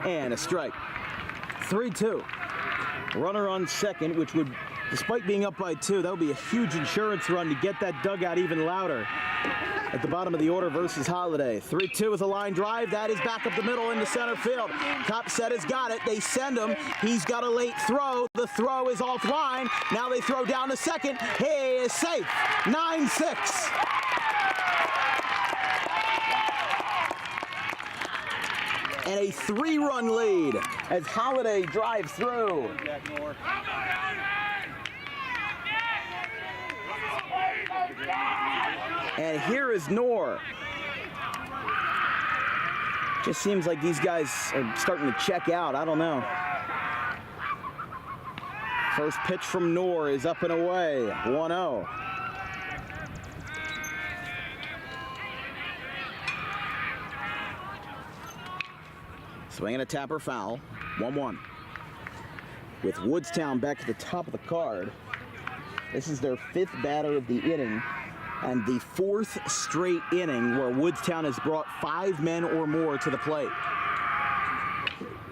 And a strike. 3-2. Runner on second, which would, despite being up by 2, that would be a huge insurance run to get that dugout even louder at the bottom of the order versus Holiday. 3-2 with a line drive. That is back up the middle into center field. Copset has got it. They send him. He's got a late throw. The throw is offline. Now they throw down to second. He is safe. 9-6. And a 3-run lead as Holiday drives through. And here is Knorr. Just seems like these guys are starting to check out. I don't know. First pitch from Knorr is up and away. 1-0. Swinging a tapper foul. 1-1. With Woodstown back at the top of the card. This is their 5th batter of the inning, and the 4th straight inning where Woodstown has brought 5 men or more to the plate.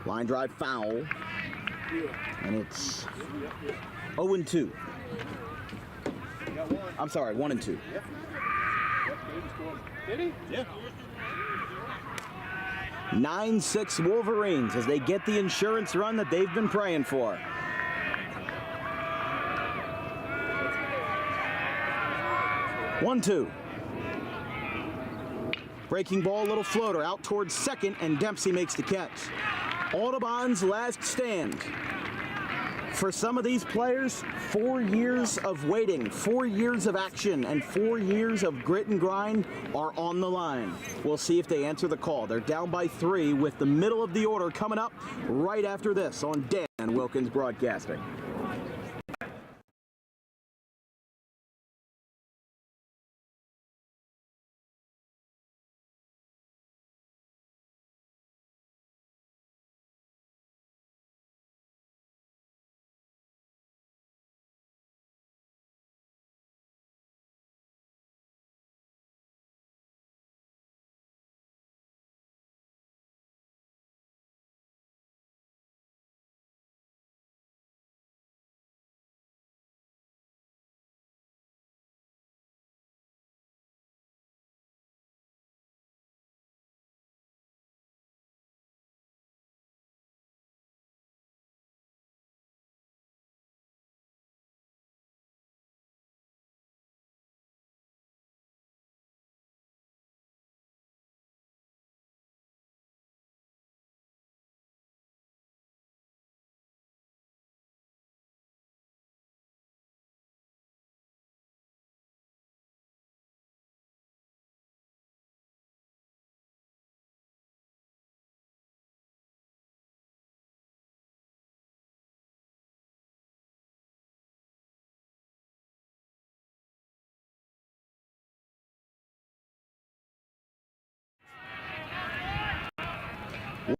Line drive foul, and it's 0-2. I'm sorry, 1-2. Did he? Yeah. 9-6 Wolverines as they get the insurance run that they've been praying for. One-two. Breaking ball, little floater out towards second, and Dempsey makes the catch. Audubon's last stand. For some of these players, 4 years of waiting, 4 years of action, and 4 years of grit and grind are on the line. We'll see if they answer the call. They're down by 3 with the middle of the order coming up right after this on Dan Wilkins Broadcasting.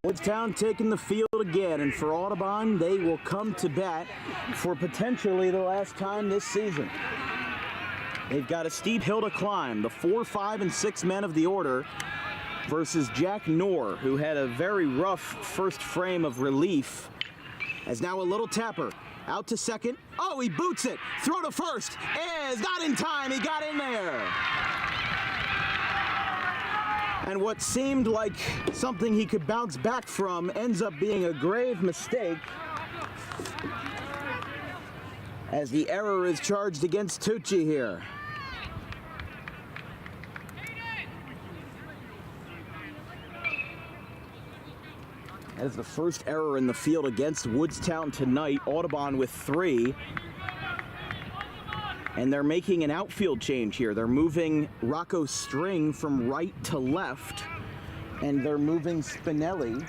Woodstown taking the field again, and for Audubon, they will come to bat for potentially the last time this season. They've got a steep hill to climb. The 4, 5, and 6 men of the order versus Jack Knorr, who had a very rough first frame of relief. As now a little tapper. Out to second. Oh, he boots it. Throw to first. Is not in time. He got in there. And what seemed like something he could bounce back from ends up being a grave mistake, as the error is charged against Tucci here. That is the first error in the field against Woodstown tonight. Audubon with 3. And they're making an outfield change here. They're moving Rocco String from right to left, and they're moving Spinelli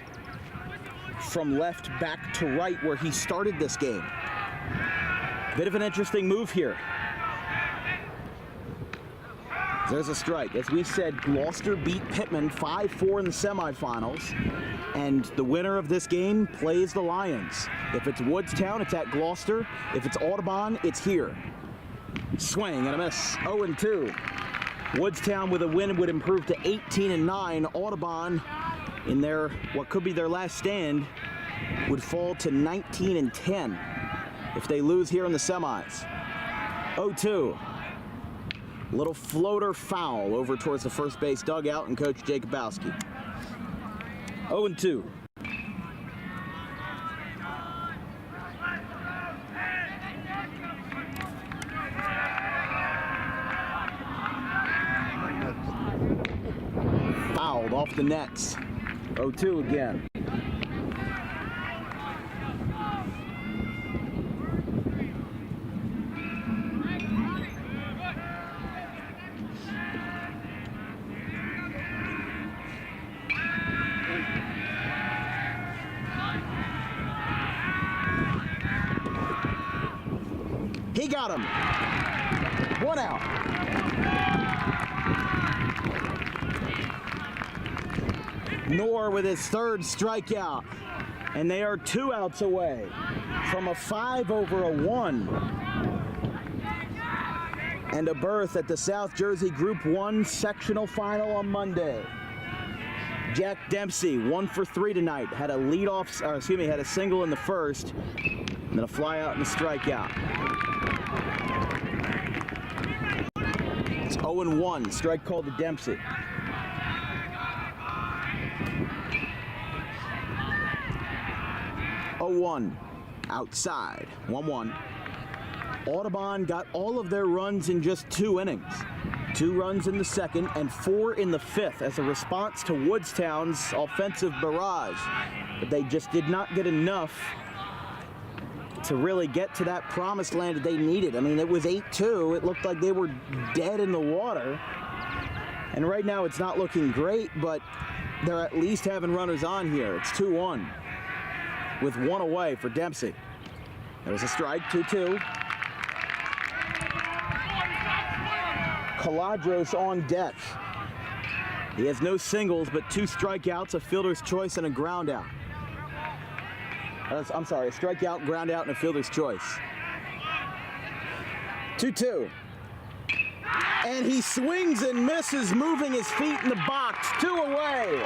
from left back to right where he started this game. Bit of an interesting move here. There's a strike. As we said, Gloucester beat Pittman 5-4 in the semifinals, and the winner of this game plays the Lions. If it's Woodstown, it's at Gloucester. If it's Audubon, it's here. Swing and a miss. 0-2. Woodstown with a win would improve to 18-9. Audubon, in their what could be their last stand, would fall to 19-10 if they lose here in the semis. 0-2. Little floater foul over towards the first base dugout and Coach Jacobowski. 0-2. Fouled off the nets. 0-2 again. He got him. 1 out. Knorr with his third strikeout. And they are 2 outs away from a 5-1. And a berth at the South Jersey Group 1 sectional final on Monday. Jack Dempsey, 1 for 3 tonight. Had a had a single in the first, and then a fly out and a strikeout. It's 0-1, strike called to Dempsey. Outside, 1-1. Audubon got all of their runs in just 2 innings. 2 runs in the second and 4 in the fifth as a response to Woodstown's offensive barrage. But they just did not get enough to really get to that promised land that they needed. I mean, it was 8-2. It looked like they were dead in the water. And right now it's not looking great, but they're at least having runners on here. It's 2-1 with 1 away for Dempsey. There's a strike, 2-2. Caladros on deck. He has no singles, but 2 strikeouts, a fielder's choice, and a ground out. I'm sorry, a strikeout, ground out, and a fielder's choice. 2-2. And he swings and misses, moving his feet in the box. 2 away.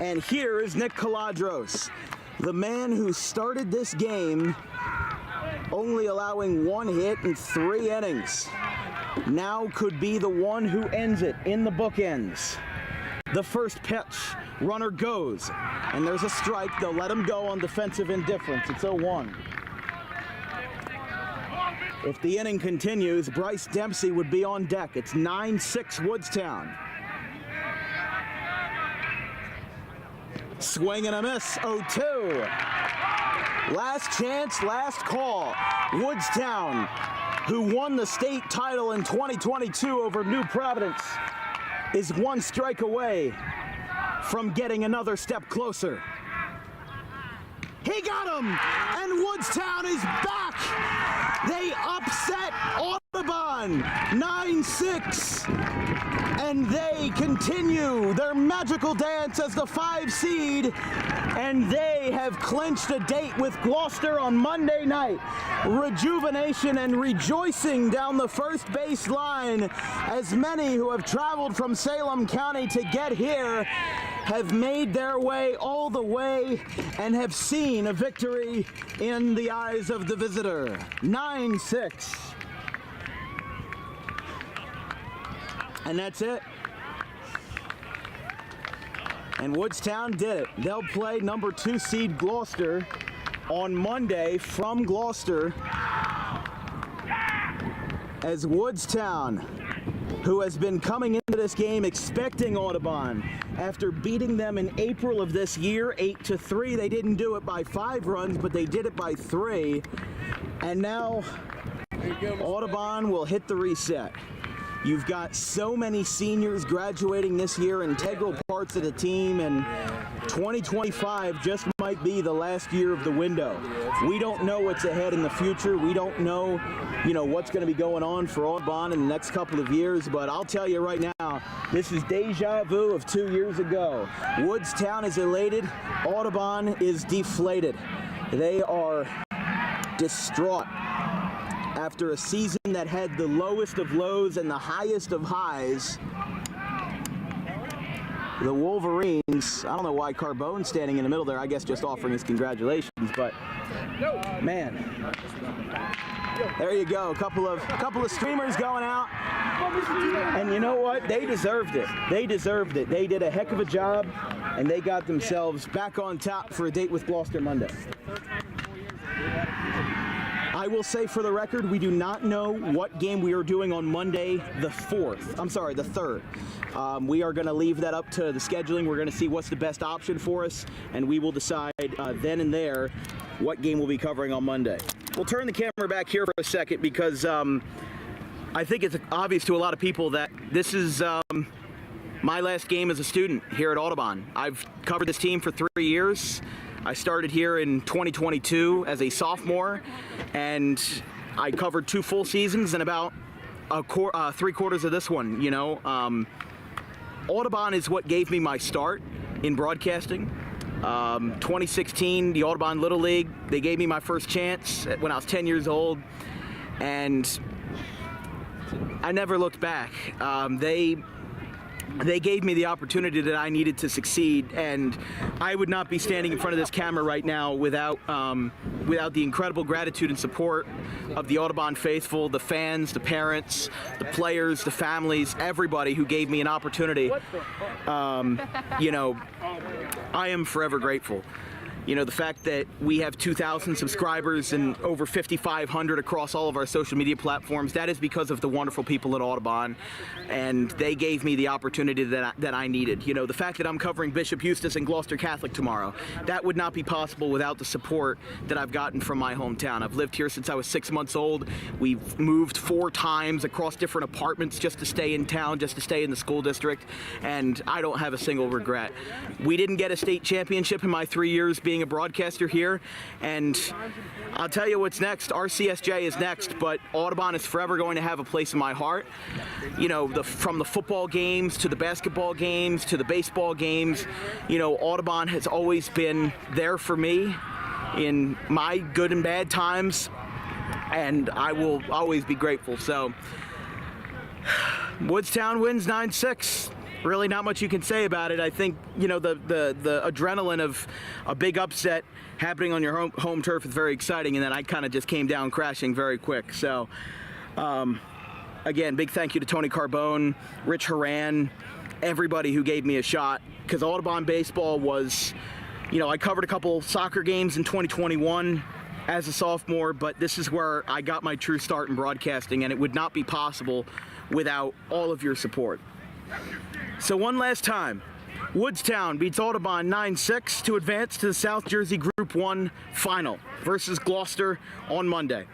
And here is Nick Caladros, the man who started this game only allowing 1 hit in 3 innings. Now could be the one who ends it in the bookends. The first pitch, runner goes, and there's a strike. They'll let him go on defensive indifference. It's 0-1. If the inning continues, Bryce Dempsey would be on deck. It's 9-6 Woodstown. Swing and a miss, 0-2. Last chance, last call. Woodstown, who won the state title in 2022 over New Providence, is 1 strike away from getting another step closer. He got him, and Woodstown is back. They upset Audubon 9-6, and they continue their magical dance as the 5 seed, and they have clinched a date with Gloucester on Monday night. Rejuvenation and rejoicing down the first base line, as many who have traveled from Salem County to get here have made their way all the way and have seen a victory in the eyes of the visitor. 9-6. And that's it. And Woodstown did it. They'll play number 2 seed Gloucester on Monday from Gloucester, as Woodstown, who has been coming into this game expecting Audubon after beating them in April of this year 8-3. They didn't do it by 5 runs, but they did it by 3. And now Audubon will hit the reset. You've got so many seniors graduating this year, integral parts of the team, and 2025 just might be the last year of the window. We don't know what's ahead in the future. We don't know, what's going to be going on for Audubon in the next couple of years, but I'll tell you right now, this is deja vu of 2 years ago. Woodstown is elated. Audubon is deflated. They are distraught after a season that had the lowest of lows and the highest of highs. The Wolverines, I don't know why Carbone's standing in the middle there, I guess just offering his congratulations, but man, there you go, a couple of streamers going out, and you know what, they deserved it. They deserved it. They did a heck of a job, and they got themselves back on top for a date with Gloucester Monday. I will say for the record, we do not know what game we are doing on Monday the 4th. I'm sorry, the 3rd. We are going to leave that up to the scheduling. We're going to see what's the best option for us, and we will decide then and there what game we'll be covering on Monday. We'll turn the camera back here for a second because I think it's obvious to a lot of people that this is my last game as a student here at Audubon. I've covered this team for 3 years. I started here in 2022 as a sophomore, and I covered 2 full seasons and about 3/4 of this one. You know, Audubon is what gave me my start in broadcasting. 2016, the Audubon Little League, they gave me my first chance when I was 10 years old, and I never looked back. They gave me the opportunity that I needed to succeed, and I would not be standing in front of this camera right now without the incredible gratitude and support of the Audubon faithful, the fans, the parents, the players, the families, everybody who gave me an opportunity. You know, I am forever grateful. You know, the fact that we have 2,000 subscribers and over 5,500 across all of our social media platforms, that is because of the wonderful people at Audubon, and they gave me the opportunity that I needed. You know, the fact that I'm covering Bishop Eustace and Gloucester Catholic tomorrow, that would not be possible without the support that I've gotten from my hometown. I've lived here since I was 6 months old. We've moved 4 times across different apartments just to stay in town, just to stay in the school district, and I don't have a single regret. We didn't get a state championship in my 3 years being a broadcaster here, and I'll tell you what's next. RCSJ is next, but Audubon is forever going to have a place in my heart. You know, from the football games to the basketball games to the baseball games, you know, Audubon has always been there for me in my good and bad times, and I will always be grateful. So Woodstown wins 9-6. Really not much you can say about it. I think, you know, the adrenaline of a big upset happening on your home turf is very exciting, and then I kind of just came down crashing very quick. So, again, big thank you to Tony Carbone, Rich Horan, everybody who gave me a shot, because Audubon baseball was, you know, I covered a couple soccer games in 2021 as a sophomore, but this is where I got my true start in broadcasting, and it would not be possible without all of your support. So one last time, Woodstown beats Audubon 9-6 to advance to the South Jersey Group 1 final versus Gloucester on Monday.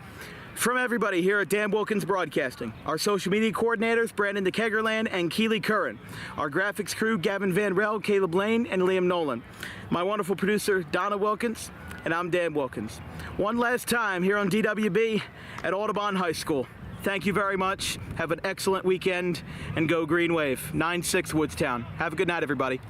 From everybody here at Dan Wilkins Broadcasting, our social media coordinators, Brandon DeKegerland and Keely Curran, our graphics crew, Gavin Van Rel, Caleb Lane, and Liam Nolan, my wonderful producer, Donna Wilkins, and I'm Dan Wilkins. One last time here on DWB at Audubon High School. Thank you very much. Have an excellent weekend, and go Green Wave. 9-6 Woodstown. Have a good night, everybody.